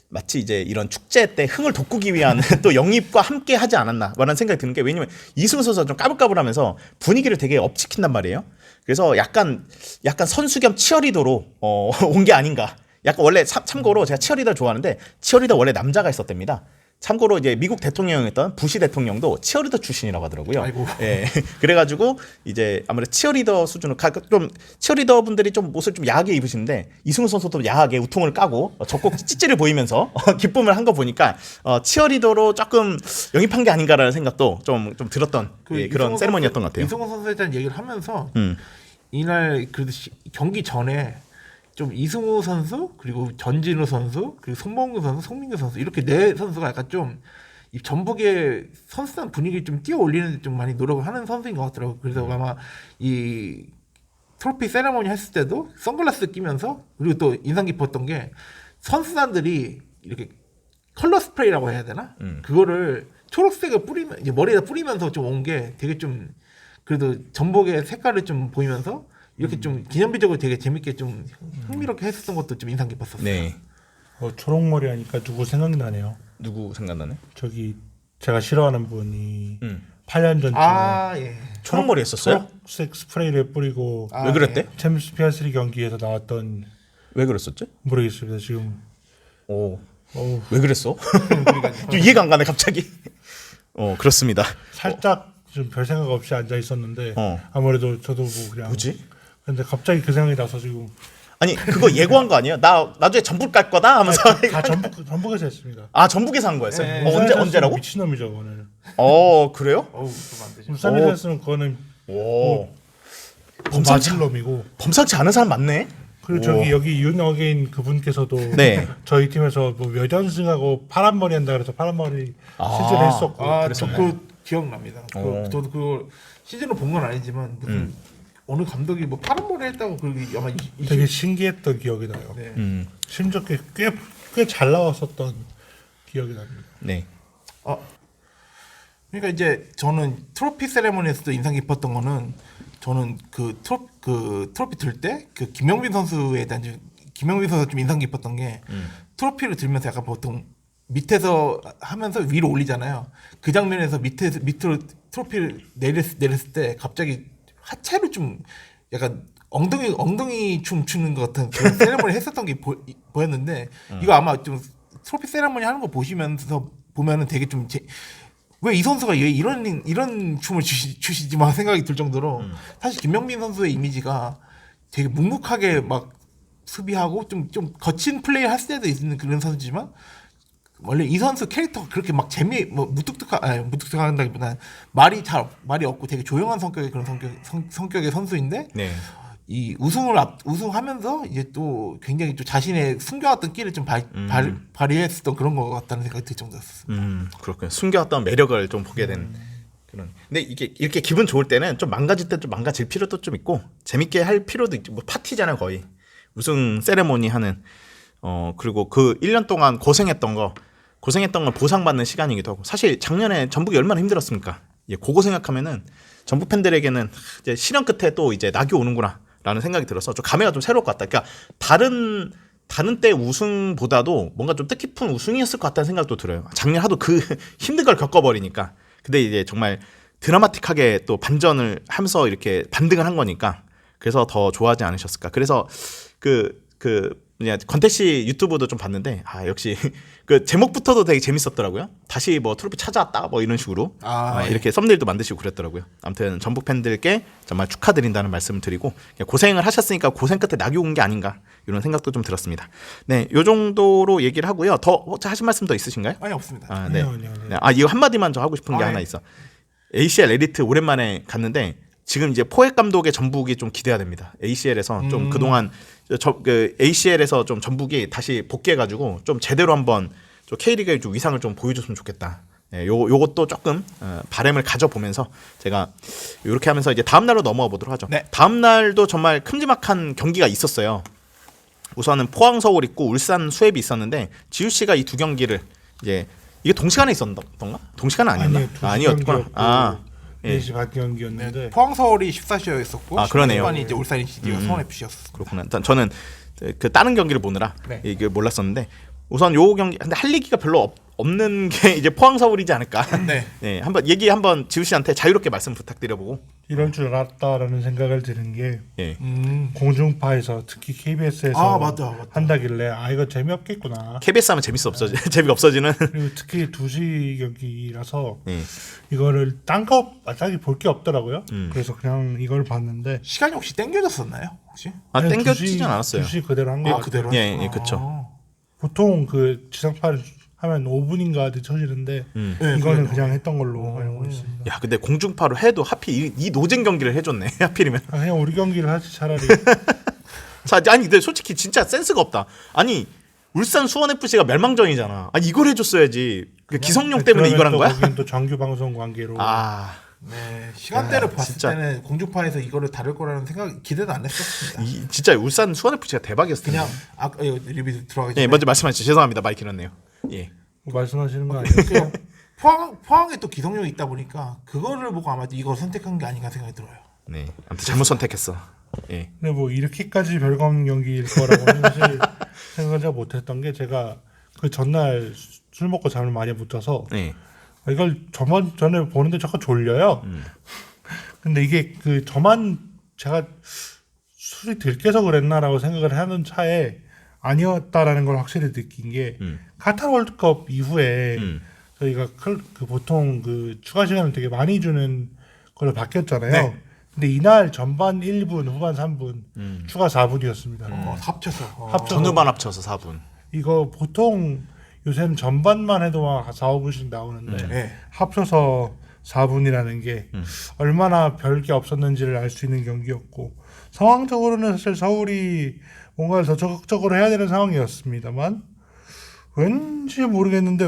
마치 이제 이런 축제 때 흥을 돋구기 위한 또 영입과 함께 하지 않았나라는 생각이 드는 게 왜냐면 이승우 선수가 좀 까불까불하면서 분위기를 되게 업시킨단 말이에요. 그래서 약간 선수 겸 치어리더로 온 게 아닌가. 약간 원래 참고로 제가 치어리더 좋아하는데 치어리더 원래 남자가 있었답니다. 참고로 이제 미국 대통령이었던 부시 대통령도 치어리더 출신이라고 하더라고요. 아이고. 예. 그래가지고 이제 아무래도 치어리더 수준으로 좀 치어리더 분들이 좀 옷을 좀 야하게 입으시는데 이승우 선수도 야하게 우통을 까고 적곡 찌찌를 보이면서 기쁨을 한 거 보니까 치어리더로 조금 영입한 게 아닌가라는 생각도 좀 들었던 그런 세레머니였던 것 같아요. 이승우 선수에 대한 얘기를 하면서 이날 그래도 경기 전에 좀 이승우 선수 그리고 전진우 선수 그리고 송범규 선수, 송민규 선수 이렇게 네 선수가 약간 좀 이 전북의 선수단 분위기를 좀 띄워올리는 데 좀 많이 노력을 하는 선수인 것 같더라고요. 그래서 아마 이 트로피 세레머니 했을 때도 선글라스 끼면서 그리고 또 인상 깊었던 게 선수단들이 이렇게 컬러 스프레이라고 해야 되나? 그거를 초록색을 뿌리면 이제 머리에다 뿌리면서 좀 온 게 되게 좀 그래도 전북의 색깔을 좀 보이면서 이렇게 좀 기념비적으로 되게 재밌게 좀 흥미롭게 했었던 것도 좀 인상 깊었었어요. 네. 초록머리 하니까 누구 생각이 나네요. 누구 생각나네? 저기 제가 싫어하는 분이 8년 전쯤에 예. 초록머리 했었어요? 초록색 스프레이를 뿌리고 왜 그랬대? 챔스 피아스리 경기에서 나왔던 왜 그랬었지? 모르겠습니다. 지금 왜 그랬어? 좀 이해가 안 가네 갑자기. 그렇습니다. 살짝 좀 별 생각 없이 앉아 있었는데 아무래도 저도 뭐 그냥 뭐지? 근데 갑자기 그 생각이 나서 지금 아니 그거 예고한 거 아니에요? 나 나중에 전북 갈 거다 하면서. 다 전북에서 했습니다. 아 전북에서 한 거였어요? 네. 언제라고? 미친놈이죠 그거는. 그래요? 어우, 그러면 안 되죠. 울산에서 했으면 그거는 맞을 놈이고. 범상치 않은 사람 많네. 그리고 저기 여기 윤어게인 그분께서도 네. 저희 팀에서 뭐 여전승하고 파란머리 한다 그래서 파란머리 실제로 했었고. 저도 기억납니다. 저도 그걸 시즌으로 본 건 아니지만 무슨 어느 감독이 뭐 파란머리 했다고 그게 아마 되게 신기했던 기억이 나요. 네. 심지어 꽤 잘 나왔었던 기억이 납니다. 네. 그러니까 이제 저는 트로피 세레머니에서도 인상 깊었던 거는 저는 그 트로피 들 때 그 김영빈 선수에 대한 김영빈 선수가 좀 인상 깊었던 게 트로피를 들면서 약간 보통 밑에서 하면서 위로 올리잖아요. 그 장면에서 밑으로 트로피를 내렸을 때 갑자기 하체로 좀 약간 엉덩이 춤 추는 것 같은 그런 세레머니 했었던 게 보였는데 이거 아마 좀 트로피 세레머니 하는 거 보면은 되게 좀 왜 이 선수가 왜 이런 춤을 추시지 막 생각이 들 정도로 사실 김명민 선수의 이미지가 되게 묵묵하게 막 수비하고 좀 거친 플레이 할 때도 있는 그런 선수지만 원래 이 선수 캐릭터가 그렇게 막 무뚝뚝한다기보다는 말이 없고 되게 조용한 성격의 그런 성격의 선수인데 네. 이 우승하면서 이제 또 굉장히 또 자신의 숨겨왔던 끼를 좀 발휘했었던 그런 것 같다는 생각이 들 정도였어요. 그렇군요. 숨겨왔던 매력을 좀 보게 되는 그런. 근데 이게 이렇게 기분 좋을 때는 좀 망가질 때 좀 망가질 필요도 좀 있고 재밌게 할 필요도 있고 뭐 파티잖아요 거의. 우승 세레모니 하는. 그리고 그 1년 동안 고생했던 걸 보상받는 시간이기도 하고 사실 작년에 전북이 얼마나 힘들었습니까? 그거 생각하면은 전북 팬들에게는 이제 실현 끝에 또 이제 낙이 오는구나라는 생각이 들어서 좀 감회가 좀 새로울 것 같다. 그러니까 다른 때 우승보다도 뭔가 좀 뜻깊은 우승이었을 것 같다는 생각도 들어요. 작년 하도 그 힘든 걸 겪어버리니까. 근데 이제 정말 드라마틱하게 또 반전을 하면서 이렇게 반등을 한 거니까 그래서 더 좋아하지 않으셨을까. 그래서 그 그냥 권태씨 유튜브도 좀 봤는데 역시 그 제목부터도 되게 재밌었더라고요. 다시 뭐 트로피 찾아왔다 뭐 이런 식으로 이렇게 썸네일도 만드시고 그랬더라고요. 아무튼 전북 팬들께 정말 축하드린다는 말씀을 드리고 그냥 고생을 하셨으니까 고생 끝에 낙이 온 게 아닌가 이런 생각도 좀 들었습니다. 네, 요 정도로 얘기를 하고요. 더 혹시 하실 말씀 더 있으신가요? 아니 없습니다. 네. 아니요. 네. 이거 한마디만 저 하고 싶은 게 하나 있어. ACL 엘리트 오랜만에 갔는데 지금 이제 포획 감독의 전북이 좀 기대가 됩니다. ACL에서 좀 그동안 ACL에서 좀 전북이 다시 복귀해가지고 좀 제대로 한번 좀 K리그의 좀 위상을 좀 보여줬으면 좋겠다. 네, 요것도 조금 바람을 가져보면서 제가 이렇게 하면서 이제 다음 날로 넘어가 보도록 하죠. 네. 다음 날도 정말 큼지막한 경기가 있었어요. 우선은 포항 서울 있고 울산 수협이 있었는데 지우 씨가 이 두 경기를 이제 이게 동시간에 있었던가? 동시간은 아니었나? 아니요, 두 아니었구나. 경기였고, 예. 4시 반 경기였는데 포항 서울이 14시였었고 그러네요. 16반이 이제 울산 NC가 수원 FC였습니다. 그렇구나. 일단 저는 그 다른 경기를 보느라 네. 이게 몰랐었는데 우선 요 경기 근데 할 얘기가 별로 없는 게 이제 포항 서울이지 않을까. 네. 네, 한번 얘기 한번 지우 씨한테 자유롭게 말씀 부탁드려보고. 이럴 줄 알았다라는 생각을 드는 게 예. 공중파에서 특히 KBS에서 맞아. 한다길래 이거 재미없겠구나. KBS 하면 재미가 없어지는. 그리고 특히 2시 경기라서 예. 이거를 딴거 딱히 볼 게 없더라고요. 그래서 그냥 이걸 봤는데 시간이 혹시 땡겨졌었나요? 혹시? 땡겨지진 않았어요. 2시 그대로 한 거 같아요. 그대로. 예, 그렇죠. 보통 그 지상파를 하면 5분인가 늦춰지는데 네, 이거는 그래요. 그냥 했던 걸로 알고 있습니다. 야, 근데 공중파로 해도 하필 이 노잼 경기를 해줬네. 하필이면. 그냥 우리 경기를 하지 차라리. 자, 아니 근데 솔직히 진짜 센스가 없다. 아니 울산 수원 FC가 멸망전이잖아. 아니 이걸 해줬어야지. 그 기성용 때문에 이걸 한 거야? 거긴 또 정규 방송 관계로. 네, 시간대를 봤을 진짜. 때는 공중파에서 이거를 다룰 거라는 생각 기대도 안 했었습니다. 진짜 울산 수원 FC가 대박이었어. 그냥 리뷰 들어가기 전에 예, 먼저 말씀하시죠. 죄송합니다. 마이크 놨네요. 예. 뭐 말씀하시는 거 아니에요? 그냥 포항에 또 기성용이 있다 보니까 그거를 보고 아마 이걸 선택한 게 아닌가 생각이 들어요. 네. 아무튼 잘못 선택했어. 예. 근데 뭐 이렇게까지 별거 없는 경기일 거라고는 사실 생각을 못했던 게 제가 그 전날 술 먹고 잠을 많이 못 자서 네. 이걸 전에 보는데 자꾸 졸려요. 근데 이게 그 저만 제가 술이 들깨서 그랬나라고 생각을 하는 차에 아니었다라는 걸 확실히 느낀 게 카타르 월드컵 이후에 저희가 그 보통 그 추가 시간을 되게 많이 주는 걸로 바뀌었잖아요. 네. 근데 이날 전반 1분, 후반 3분, 추가 4분이었습니다. 합쳐서. 전후반 합쳐서 4분. 이거 보통 요새는 전반만 해도 막 4, 5분씩 나오는데 네. 합쳐서 4분이라는 게 얼마나 별게 없었는지를 알 수 있는 경기였고 상황적으로는 사실 서울이 뭔가를 더 적극적으로 해야 되는 상황이었습니다만 왠지 모르겠는데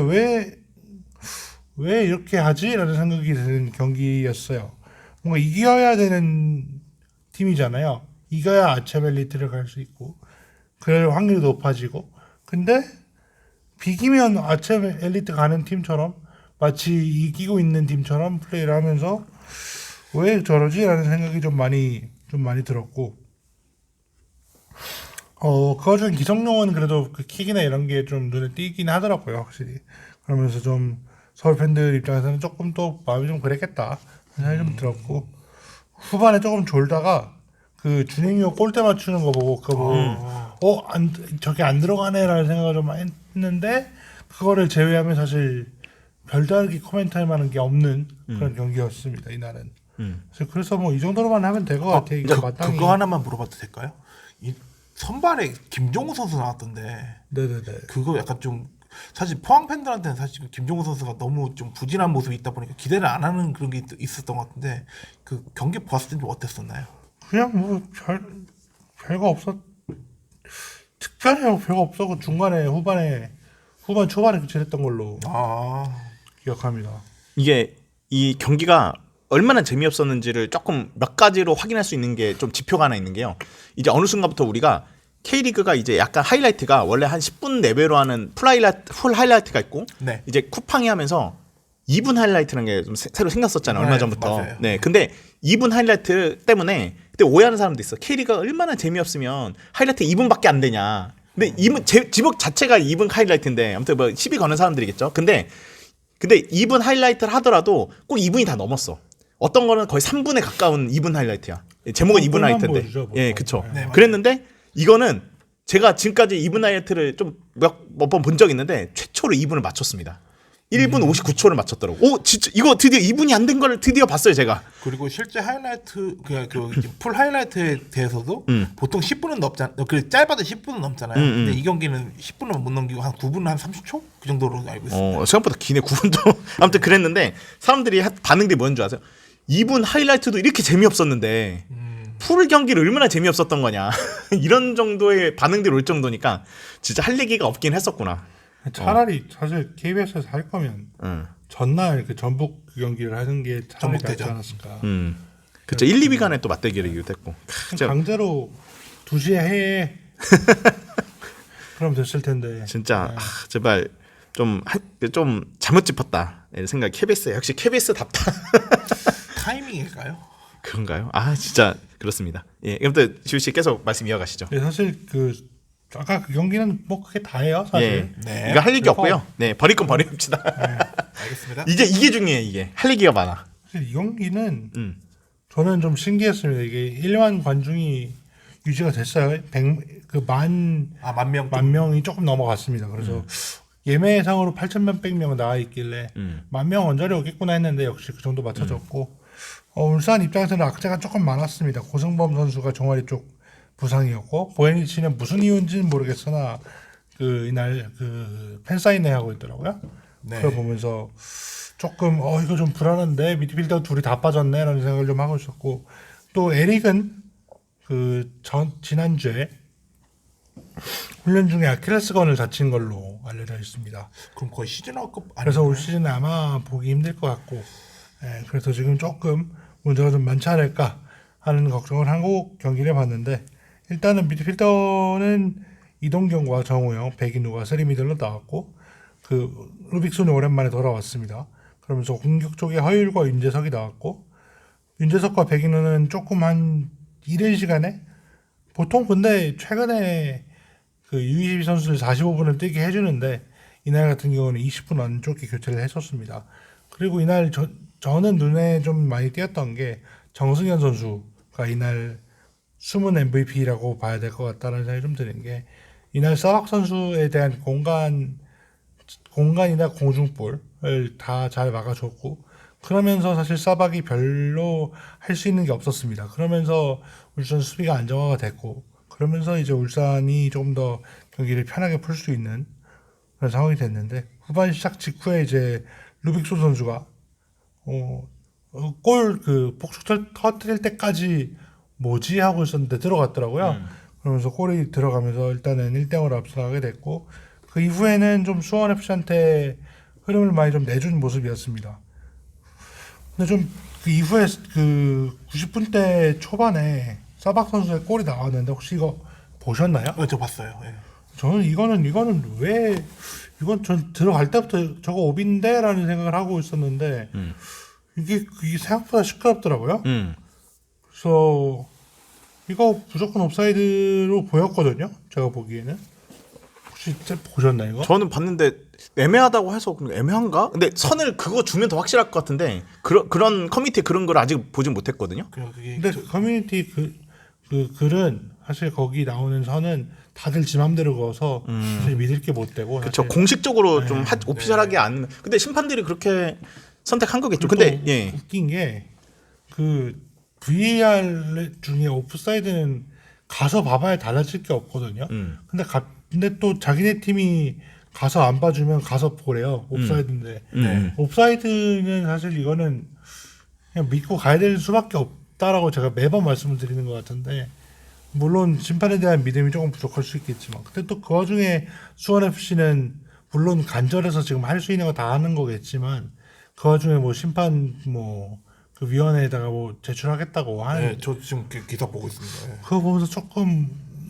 왜 이렇게 하지? 라는 생각이 드는 경기였어요. 뭔가 이겨야 되는 팀이잖아요. 이겨야 아침 엘리트를 갈 수 있고 그럴 확률이 높아지고 근데 비기면 아침 엘리트 가는 팀처럼 마치 이기고 있는 팀처럼 플레이를 하면서 왜 저러지? 라는 생각이 좀 많이 들었고 그 와중에 기성용은 그래도 그 킥이나 이런 게 좀 눈에 띄긴 하더라고요 확실히. 그러면서 좀 서울 팬들 입장에서는 조금 또 마음이 좀 그랬겠다 생각이 좀 들었고 후반에 조금 졸다가 그 준행이가 골대 맞추는 거 보고 그거 보고 저게 안 들어가네라는 생각을 좀 했는데 그거를 제외하면 사실 별다르게 코멘트할 만한 게 없는 그런 경기였습니다 이날은. 그래서 뭐 이 정도로만 하면 될 것 같아요. 이거 마땅히. 그거 하나만 물어봐도 될까요? 이 선발에 김종우 선수 나왔던데. 네네네. 그거 약간 좀 사실 포항 팬들한테는 사실 그 김종우 선수가 너무 좀 부진한 모습이 있다 보니까 기대를 안 하는 그런 게 있었던 것 같은데 그 경기 봤을 때 좀 어땠었나요? 그냥 뭐 별거 없었. 특별히 별거 없었고 중간에 후반 초반에 교체했던 걸로 기억합니다. 이게 이 경기가 얼마나 재미없었는지를 조금 몇 가지로 확인할 수 있는 게 좀 지표가 하나 있는 게요. 이제 어느 순간부터 우리가 K리그가 이제 약간 하이라이트가 원래 한 10분 내외로 하는 풀 하이라이트가 있고 네. 이제 쿠팡이 하면서 2분 하이라이트라는 게 좀 새로 생겼었잖아요. 얼마 네, 전부터. 맞아요. 네. 근데 2분 하이라이트 때문에 그때 오해하는 사람도 있어. K리그가 얼마나 재미없으면 하이라이트 2분밖에 안 되냐. 근데 2분 제목 자체가 2분 하이라이트인데 아무튼 뭐 시비 거는 사람들이겠죠. 근데 2분 하이라이트를 하더라도 꼭 2분이 다 넘었어. 어떤 거는 거의 3분에 가까운 2분 하이라이트야. 제목은 2분 하이라이트인데. 보여주죠, 예, 그쵸. 네, 맞아요. 그랬는데 이거는 제가 지금까지 2분 하이라이트를 좀 몇 번 본 적 있는데 최초로 2분을 맞췄습니다. 1분 59초를 맞췄더라고. 오, 진짜 이거 드디어 2분이 안 된 걸 드디어 봤어요, 제가. 그리고 실제 하이라이트 풀 하이라이트에 대해서도 보통 10분은 넘잖아. 그 짧아도 10분은 넘잖아요. 근데 이 경기는 10분은 못 넘기고 한 9분 한 30초 그 정도로 알고 있습니다. 생각보다 기네 9분도. 아무튼 그랬는데 사람들이 반응들이 뭔지 아세요? 2분 하이라이트도 이렇게 재미없었는데 풀 경기를 얼마나 재미없었던 거냐. 이런 정도의 반응들이 올 정도니까 진짜 할 얘기가 없긴 했었구나. 차라리 사실 KBS에서 할 거면 전날 그 전북 경기를 하는 게 차라리 낫지 않았을까. 그쵸. 1, 2위간에 또 맞대결이기도 했고. 강제로 2시에 해. 그럼 됐을 텐데. 진짜 제발 좀 잘못 짚었다. 이런 생각. KBS 역시 KBS답다. 타이밍일까요? 그런가요? 진짜 그렇습니다. 예, 아무튼 지우 씨 계속 말씀 이어가시죠. 네, 사실 아까 그 경기는 뭐 그게 다예요, 사실. 예. 네. 이거 할 얘기 그래서- 없고요. 네, 버릴 건 버립시다. 알겠습니다. 이게 중요해. 이게 할 얘기가 많아. 사실 이 경기는 음. 저는 좀 신기했습니다. 이게 1만 관중이 유지가 됐어요. 만 명이 조금 넘어갔습니다. 그래서 예매상으로 8,000몇 명 나와 있길래 10,000명 언저리 오겠구나 했는데 역시 그 정도 맞춰졌고 울산 입장에서는 악재가 조금 많았습니다. 고승범 선수가 종아리 쪽 부상이었고 보헤니치는 무슨 이유인지는 모르겠으나 이날 팬사인회 하고 있더라고요. 네. 그걸 보면서 조금 이거 좀 불안한데 미드필더 둘이 다 빠졌네라는 생각을 좀 하고 있었고 또 에릭은 지난주에 훈련 중에 아킬레스건을 다친 걸로 알려져 있습니다. 그럼 거의 시즌아웃급 그래서 올 시즌에 아마 보기 힘들 것 같고 그래서 지금 조금 문제가 좀 많지 않을까 하는 걱정을 하고 경기를 봤는데 일단은 미드필더는 이동경과 정우영, 백인우가 세리미들로 나왔고 루빅손이 오랜만에 돌아왔습니다. 그러면서 공격 쪽에 허율과 윤재석이 나왔고 윤재석과 백인우는 조금 한 이른 시간에 보통 근데 최근에 U22 선수를 45분을 뛰게 해주는데 이날 같은 경우는 20분 안쪽에 교체를 했었습니다. 그리고 이날 저는 눈에 좀 많이 띄었던 게 정승현 선수가 이날 숨은 MVP라고 봐야 될 것 같다는 생각이 좀 드는 게 이날 서박 선수에 대한 공간이나 공중볼을 다 잘 막아줬고 그러면서 사실 사박이 별로 할 수 있는 게 없었습니다. 그러면서 울산 수비가 안정화가 됐고 그러면서 이제 울산이 좀 더 경기를 편하게 풀 수 있는 그런 상황이 됐는데 후반 시작 직후에 이제 루빅손 선수가 골 폭죽 터뜨릴 때까지 뭐지 하고 있었는데 들어갔더라고요. 그러면서 골이 들어가면서 일단은 1대0으로 앞서가게 됐고 그 이후에는 좀 수원 FC한테 흐름을 많이 좀 내준 모습이었습니다. 근데 좀 그 이후에 90분대 초반에 사박 선수의 골이 나왔는데 혹시 이거 보셨나요? 저 봤어요. 예. 저는 이거는 왜 이건 전 들어갈 때부터 저거 오비인데라는 생각을 하고 있었는데 이게 생각보다 시끄럽더라고요. 그래서 이거 무조건 옵사이드로 보였거든요. 제가 보기에는 혹시 보셨나요 이거? 저는 봤는데 애매하다고 해서 애매한가? 근데 선을 그거 주면 더 확실할 것 같은데 그런 커뮤니티 그런 걸 아직 보진 못했거든요. 근데 커뮤니티 그 글은 사실 거기 나오는 선은 다들 지 맘대로 그어서 사실 믿을 게 못 되고 그렇죠. 사실 공식적으로 좀 오피셜하게 안. 근데 심판들이 그렇게 선택한 거겠죠. 근데 또 예. 웃긴 게 VAR 중에 오프사이드는 가서 봐봐야 달라질 게 없거든요. 근데 또 자기네 팀이 가서 안 봐주면 가서 보래요. 옵사이드인데 옵사이드는 사실 이거는 그냥 믿고 가야 될 수밖에 없다라고 제가 매번 말씀을 드리는 것 같은데 물론 심판에 대한 믿음이 조금 부족할 수 있겠지만 근데 또 그 와중에 수원 FC는 물론 간절해서 지금 할 수 있는 거 다 하는 거겠지만 그 와중에 뭐 심판 그 위원회에다가 제출하겠다고 하는 네, 저 지금 기사 보고 있습니다. 예. 그거 보면서 조금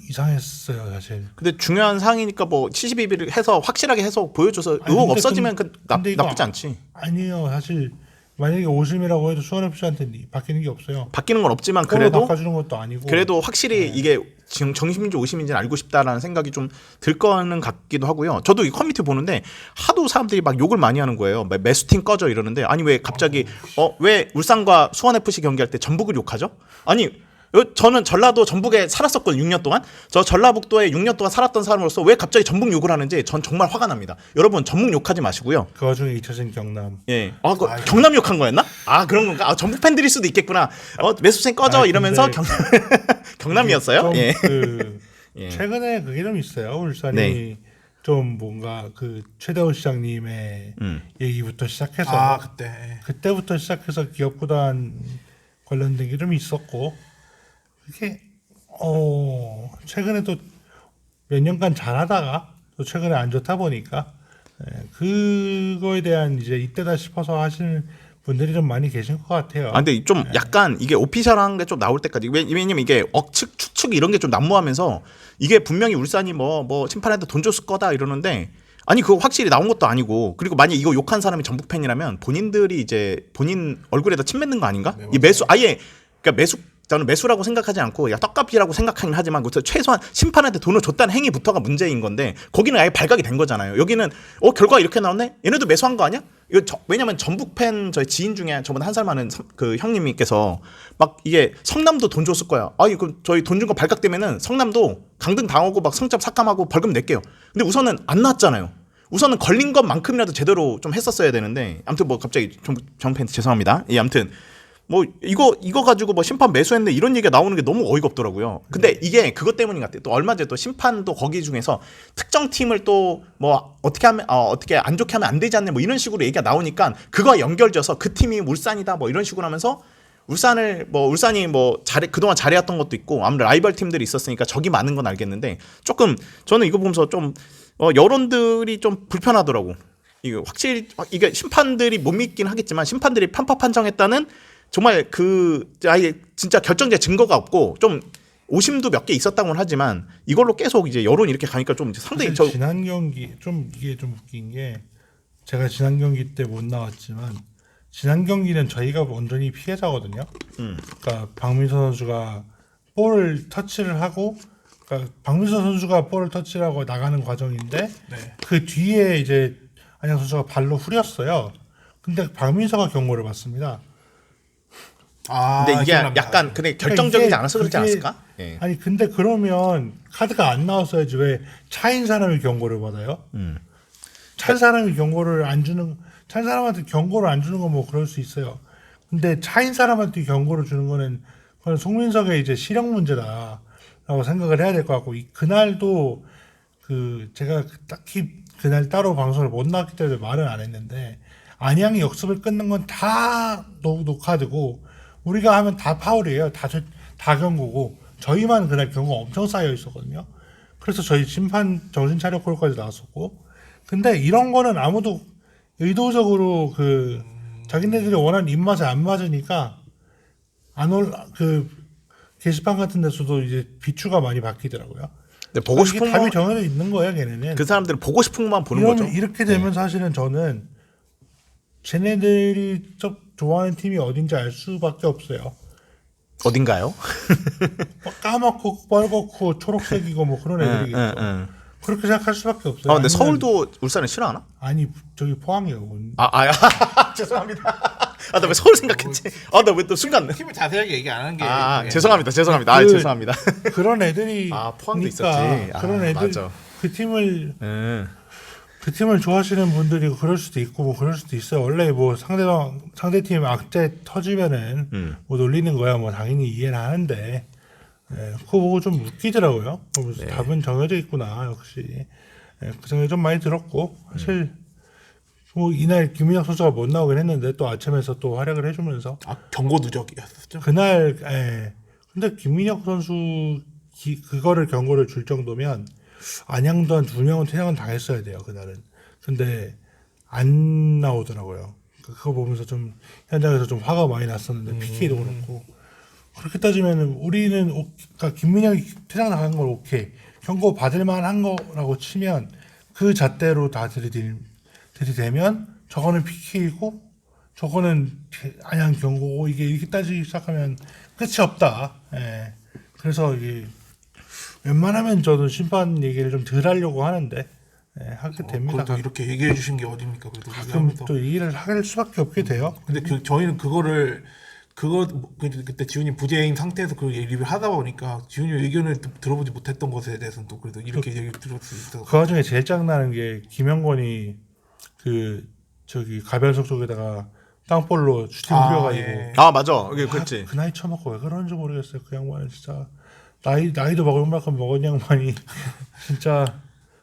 이상했어요 사실. 근데 중요한 사항이니까 72비를 해서 확실하게 해서 보여줘서 의혹 없어지면 나쁘지 않지. 아니요 사실 만약에 오심이라고 해도 수원 FC한테 바뀌는 게 없어요. 바뀌는 건 없지만 골을 그래도 바꿔주는 것도 아니고. 그래도 확실히 이게 지금 정심인지 오심인지는 알고 싶다라는 생각이 좀 들 거는 같기도 하고요. 저도 이 커뮤니티 보는데 하도 사람들이 막 욕을 많이 하는 거예요. 매수팀 꺼져 이러는데 아니 왜 갑자기 왜 울산과 수원 FC 경기할 때 전북을 욕하죠? 아니 저는 전라도 전북에 살았었거든요. 6년 동안. 저 전라북도에 6년 동안 살았던 사람으로서 왜 갑자기 전북 욕을 하는지 전 정말 화가 납니다. 여러분 전북 욕하지 마시고요. 그 와중에 잊혀진 경남. 예. 경남 욕한 거였나? 그런 건가? 전북 팬들일 수도 있겠구나. 매수생 꺼져 이러면서 경남이었어요? 좀 예. 예. 최근에 그게 좀 있어요. 울산이 네. 좀 뭔가 그 최대호 시장님의 얘기부터 시작해서 그때부터 시작해서 기업부단 관련된 게 좀 있었고 이게 최근에 또 몇 년간 잘하다가 또 최근에 안 좋다 보니까 그거에 대한 이제 이때다 싶어서 하시는 분들이 좀 많이 계신 것 같아요. 근데 좀 약간 이게 오피셜한 게 좀 나올 때까지 왜냐면 이게 억측 추측 이런 게 좀 난무하면서 이게 분명히 울산이 뭐 심판한테 돈 줬을 거다 이러는데 아니 그거 확실히 나온 것도 아니고 그리고 만약 이거 욕한 사람이 전북 팬이라면 본인들이 이제 본인 얼굴에다 침 뱉는 거 아닌가? 이 매수 아예 그러니까 저는 매수라고 생각하지 않고 떡값이라고 생각하긴 하지만 최소한 심판한테 돈을 줬다는 행위부터가 문제인 건데 거기는 아예 발각이 된 거잖아요. 여기는 결과가 이렇게 나왔네? 얘네도 매수한 거 아니야? 왜냐면 전북 팬 저희 지인 중에 저보다 한 살 많은 그 형님께서 막 이게 성남도 돈 줬을 거야. 그럼 저희 돈 준 거 발각되면은 성남도 강등 당하고 막 성적 삭감하고 벌금 낼게요. 근데 우선은 안 나왔잖아요. 우선은 걸린 것만큼이라도 제대로 좀 했었어야 되는데 아무튼 뭐 갑자기 전북 팬 죄송합니다. 아무튼 뭐 이거 가지고 뭐 심판 매수했는데 이런 얘기가 나오는 게 너무 어이가 없더라고요. 근데 이게 그것 때문인 것 같아요. 또 얼마 전에 또 심판도 거기 중에서 특정 팀을 또 뭐 어떻게 하면 어떻게 안 좋게 하면 안 되지 않냐 뭐 이런 식으로 얘기가 나오니까 그거와 연결져서 그 팀이 울산이다 뭐 이런 식으로 하면서 울산이 뭐 그동안 잘해왔던 것도 있고 아무래도 라이벌 팀들이 있었으니까 적이 많은 건 알겠는데 조금 저는 이거 보면서 좀 여론들이 좀 불편하더라고. 이거 확실히 이게 심판들이 못 믿긴 하겠지만 심판들이 편파 판정했다는 정말 아예 진짜 결정적 증거가 없고 좀 오심도 몇 개 있었다고는 하지만 이걸로 계속 이제 여론이 이렇게 가니까 좀 상당히 지난 경기 이게 좀 웃긴 게 제가 지난 경기 때 못 나왔지만 지난 경기는 저희가 완전히 피해자거든요. 그러니까 박민서 선수가 볼을 터치를 하고 그러니까 박민서 선수가 볼을 터치를 하고 나가는 과정인데 그 뒤에 이제 안양 선수가 발로 후렸어요. 근데 박민서가 경고를 받습니다. 근데 이게 약간 근데 결정적이지 않아서 그렇지 않았을까? 예. 아니 근데 그러면 카드가 안 나왔어야지 왜 차인 사람이 경고를 받아요? 찬 사람이 경고를 안 주는 찬 사람한테 경고를 안 주는 건 뭐 그럴 수 있어요. 근데 차인 사람한테 경고를 주는 거는 그건 송민석의 이제 실력 문제다라고 생각을 해야 될 것 같고 그날도 제가 딱히 그날 따로 방송을 못 나왔기 때문에 말은 안 했는데 안양이 역습을 끊는 건 다 녹화되고 우리가 하면 다 파울이에요. 다 경고고 저희만 그날 경고 엄청 쌓여 있었거든요. 그래서 저희 심판 정신 차려 콜까지 나왔었고 근데 이런 거는 아무도 의도적으로 자기네들이 원하는 입맛에 안 맞으니까 게시판 같은 데서도 이제 비추가 많이 바뀌더라고요. 근데 보고 싶은 답이 정해져 있는 거야, 걔네는. 그 사람들은 보고 싶은 것만 보는 거죠. 이렇게 되면 사실은 저는 쟤네들이 좋아하는 팀이 어딘지 알 수밖에 없어요. 어딘가요? 까맣고 빨갛고 초록색이고 뭐 그런 애들이겠죠. 그렇게 생각할 수밖에 없어요. 근데 서울도 울산을 싫어하나? 아니 저기 포항이요. 죄송합니다. 나 왜 서울 생각했지? 나 왜 또 순간 팀을 자세하게 얘기 안 하는 게 죄송합니다. 죄송합니다. 그런 애들이 포항도 있었지. 그런 애들 맞아. 그 팀을 좋아하시는 분들이 그럴 수도 있고 뭐 그럴 수도 있어요. 원래 뭐 상대팀 악재 터지면은 뭐 놀리는 거야 뭐 당연히 이해는 하는데 그거 보고 좀 웃기더라고요. 답은 정해져 있구나 역시. 그 생각이 좀 많이 들었고 사실 뭐 이날 김민혁 선수가 못 나오긴 했는데 또 아침에서 또 활약을 해주면서 경고 누적이었었죠. 그날 근데 김민혁 선수 그거를 경고를 줄 정도면 안양도 한 2명은 퇴장은 당했어야 돼요 그날은. 근데 안 나오더라고요. 그거 보면서 좀 현장에서 좀 화가 많이 났었는데 PK도 그렇고 그렇게 따지면은 우리는 그러니까 김민혁이 퇴장 당한 걸 오케이 경고 받을 만한 거라고 치면 그 잣대로 다 들이대면 저거는 PK고 저거는 안양 경고고 이게 이렇게 따지기 시작하면 끝이 없다. 그래서 이게 웬만하면 저는 심판 얘기를 좀 덜 하려고 하는데 하게 됩니다. 그래도 이렇게 얘기해 주신 게 어딥니까? 그래도 가끔 또 얘기를 할 수밖에 없게 돼요. 근데 저희는 그거를 그때 지훈이 부재인 상태에서 그 리뷰 하다 보니까 지훈이 의견을 들어보지 못했던 것에 대해서는 또 그래도 이렇게 얘기를 들을 수 있어서 그 와중에 제일 짱나는 게 김영권이 그 저기 가변석 쪽에다가 땅볼로 슈팅 후려가지고 예. 아 맞아. 이게 그렇지. 그 나이 처먹고 왜 그런지 모르겠어요. 그 양반은 진짜 나이도 먹을 만큼 먹은 양반이 진짜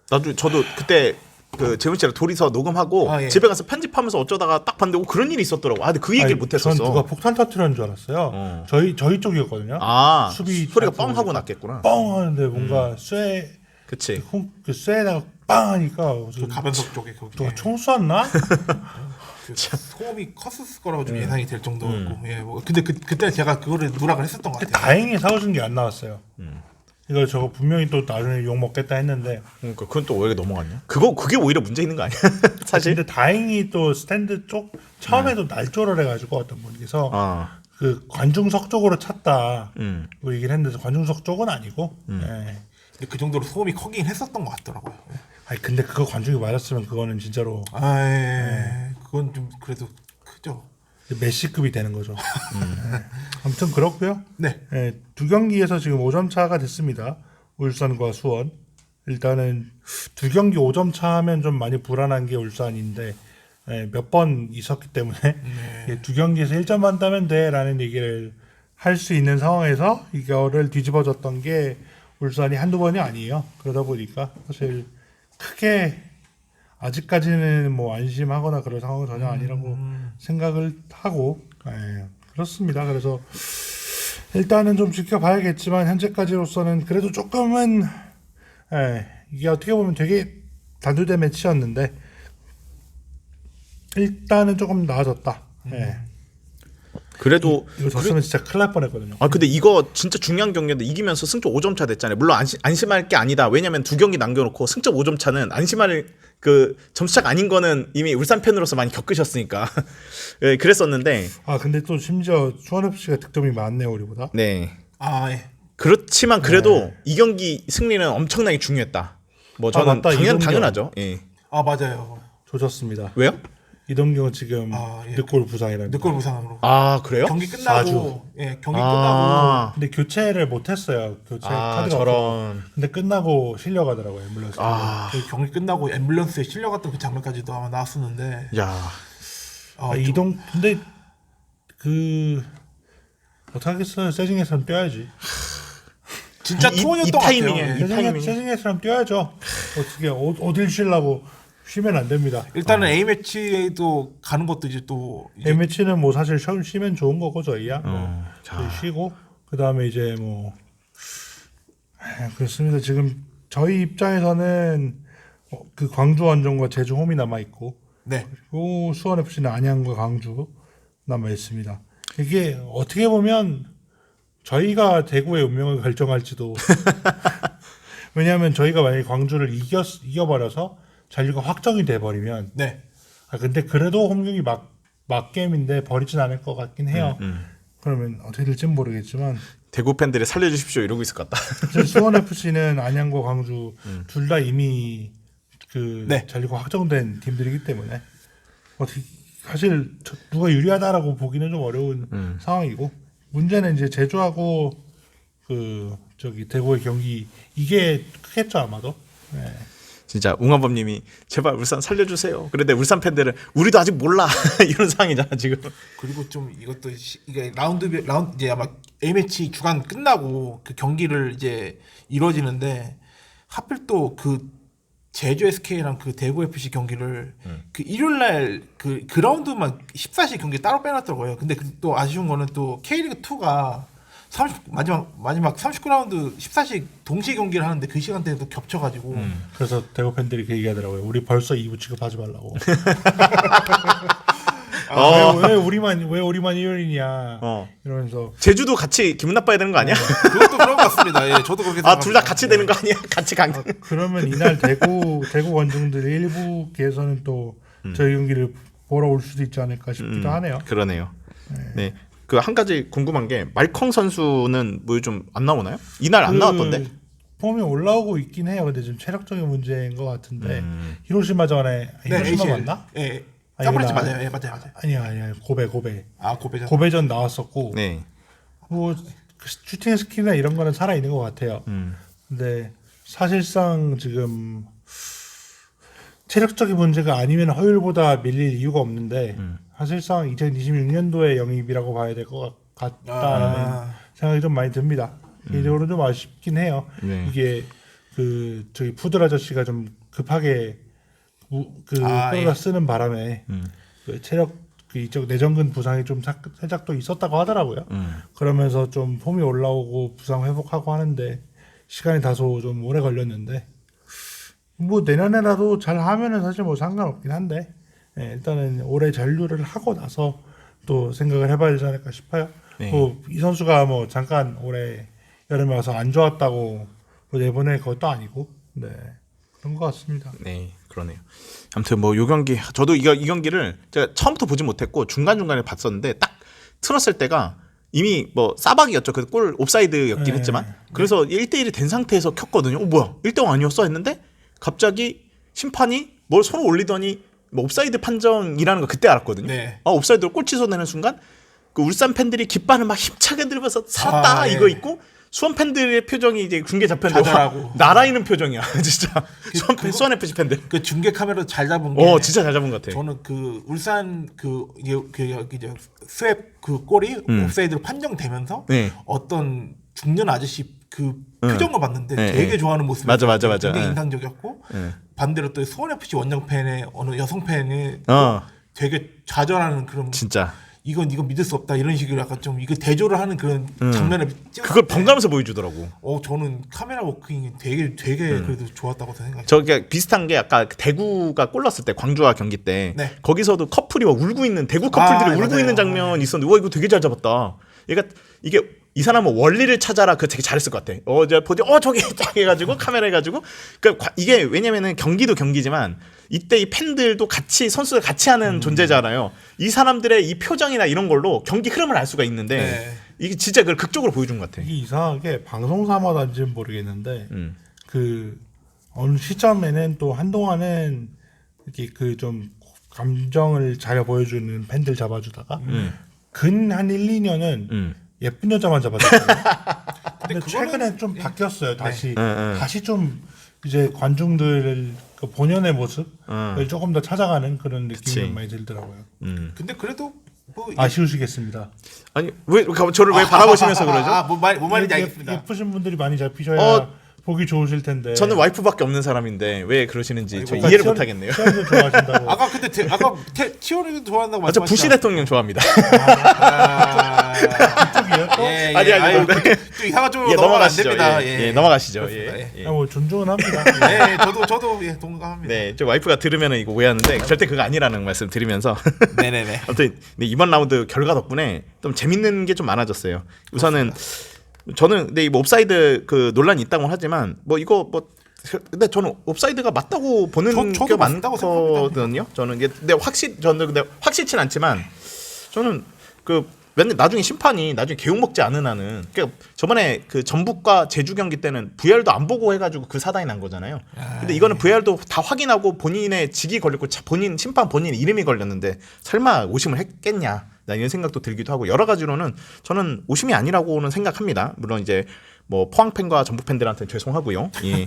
저도 그때 그 재훈 씨랑 둘이서 녹음하고 아, 예. 집에 가서 편집하면서 어쩌다가 딱 봤는데 그런 일이 있었더라고. 아 근데 그 얘기를 아니, 못했었어. 전 누가 폭탄 터트리는 줄 알았어요. 저희 쪽이었거든요. 아 수비 소리가 잘 뻥 하고 들어오니까 났겠구나. 뻥 하는데 뭔가 그치. 그 쇠에다가 빵 하니까 그 가변석 쪽에 거기 누가 총 쐈나? 그 소음이 컸을 거라고 좀 예상이 될 정도였고 예, 뭐 근데 그때 제가 그거를 누락을 했었던 것 같아요. 다행히 사오신 게 안 나왔어요. 이거 저거 분명히 또 나중에 욕 먹겠다 했는데 그러니까 그건 또 오히려 넘어갔냐? 그게 오히려 문제 있는 거 아니야? 사실. 근데 다행히 또 스탠드 쪽 처음에도 날조를 해가지고 어떤 분께서 아. 그 관중석 쪽으로 찼다 뭐 얘기를 했는데 관중석 쪽은 아니고 예. 근데 그 정도로 소음이 커긴 했었던 것 같더라고요. 예. 아니 근데 그거 관중이 맞았으면 그거는 진짜로 그건 좀 그래도 크죠. 메시급이 되는 거죠. 예. 아무튼 그렇고요. 네. 예, 두 경기에서 지금 5점 차가 됐습니다. 울산과 수원. 일단은 두 경기 5점 차 하면 좀 많이 불안한 게 울산인데 몇 번 있었기 때문에 예, 두 경기에서 1점만 따면 돼라는 얘기를 할 수 있는 상황에서 이거를 뒤집어졌던 게 울산이 한두 번이 아니에요. 그러다 보니까 사실 크게 아직까지는 뭐 안심하거나 그럴 상황은 전혀 아니라고 생각을 하고 그렇습니다. 그래서 일단은 좀 지켜봐야겠지만 현재까지로서는 그래도 조금은 이게 어떻게 보면 되게 단두대 매치였는데 일단은 조금 나아졌다. 그래도 이거 졌으면 진짜 큰일 날 뻔했거든요. 아 근데 이거 진짜 중요한 경기인데 이기면서 승점 5점 차 됐잖아요. 물론 안심할 게 아니다. 왜냐면 두 경기 남겨놓고 승점 5점 차는 안심할 그 점수차가 아닌 거는 이미 울산 팬으로서 많이 겪으셨으니까 예, 그랬었는데 근데 또 심지어 수원FC가 득점이 많네요 우리보다. 네 예. 그렇지만 그래도 이 경기 승리는 엄청나게 중요했다. 뭐 저는 맞다. 이동경. 당연하죠. 예. 맞아요. 네. 조졌습니다. 왜요? 이동경은 지금 예. 늑골 부상이라는. 늑골 부상으로. 아 그래요? 경기 끝나고 4주. 경기 끝나고 근데 교체를 못했어요. 교체 카드가 없어서. 저런. 근데 끝나고 실려가더라고요 앰뷸런스. 그 경기 끝나고 앰뷸런스에 실려갔던 그 장면까지도 아마 나왔었는데 야. 근데 그 어떡하겠어요. 세징에서는 뛰어야지. 진짜 이 투혼이었던 것 타이밍에, 같아요. 이 타이밍에. 세징에서는 뛰어야죠. 어떻게 어딜 쉬려고 쉬면 안 됩니다. 일단은 A 매치에도 가는 것도 이제 또 A매치는 뭐 사실 쉬면 좋은 거고 저희야. 저희 쉬고 그 다음에 이제 뭐 그렇습니다. 지금 저희 입장에서는 그 광주 원정과 제주 홈이 남아 있고, 네. 그리고 수원 FC는 안양과 강주 남아 있습니다. 이게 어떻게 보면 저희가 대구의 운명을 결정할지도. 왜냐하면 저희가 만약에 광주를 이겨버려서 잔류가 확정이 돼버리면, 네. 근데 그래도 홈경기 막 게임인데 버리진 않을 것 같긴 해요. 그러면 어떻게 될지는 모르겠지만 대구 팬들이 살려주십시오 이러고 있을 것 같다. 사실 수원 FC는 안양과 광주 둘 다 이미 그 네. 잔류가 확정된 팀들이기 때문에 어떻게 사실 누가 유리하다라고 보기는 좀 어려운 상황이고, 문제는 이제 제주하고 그 저기 대구의 경기 이게 크겠죠 아마도. 네. 진짜 웅한범님이 제발 울산 살려주세요. 그런데 울산 팬들은 우리도 아직 몰라 이런 상황이잖아 지금. 그리고 좀 이것도 이게 라운드 이제 아마 A 매치 주간 끝나고 그 경기를 이제 이루어지는데 하필 또 그 제주 SK랑 그 대구 FC 경기를 그 일요일 날그 그라운드만 14시 경기 따로 빼놨더라고요. 근데 또 아쉬운 거는 또 K리그 2가 마지막 39라운드 14시 동시에 경기를 하는데 그 시간대에도 겹쳐가지고 그래서 대구 팬들이 그 얘기하더라고요. 우리 벌써 2부 취급하지 말라고. 왜 우리만 일요일이냐 이러면서. 제주도 같이 기분 나빠야 되는 거 아니야? 그것도 그런 것 같습니다. 예, 저도 그렇게 아 둘 다 같이 되는 거 아니야? 같이 강. 그러면 이날 대구 관중들이 일부에서는 또 저희 경기를 보러 올 수도 있지 않을까 싶기도 하네요. 그러네요. 네. 그 한 가지 궁금한 게 말컹 선수는 뭐 좀 안 나오나요? 이날 안 나왔던데? 폼이 올라오고 있긴 해요. 근데 좀 체력적인 문제인 것 같은데 히로시마 전에 히로시마 맞나? 예. 더블 엣지 그나- 맞아요. 예, 맞아요. 아니야. 고배. 아, 고배전. 고배전 나왔었고 네. 뭐 그 슈팅 스킬이나 이런 거는 살아 있는 것 같아요. 근데 사실상 지금 체력적인 문제가 아니면 허율보다 밀릴 이유가 없는데 사실상 2026년도에 영입이라고 봐야 될 것 같다는 생각이 좀 많이 듭니다. 개인적으로 좀 아쉽긴 해요. 네. 이게 그 저기 푸들 아저씨가 좀 급하게 아, 코로나 예. 쓰는 바람에 그 체력 그 이쪽 내전근 부상이 좀 살짝 또 있었다고 하더라고요. 그러면서 좀 폼이 올라오고 부상 회복하고 하는데 시간이 다소 좀 오래 걸렸는데 뭐 내년에라도 잘 하면은 사실 뭐 상관없긴 한데 예, 일단은 올해 잔류를 하고 나서 또 생각을 해봐야 되지 않을까 싶어요. 네. 뭐 이 선수가 뭐 잠깐 올해 여름에 와서 안 좋았다고 뭐 내보낼 것도 아니고 네 그런 것 같습니다. 네, 그러네요. 아무튼 뭐 요 경기 저도 이 경기를 제가 처음부터 보지 못했고 중간중간에 봤었는데 딱 틀었을 때가 이미 뭐 싸박이었죠. 그 골 옵사이드였긴 네. 했지만 그래서 1대1이 된 상태에서 켰거든요. 뭐야 1대0 아니었어 했는데 갑자기 심판이 뭘 손을 올리더니 뭐 옵사이드 판정이라는 거 그때 알았거든요. 네. 아 옵사이드로 골 취소되는 순간 그 울산 팬들이 깃발을 막 힘차게 들면서 살았다 아, 예. 이거 있고 수원 팬들의 표정이 이제 중계 잡혔는데 좌절하고. 날아있는 표정이야 진짜 수원 FC 팬들. 그 중계 카메라 잘 잡은 게 진짜 잘 잡은 것 같아. 저는 그 울산 그 이제 스왑 그 골이 옵사이드로 판정되면서 네. 어떤 중년 아저씨 그 표정을 봤는데 네, 되게 네. 좋아하는 모습이 맞아. 굉장히 네. 인상적이었고 네. 반대로 또 수원 FC 원정 팬의 어느 여성 팬이 되게 좌절하는 그런 진짜 이건 믿을 수 없다 이런 식으로 약간 좀 이거 대조를 하는 그런 장면을 찍었을 그걸 때 번갈아서 보여주더라고. 저는 카메라 워킹이 되게 그래도 좋았다고 생각해요. 저게 비슷한 게 아까 대구가 골 넣었을 때 광주와 경기 때 네. 거기서도 커플이 막 울고 있는 대구 커플들이 울고 맞아요. 있는 장면이 있었는데 와 이거 되게 잘 잡았다. 이게 이 사람은 원리를 찾아라 그 되게 잘했을 것 같아. 이제 보지 저기 딱 해가지고 카메라 해가지고 그러니까 이게 왜냐면은 경기도 경기지만 이때 이 팬들도 같이 선수들 같이 하는 존재잖아요. 이 사람들의 이 표정이나 이런 걸로 경기 흐름을 알 수가 있는데 네. 이게 진짜 그걸 극적으로 보여준 것 같아. 이게 이상하게 방송사마다인지는 모르겠는데 음. 그 어느 시점에는 또 한동안은 이렇게 그 좀 감정을 잘 보여주는 팬들 잡아주다가 근 한 1, 2년은 예쁜 여자만 잡아줬거든요. 근데 최근에 좀 바뀌었어요. 다시 다시 좀 이제 관중들 그 본연의 모습을 조금 더 찾아가는 그런 느낌이 그치. 좀 많이 들더라고요. 근데 그래도 뭐 아쉬우시겠습니다. 아니 왜 저를 왜 바라보시면서 그러죠? 뭐 말인지 알겠습니다. 예쁘신 분들이 많이 잡히셔야 보기 좋으실 텐데. 저는 와이프밖에 없는 사람인데 왜 그러시는지 저 뭔가 이해를 못 하겠네요. 치어리더 좋아하신다고. 아까 근데 치어리도 좋아한다고 저 말씀하셨죠? 부시 대통령 좋아합니다. 그쪽이에요? 또? 예, 아니, 아유, 네. 또 이상한 쪽으로 예, 넘어가면 안 넘어가시죠. 됩니다. 예, 넘어가시죠. 그렇습니다. 예. 예. 뭐 존중은 합니다. 예, 저도 동감합니다. 네, 저 와이프가 들으면 이거 오해하는데 절대 그거 아니라는 말씀 드리면서 네네네. 아무튼 네, 이번 라운드 결과 덕분에 좀 재밌는 게 좀 많아졌어요. 우선은 저는 근데 뭐 옵사이드 그 논란이 있다고 하지만 뭐 이거 뭐 근데 저는 옵사이드가 맞다고 보는 저도 게 맞다고 많거든요. 저는 이게 근데 확실치는 않지만 저는 그 맨날 나중에 심판이 나중에 개욕 먹지 않은 한은 그러니까 저번에 그 전북과 제주 경기 때는 VR도 안 보고 해가지고 그 사단이 난 거잖아요. 근데 이거는 VR도 다 확인하고 본인의 직이 걸렸고 심판 본인 이름이 걸렸는데 설마 오심을 했겠냐? 나 이런 생각도 들기도 하고 여러 가지로는 저는 오심이 아니라고는 생각합니다. 물론 이제 뭐 포항 팬과 전북 팬들한테 죄송하고요. 예,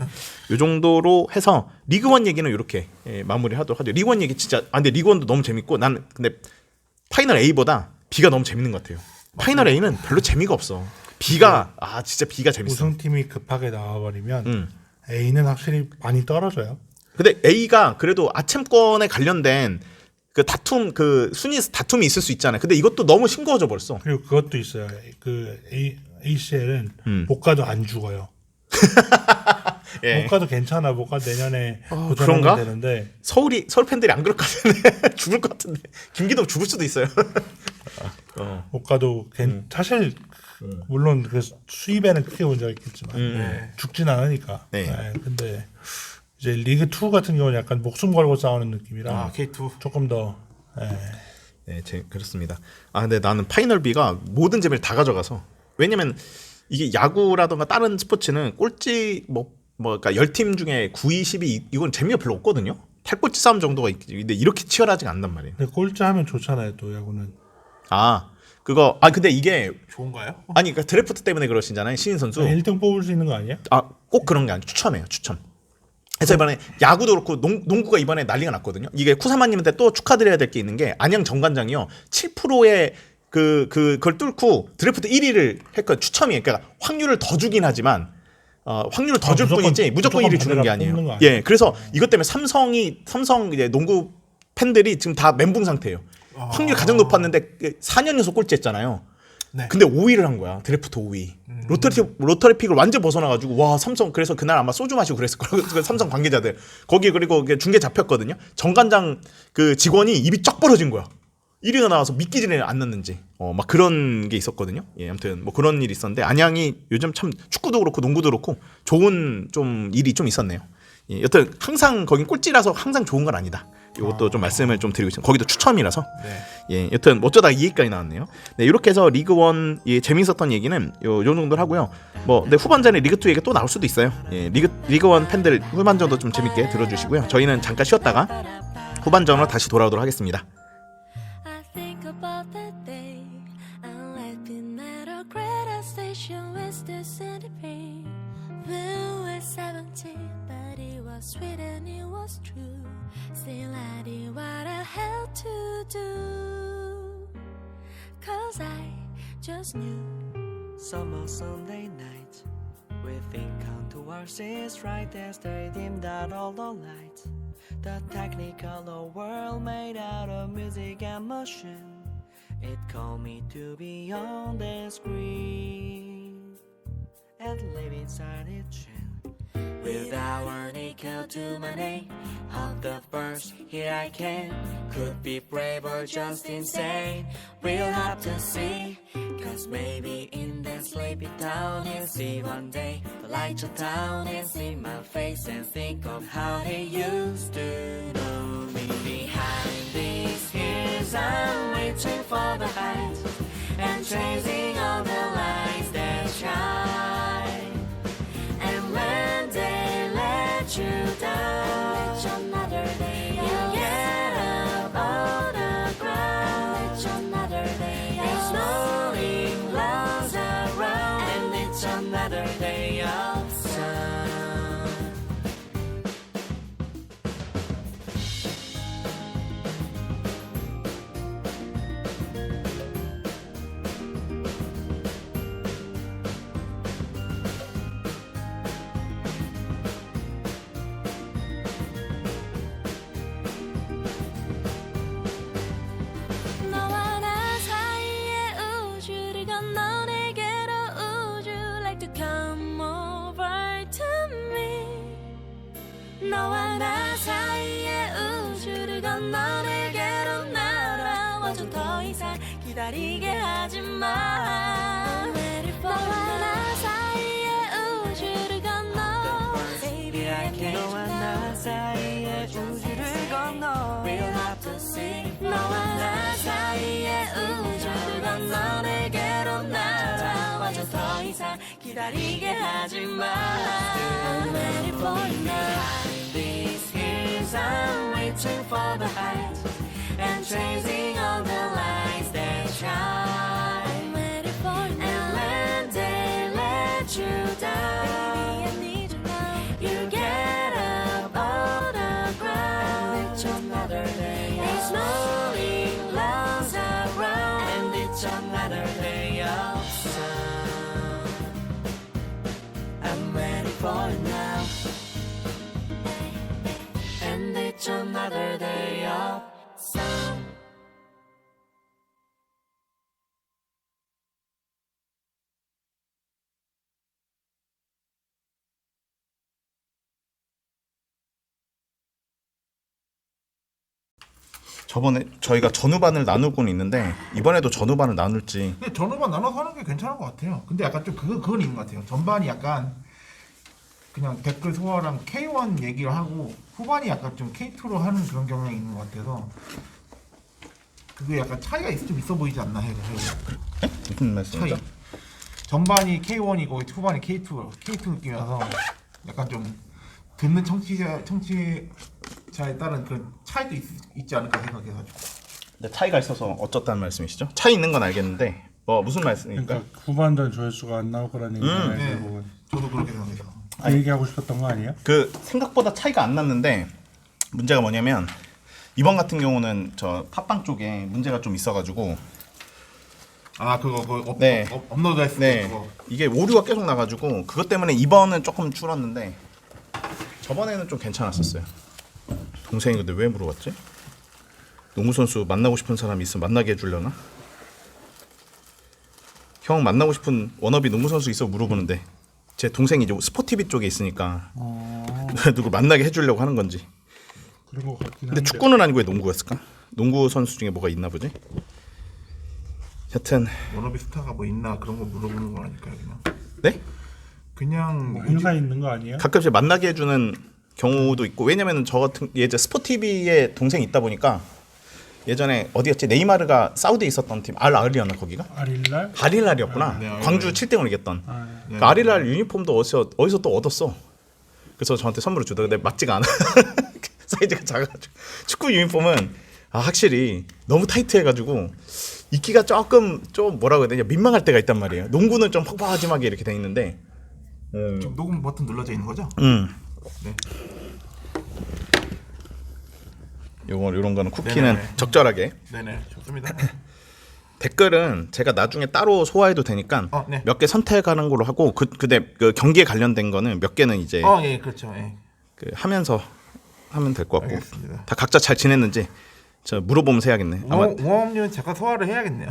이 정도로 해서 리그원 얘기는 이렇게 마무리하도록 하죠. 리그원 얘기 진짜 근데 리그원도 너무 재밌고 난 근데 파이널 A보다 B가 너무 재밌는 것 같아요. 파이널 A는 별로 재미가 없어. B가 진짜 B가 재밌어. 우승팀이 급하게 나와버리면 A는 확실히 많이 떨어져요. 근데 A가 그래도 아챔권에 관련된 그 다툼 그 순위 다툼이 있을 수 있잖아요. 근데 이것도 너무 싱거워져 버렸어. 그리고 그것도 있어요. 그 ACL은 못 가도 안 죽어요. 예. 못 가도 괜찮아. 못 가도 내년에 그런가? 도전하면 되는데 서울 팬들이 안 그럴 것 같은데 죽을 것 같은데 김기동 죽을 수도 있어요. 못 가도 사실 물론 그 수입에는 크게 문제가 있겠지만 죽진 않으니까. 네. 근데 이제 리그 2 같은 경우는 약간 목숨 걸고 싸우는 느낌이라 K2 조금 더 네, 그렇습니다. 근데 나는 파이널 B가 모든 재미를 다 가져가서 왜냐면 이게 야구라던가 다른 스포츠는 꼴찌 그러니까 10팀 중에 9위, 10위 이건 재미가 별로 없거든요. 탈꼴찌 싸움 정도가 있지. 근데 이렇게 치열하지가 않단 말이에요. 근데 꼴찌 하면 좋잖아요, 또 야구는. 그거 근데 이게 좋은가요? 아니 그러니까 드래프트 때문에 그러시잖아요. 신인 선수. 1등 뽑을 수 있는 거 아니에요? 꼭 그런 게 아니에요. 추첨해요. 추첨. 그래서 이번에 야구도 그렇고 농구가 이번에 난리가 났거든요. 이게 쿠사마님한테 또 축하드려야 될 게 있는 게 안양 정관장이요 7%의 그걸 뚫고 드래프트 1위를 했거든요. 추첨이에요. 그러니까 확률을 더 주긴 하지만 확률을 더 줄 뿐이지 무조건 1위 주는 게 아니에요. 예, 그래서 이것 때문에 삼성 이제 농구 팬들이 지금 다 멘붕 상태예요. 확률 가장 높았는데 4년 연속 꼴찌했잖아요. 네. 근데 5위를 한 거야. 드래프트 5위. 로터리 픽을 완전 벗어나가지고 와 삼성 그래서 그날 아마 소주 마시고 그랬을 거예요. 그 삼성 관계자들 거기 그리고 중계 잡혔거든요. 정관장 그 직원이 입이 쩍 벌어진 거야. 1위가 나와서 믿기지는 않았는지 막 그런 게 있었거든요. 예, 아무튼 뭐 그런 일이 있었는데 안양이 요즘 참 축구도 그렇고 농구도 그렇고 좋은 좀 일이 좀 있었네요. 예, 여튼 항상 거긴 꼴찌라서 항상 좋은 건 아니다. 이것도 좀 말씀을 좀 드리고 있습니다. 거기도 추첨이라서. 네. 예, 여튼 어쩌다 이 얘기까지 나왔네요. 네, 이렇게 해서 리그1 재미있었던 얘기는 요 정도로 하고요. 근데 후반전에 리그2 얘기 또 나올 수도 있어요. 예, 리그1 팬들 후반전도 좀 재밌게 들어주시고요. 저희는 잠깐 쉬었다가 후반전으로 다시 돌아오도록 하겠습니다. I think about that day I'm laughing at a credit station with the centipede. We were 17, but it was sweet and it was true. Still I did what I had to do, 'cause I just knew. Summer Sunday night, we think come towards its right as they dimmed out all the lights. The technicolor world made out of music and motion. It called me to be on the screen and live inside its chain. With our nickel to my name, of the burst, here I came. Could be brave or just insane. We'll have to see, 'cause maybe in that sleepy town he'll see one day the lights of town and see my face and think of how he used to know me. Behind these hills I'm reaching for the heights and chasing all the lights that shine. And when they let you down, it's another day. You get up on the ground. It's another day. It's snowing clouds around, and it's another day of sun. 너와 나 사이의 우주를 건너 내게로 Would you like to come over to me? 너와 나 사이의 우주를 건너 내게로 날아와줘. 더 이상 기다리게 하지마. 너와 나 사이의 우주를 건너 Baby I can't 너와 나 사이의 우주를 건너 We'll have to see. 너와 나 사이의 우주를 건너 내게로 날아와줘. 더 이상 기다리게 하지마. I'm ready for you now. Behind these hills I'm reaching for the heights and chasing all the lights that shine. I'm ready for you And now. when they let you down, Baby I need you now. you get up on the ground. It's another day. It's snowing clouds around, and it's another day of sun. I'm ready for it now, and it's another day of sun. 저번에 저희가 전후반을 나누고는 있는데 이번에도 전후반을 나눌지 근데 전후반 나눠서 하는 게 괜찮은 것 같아요. 근데 약간 좀 그건 있는 것 같아요. 전반이 약간 그냥 댓글 소화랑 K1 얘기를 하고 후반이 약간 좀 K2로 하는 그런 경향이 있는 것 같아서 그게 약간 차이가 좀 있어 보이지 않나 해요. 무슨 말씀이죠? 차이. 전반이 K1이고 후반이 K2 느낌이라서 약간 좀 듣는 청취자분들이 자에 따른 그런 차이도 있지 않을까 생각해가지고. 근데 차이가 있어서 어쩌다는 말씀이시죠? 차이 있는 건 알겠는데 무슨 말씀입니까? 그러니까 후반전 조회수가 안 나올 거라는 얘기잖아요. 네. 결국은. 저도 그렇게 생각해요. 그 얘기하고 싶었던 거 아니에요? 그 생각보다 차이가 안 났는데 문제가 뭐냐면 이번 같은 경우는 저 팟빵 쪽에 문제가 좀 있어가지고 아 그거 네. 업로드 했을 네 때 그거. 이게 오류가 계속 나가지고 그것 때문에 이번은 조금 줄었는데 저번에는 좀 괜찮았었어요. 동생이 근데 왜 물어봤지? 농구 선수 만나고 싶은 사람이 있으면 만나게 해주려나? 형 만나고 싶은 워너비 농구 선수 있어 물어보는데 제 동생이 이제 스포티비 쪽에 있으니까 누구 만나게 해주려고 하는 건지. 그런 거 같긴 근데 한데. 축구는 아니고 왜 농구였을까? 농구 선수 중에 뭐가 있나 보지? 여튼 워너비 스타가 뭐 있나 그런 거 물어보는 거 아닐까요 그냥. 네? 그냥 뭐 행사 있는 거 아니에요? 가끔씩 만나게 해주는 경우도 있고 왜냐면은 저 같은 예전 스포티비에 동생이 있다 보니까 예전에 어디였지 네이마르가 사우디에 있었던 팀 알알이었나 거기가? 아릴날? 아릴랄이었구나. 네, 광주 7대0을 이겼던. 네. 그 아릴랄 유니폼도 어디서 또 얻었어. 그래서 저한테 선물을 주더라고. 근데 맞지가 않아. 사이즈가 작아가지고. 축구 유니폼은 확실히 너무 타이트해가지고 입기가 조금 좀 뭐라고 해야 되냐 민망할 때가 있단 말이에요. 농구는 좀 퍽퍽하지하게 이렇게 돼 있는데. 좀 녹음 버튼 눌러져 있는 거죠? 네. 요런 거는 쿠키는 네네네. 적절하게. 네네 좋습니다. 댓글은 제가 나중에 따로 소화해도 되니까 네. 몇 개 선택하는 걸로 하고 근데 그 경기에 관련된 거는 몇 개는 이제 예 그렇죠. 예. 그 하면서 하면 될 것 같고 알겠습니다. 다 각자 잘 지냈는지 저 물어보면서 해야겠네. 아마 웅엄님은 제가 소화를 해야겠네요.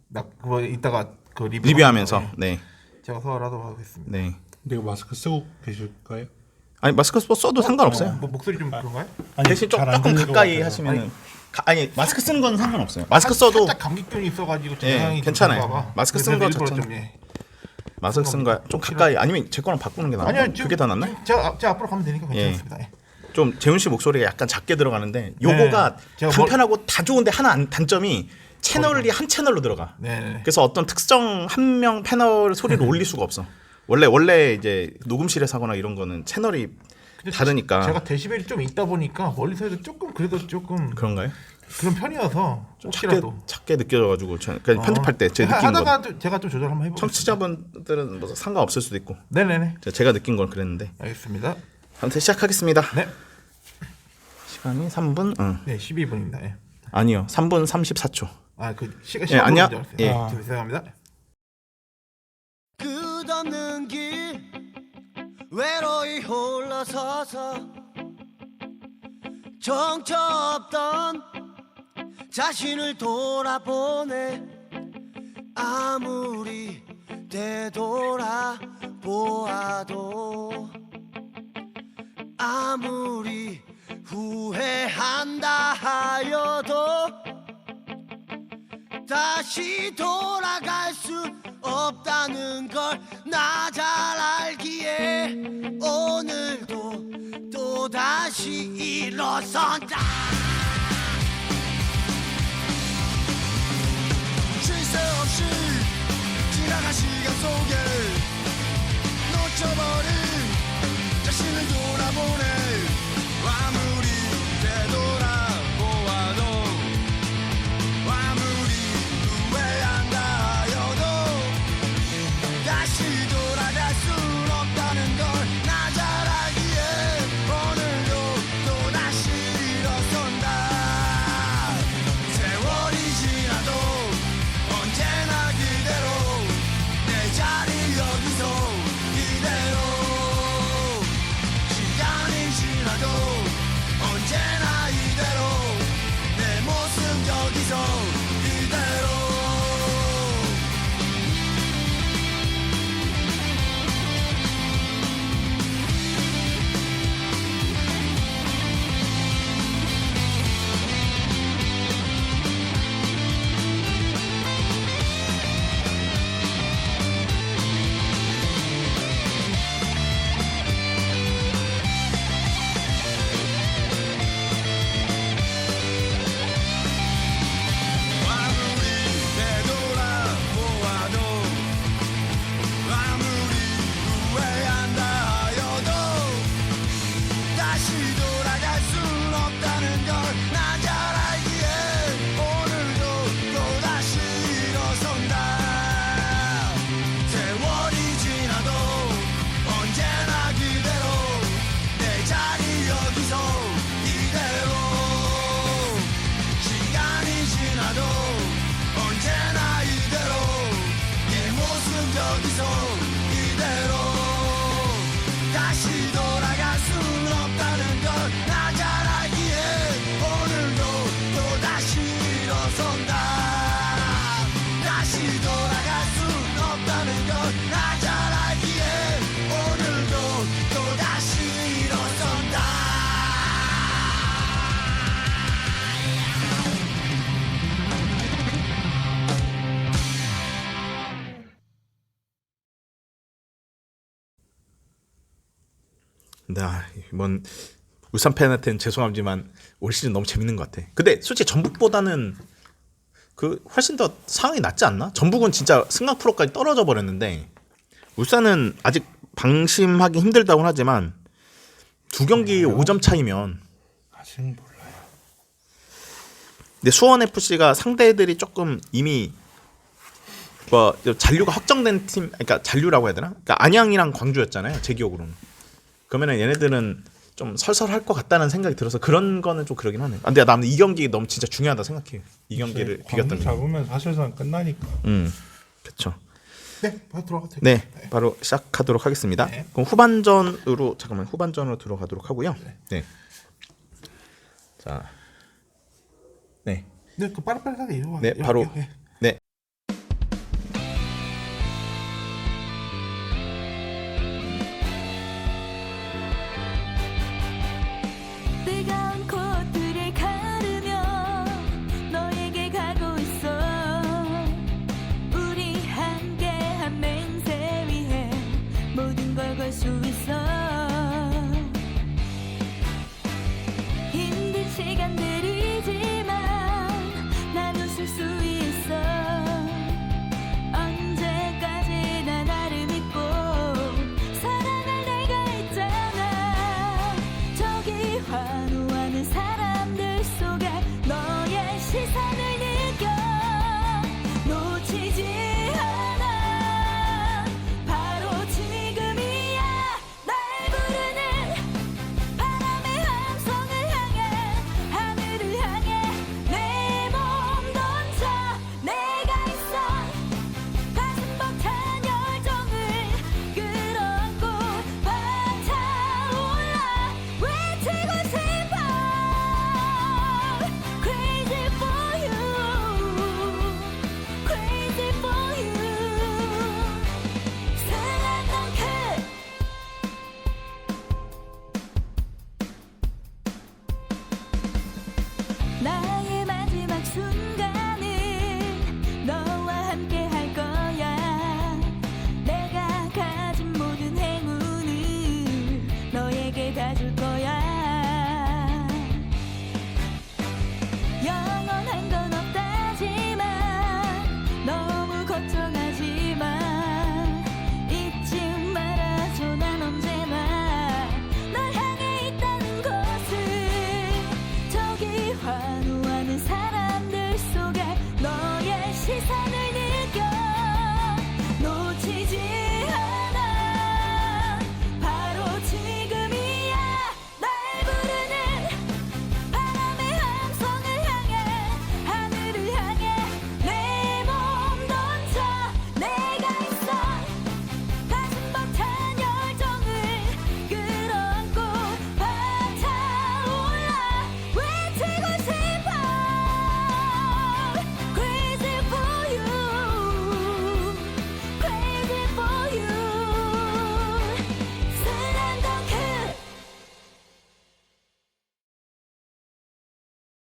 나 그거 이따가 그 리뷰하면서 네. 제가 소화를 하도록 하겠습니다. 네. 근데 이거 마스크 쓰고 계실까요? 아니 마스크 써도 상관없어요. 뭐 목소리 좀 그런가요? 아니, 대신 잘안 조금 들릴 것 가까이 같아서. 하시면은 아니 마스크 쓰는 건 상관없어요. 마스크 써도 살짝 감기병이 있어가지고 예, 저장이 좀 괜찮아요. 그런가 봐. 마스크 그래서 쓰는 거 일부러 자체는 좀, 예. 마스크 쓴 거 좀 가까이 아니면 제 거랑 바꾸는 게 나아. 아니요 그게 더 낫나? 제가 앞으로 가면 되니까 괜찮습니다. 예. 좀 재훈 씨 목소리가 약간 작게 들어가는데 요거가 제가 간편하고 다 좋은데 하나 단점이 채널이 한 채널로 들어가. 네. 그래서 어떤 특정 한 명 패널 소리를 올릴 수가 없어. 원래 이제 녹음실에서 하거나 이런 거는 채널이 다르니까. 제가 데시벨이 좀 있다 보니까 멀리서 해도 조금 그래도 조금 그런가요? 그런 편이어서 좀 혹시라도 작게 느껴져가지고 그냥 편집할 때 제 느낀 거. 하다가 제가 좀 조절 한번 해보겠습니다. 청취자분들은 뭐 상관없을 수도 있고. 네네네. 제가 느낀 건 그랬는데. 알겠습니다. 아무튼 시작하겠습니다. 네. 시간이 3분? 네 12분입니다. 예. 아니요. 3분 34초. 아그 시간 예, 안녕. 예. 예. 죄송합니다. 끝없는 길 외로이 홀러서서 정처 없던 자신을 돌아보네. 아무리 되돌아보아도 아무리 후회한다 하여도 다시 돌아갈 수 없다는 걸 나 잘 알기에 오늘도 또다시 일어선다. 쉴 새 없이 지나간 시간 속에 놓쳐버린 자신을 돌아보네. 아무리 되돌아보아도 아무리 후회한다 하여도 다시 돌아갈 순 없다는 걸 나 잘 알기에 오늘도 또다시 일어선다. 세월이 지나도 언제나 그대로 내 자리 여기서 이대로 시간이 나 이번 울산 팬한테는 죄송하지만 올 시즌 너무 재밌는 것 같아. 근데 솔직히 전북보다는 그 훨씬 더 상황이 낫지 않나? 전북은 진짜 승강 프로까지 떨어져 버렸는데 울산은 아직 방심하기 힘들다고는 하지만 두 경기 5점 차이면. 아직 몰라요. 근데 수원 FC가 상대들이 조금 이미 뭐 잔류가 확정된 팀, 그러니까 잔류라고 해야 되나? 그러니까 안양이랑 광주였잖아요, 제 기억으로는. 그러면은 얘네들은 좀 설설할 것 같다는 생각이 들어서 그런 거는 좀 그러긴 하네. 근데 나는 이 경기 너무 진짜 중요하다 생각해요. 이 경기를 비겼던 광주 게. 잡으면 사실상 끝나니까. 그렇죠. 네, 바로 들어가도 될까요? 네, 바로 시작하도록 하겠습니다. 네. 그럼 후반전으로 들어가도록 하고요. 네. 자, 네, 네, 그 빠르게 이거. 네, 바로 네. 뜨거운 코트를 가르며 너에게 가고 있어. 우리 함께한 맹세 위해 모든 걸 걸 수 있어. 힘든 시간들이지만 난 웃을 수 있어. 언제까지나 나를 믿고 사랑할 내가 있잖아. 저기 환호하는 사람들 속에 너의 시선을 느껴. 놓치지 않아. 바로 지금이야. 날 부르는 바람의 함성을 향해 하늘을 향해 내 몸 던져. 내가 있어. 가슴 벅찬 열정을 끌어안고 벅차올라 외치고 싶어. Crazy for you. Crazy for you. 사랑만큼 날